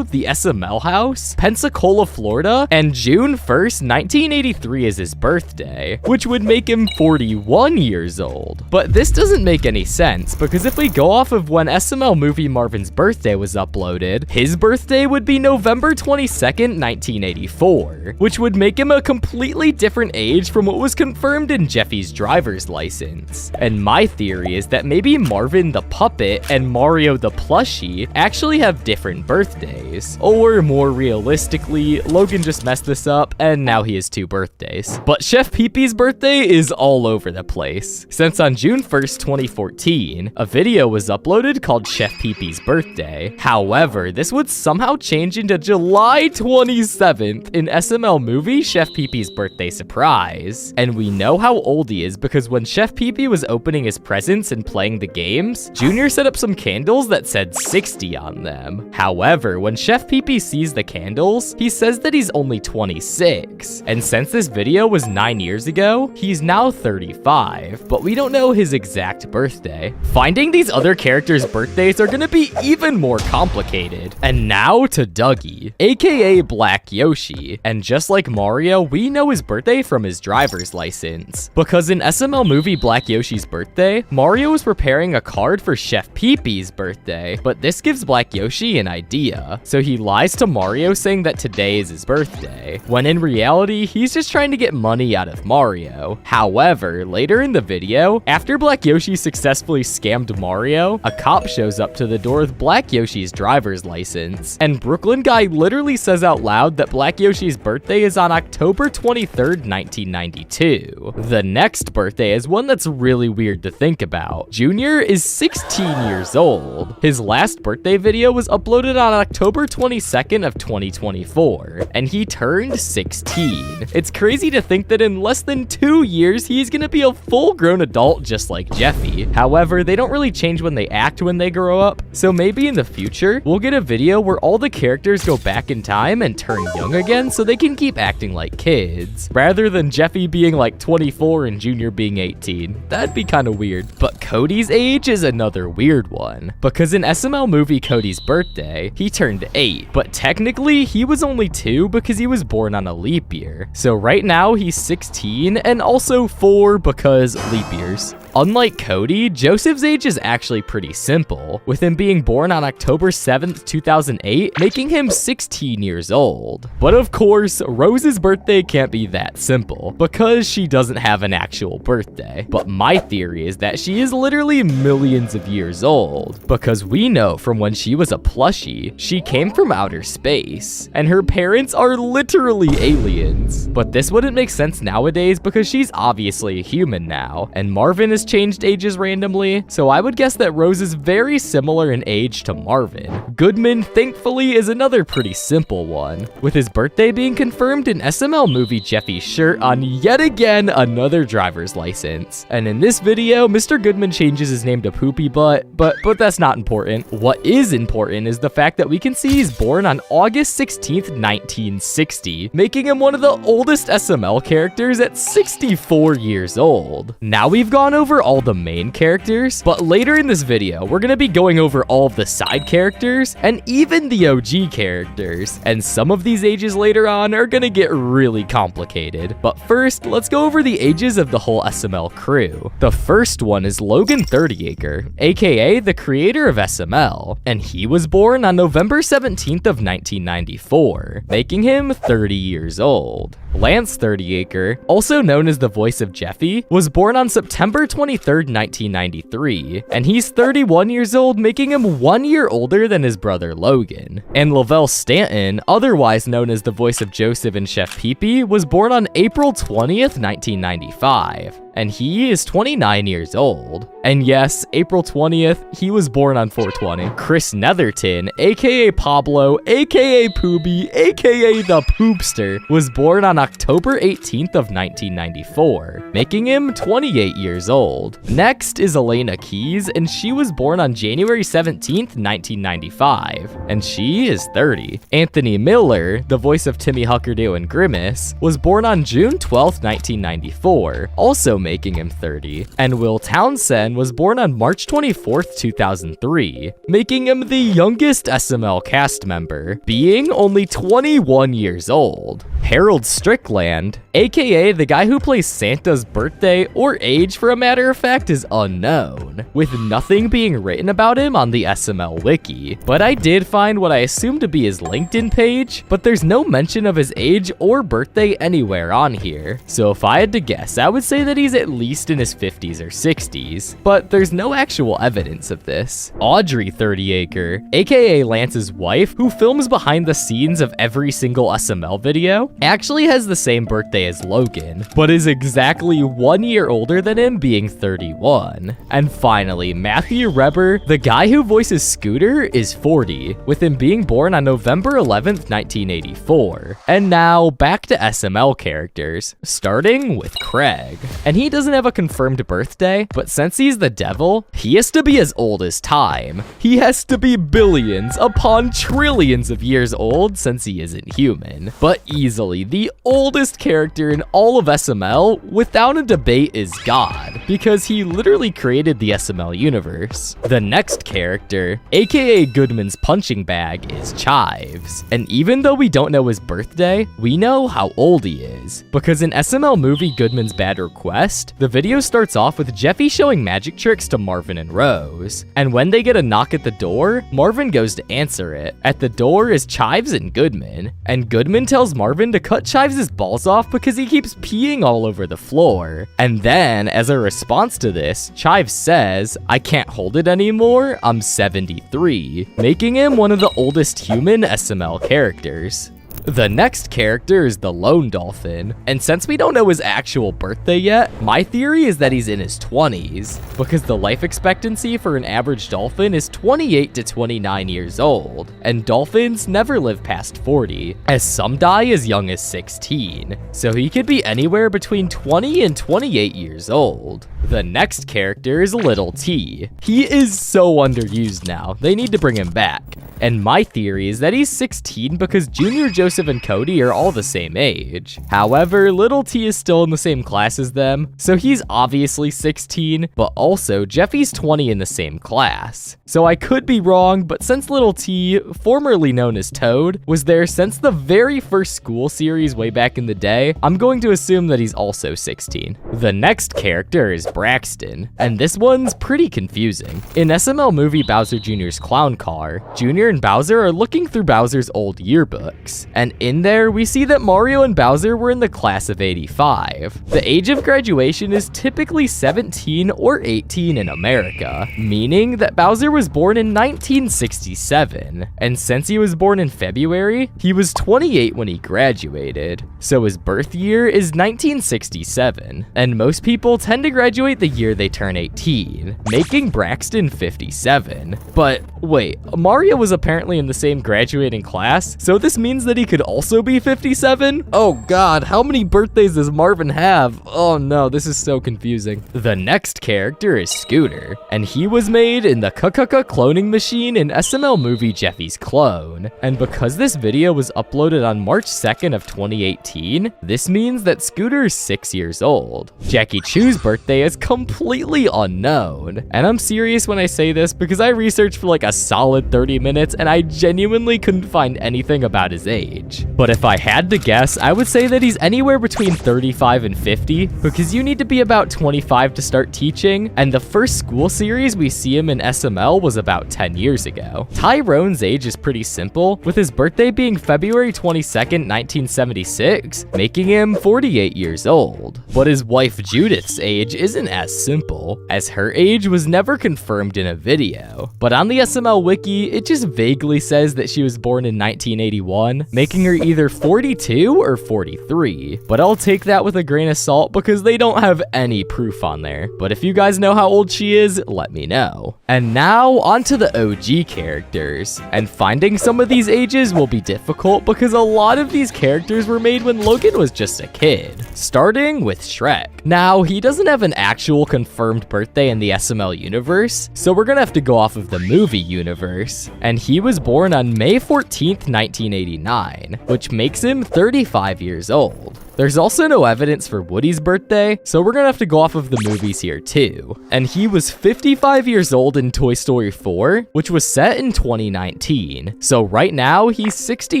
the SML house, Pensacola, Florida, and June 1st, 1983 is his birthday, which would make him 41 years old. But this doesn't make any sense, because if we go off of when SML movie Marvin's Birthday was uploaded, his birthday would be November 22nd, 1984, which would make him a completely different age from what was confirmed in Jeffy's driver's license. And my theory is that maybe Marvin the puppet and Mario the plushie actually have different birthdays. Or more realistically, Logan just messed this up and now he has 2 birthdays. But Chef Pee-Pee's birthday is all over the place, since on June 1st, 2014, a video was uploaded called Chef Pee-Pee's Birthday. However, this would somehow change into July 27th in SML movie Chef Pee-Pee's Birthday Surprise. And we know how old he is because when Chef Pee-Pee was opening his presents and playing the games, Junior set up some candles that said 60 on them. However, when Chef Pee-Pee sees the candles, he says that he's only 26. And since this video was 9 years ago, he's now 35, but we don't know his exact birthday. Finding these other characters' birthdays are gonna be even more complicated. And now to Dougie, aka Black Yoshi. And just like Mario, we know his birthday from his driver's license. Because in SML movie Black Yoshi's birthday, Mario was preparing a card for Chef Pee-Pee's birthday, but this gives Black Yoshi an idea. So he lies to Mario saying that today is his birthday, when in reality, he's just trying to get money out of Mario. However, later in the video, after Black Yoshi successfully scammed Mario, a cop shows up to the door with Black Yoshi's driver's license. And Brooklyn Guy literally says out loud that Black Yoshi's birthday is on October 23rd, 1992. The next birthday is one that's really weird to think about. Junior is 16 years old. His last birthday video was uploaded on October 22nd of 2024, and he turned 16. It's crazy to think that in less than 2 years, he's gonna be a full-grown adult just like Jeffy. However, they don't really change when they act when they grow up, so maybe in the future, we'll get a video where all the characters go back in time and turn young again so they can keep acting like kids, rather than Jeffy being like 24 and Junior being 18. That'd be kind of weird. But Cody's age is another weird one, because in SML movie Cody's birthday, he turned 8, but technically he was only 2 because he was born on a leap year. So right now he's 16 and also 4 because leap years. Unlike Cody, Joseph's age is actually pretty simple, with him being born on October 7th, 2008, making him 16 years old. But of course, Rose's birthday can't be that simple, because she doesn't have an actual birthday. But my theory is that she is literally millions of years old, because we know from when she was a plushie, she came from outer space, and her parents are literally aliens. But this wouldn't make sense nowadays because she's obviously a human now, and Marvin is changed ages randomly, so I would guess that Rose is very similar in age to Marvin. Goodman, thankfully, is another pretty simple one, with his birthday being confirmed in SML movie Jeffy's shirt on yet again another driver's license. And in this video, Mr. Goodman changes his name to Poopy Butt, but that's not important. What is important is the fact that we can see he's born on August 16th, 1960, making him one of the oldest SML characters at 64 years old. Now we've gone over all the main characters, but later in this video, we're gonna be going over all of the side characters and even the OG characters, and some of these ages later on are gonna get really complicated. But first, let's go over the ages of the whole SML crew. The first one is Logan 30acre, aka the creator of SML, and he was born on November 17th of 1994, making him 30 years old. Lance 30acre, also known as the voice of Jeffy, was born on September 23rd, 1993, and he's 31 years old, making him 1 year older than his brother Logan. And Lavelle Stanton, otherwise known as the voice of Joseph and Chef Pee-Pee, was born on April 20th, 1995. And he is 29 years old. And yes, April 20th, he was born on 420. Chris Netherton, aka Pablo, aka Pooby, aka the Poopster, was born on October 18th of 1994, making him 28 years old. Next is Elena Keys, and she was born on January 17th, 1995, and she is 30. Anthony Miller, the voice of Timmy Huckerdale and Grimace, was born on June 12th, 1994, also making him 30. And Will Townsend was born on March 24th, 2003, making him the youngest SML cast member, being only 21 years old. Harold Strickland, aka the guy who plays Santa's birthday or age for a matter of fact, is unknown, with nothing being written about him on the SML wiki. But I did find what I assumed to be his LinkedIn page, but there's no mention of his age or birthday anywhere on here. So if I had to guess, I would say that he's at least in his 50s or 60s, but there's no actual evidence of this. Audrey 30acre, aka Lance's wife, who films behind the scenes of every single SML video, actually has the same birthday as Logan, but is exactly 1 year older than him, being 31. And finally, Matthew Reber, the guy who voices Scooter, is 40, with him being born on November 11th, 1984. And now, back to SML characters, starting with Craig. And he doesn't have a confirmed birthday, but since he's the devil, he has to be as old as time. He has to be billions upon trillions of years old since he isn't human. But easily, the oldest character in all of SML, without a debate, is God. because he literally created the SML universe. The next character, aka Goodman's punching bag, is Chives. And even though we don't know his birthday, we know how old he is. Because in SML movie Goodman's Bad Request, the video starts off with Jeffy showing magic tricks to Marvin and Rose. And when they get a knock at the door, Marvin goes to answer it. At the door is Chives and Goodman. And Goodman tells Marvin to cut Chives' balls off because he keeps peeing all over the floor. And then, as a response to this, Chives says, "I can't hold it anymore, I'm 73, making him one of the oldest human SML characters. The next character is the Lone Dolphin, and since we don't know his actual birthday yet, my theory is that he's in his 20s, because the life expectancy for an average dolphin is 28 to 29 years old, and dolphins never live past 40, as some die as young as 16, so he could be anywhere between 20 and 28 years old. The next character is Little T. He is so underused now, they need to bring him back. And my theory is that he's 16 because Junior, Joseph, and Cody are all the same age. However, Little T is still in the same class as them, so he's obviously 16, but also Jeffy's 20 in the same class. So I could be wrong, but since Little T, formerly known as Toad, was there since the very first school series way back in the day, I'm going to assume that he's also 16. The next character is Braxton, and this one's pretty confusing. In SML movie Bowser Jr.'s Clown Car, Junior and Bowser are looking through Bowser's old yearbooks, and in there we see that Mario and Bowser were in the class of 85. The age of graduation is typically 17 or 18 in America, meaning that Bowser was born in 1967, and since he was born in February, he was 28 when he graduated, so his birth year is 1967, and most people tend to graduate the year they turn 18, making Braxton 57. But wait, Mario was apparently in the same graduating class, so this means that he could also be 57? Oh god, how many birthdays does Marvin have? Oh no, this is so confusing. The next character is Scooter, and he was made in the cloning machine in SML movie Jeffy's Clone. And because this video was uploaded on March 2nd of 2018, this means that Scooter is 6 years old. Jackie Chu's birthday is completely unknown, and I'm serious when I say this because I researched for like a solid 30 minutes and I genuinely couldn't find anything about his age. But if I had to guess, I would say that he's anywhere between 35 and 50 because you need to be about 25 to start teaching, and the first school series we see him in SML was about 10 years ago. Tyrone's age is pretty simple, with his birthday being February 22nd, 1976, making him 48 years old. But his wife Judith's age isn't as simple, as her age was never confirmed in a video. But on the SML wiki, it just vaguely says that she was born in 1981, making her either 42 or 43. But I'll take that with a grain of salt because they don't have any proof on there. But if you guys know how old she is, let me know. And now, onto the OG characters. And finding some of these ages will be difficult because a lot of these characters were made when Logan was just a kid. Starting with Shrek. Now, he doesn't have an actual confirmed birthday in the SML universe, so we're gonna have to go off of the movie universe. And he was born on May 14th, 1989, which makes him 35 years old. There's also no evidence for Woody's birthday, so we're gonna have to go off of the movies here too. And he was 55 years old in Toy Story 4, which was set in 2019. So right now, he's 60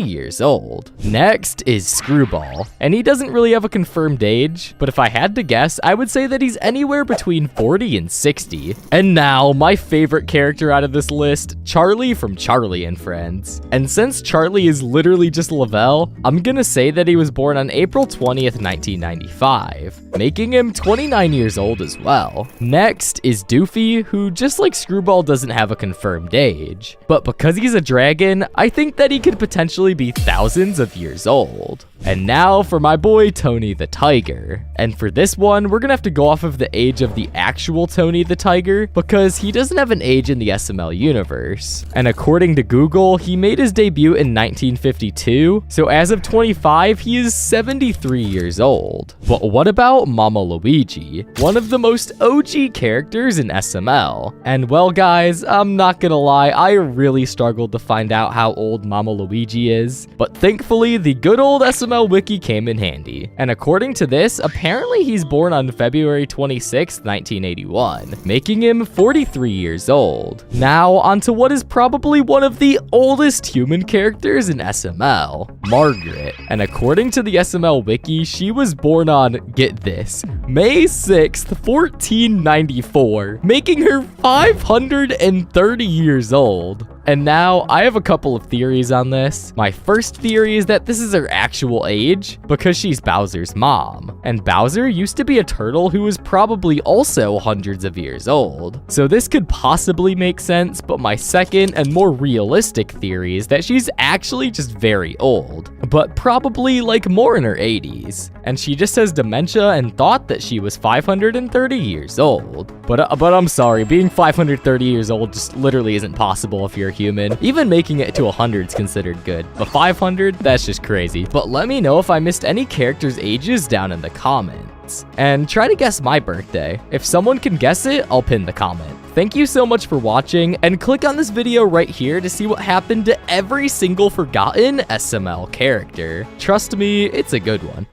years old. Next is Screwball, and he doesn't really have a confirmed age, but if I had to guess, I would say that he's anywhere between 40 and 60. And now, my favorite character out of this list, Charlie from Charlie and Friends. And since Charlie is literally just Lavelle, I'm gonna say that he was born on April 20th, 1995, making him 29 years old as well. Next is Doofy, who just like Screwball doesn't have a confirmed age, but because he's a dragon, I think that he could potentially be thousands of years old. And now for my boy Tony the Tiger. And for this one, we're gonna have to go off of the age of the actual Tony the Tiger because he doesn't have an age in the SML universe. And according to Google, he made his debut in 1952, so as of 25, he is 73 years old. But what about Mama Luigi, one of the most OG characters in SML? And well guys, I'm not gonna lie, I really struggled to find out how old Mama Luigi is, but thankfully the good old SML SML wiki came in handy. And according to this, apparently he's born on February 26, 1981, making him 43 years old. Now, onto what is probably one of the oldest human characters in SML, Margaret. And according to the SML wiki, she was born on, get this, May 6th, 1494, making her 530 years old. And now, I have a couple of theories on this. My first theory is that this is her actual age, because she's Bowser's mom. And Bowser used to be a turtle who was probably also hundreds of years old. So this could possibly make sense, but my second and more realistic theory is that she's actually just very old, but probably like more in her 80s. And she just has dementia and thought that she was 530 years old. But I'm sorry, being 530 years old just literally isn't possible if you're a human. Even making it to 100 is considered good, but 500, that's just crazy. But let me know if I missed any characters' ages down in the comments. And try to guess my birthday. If someone can guess it, I'll pin the comment. Thank you so much for watching, and click on this video right here to see what happened to every single forgotten SML character. Trust me, it's a good one.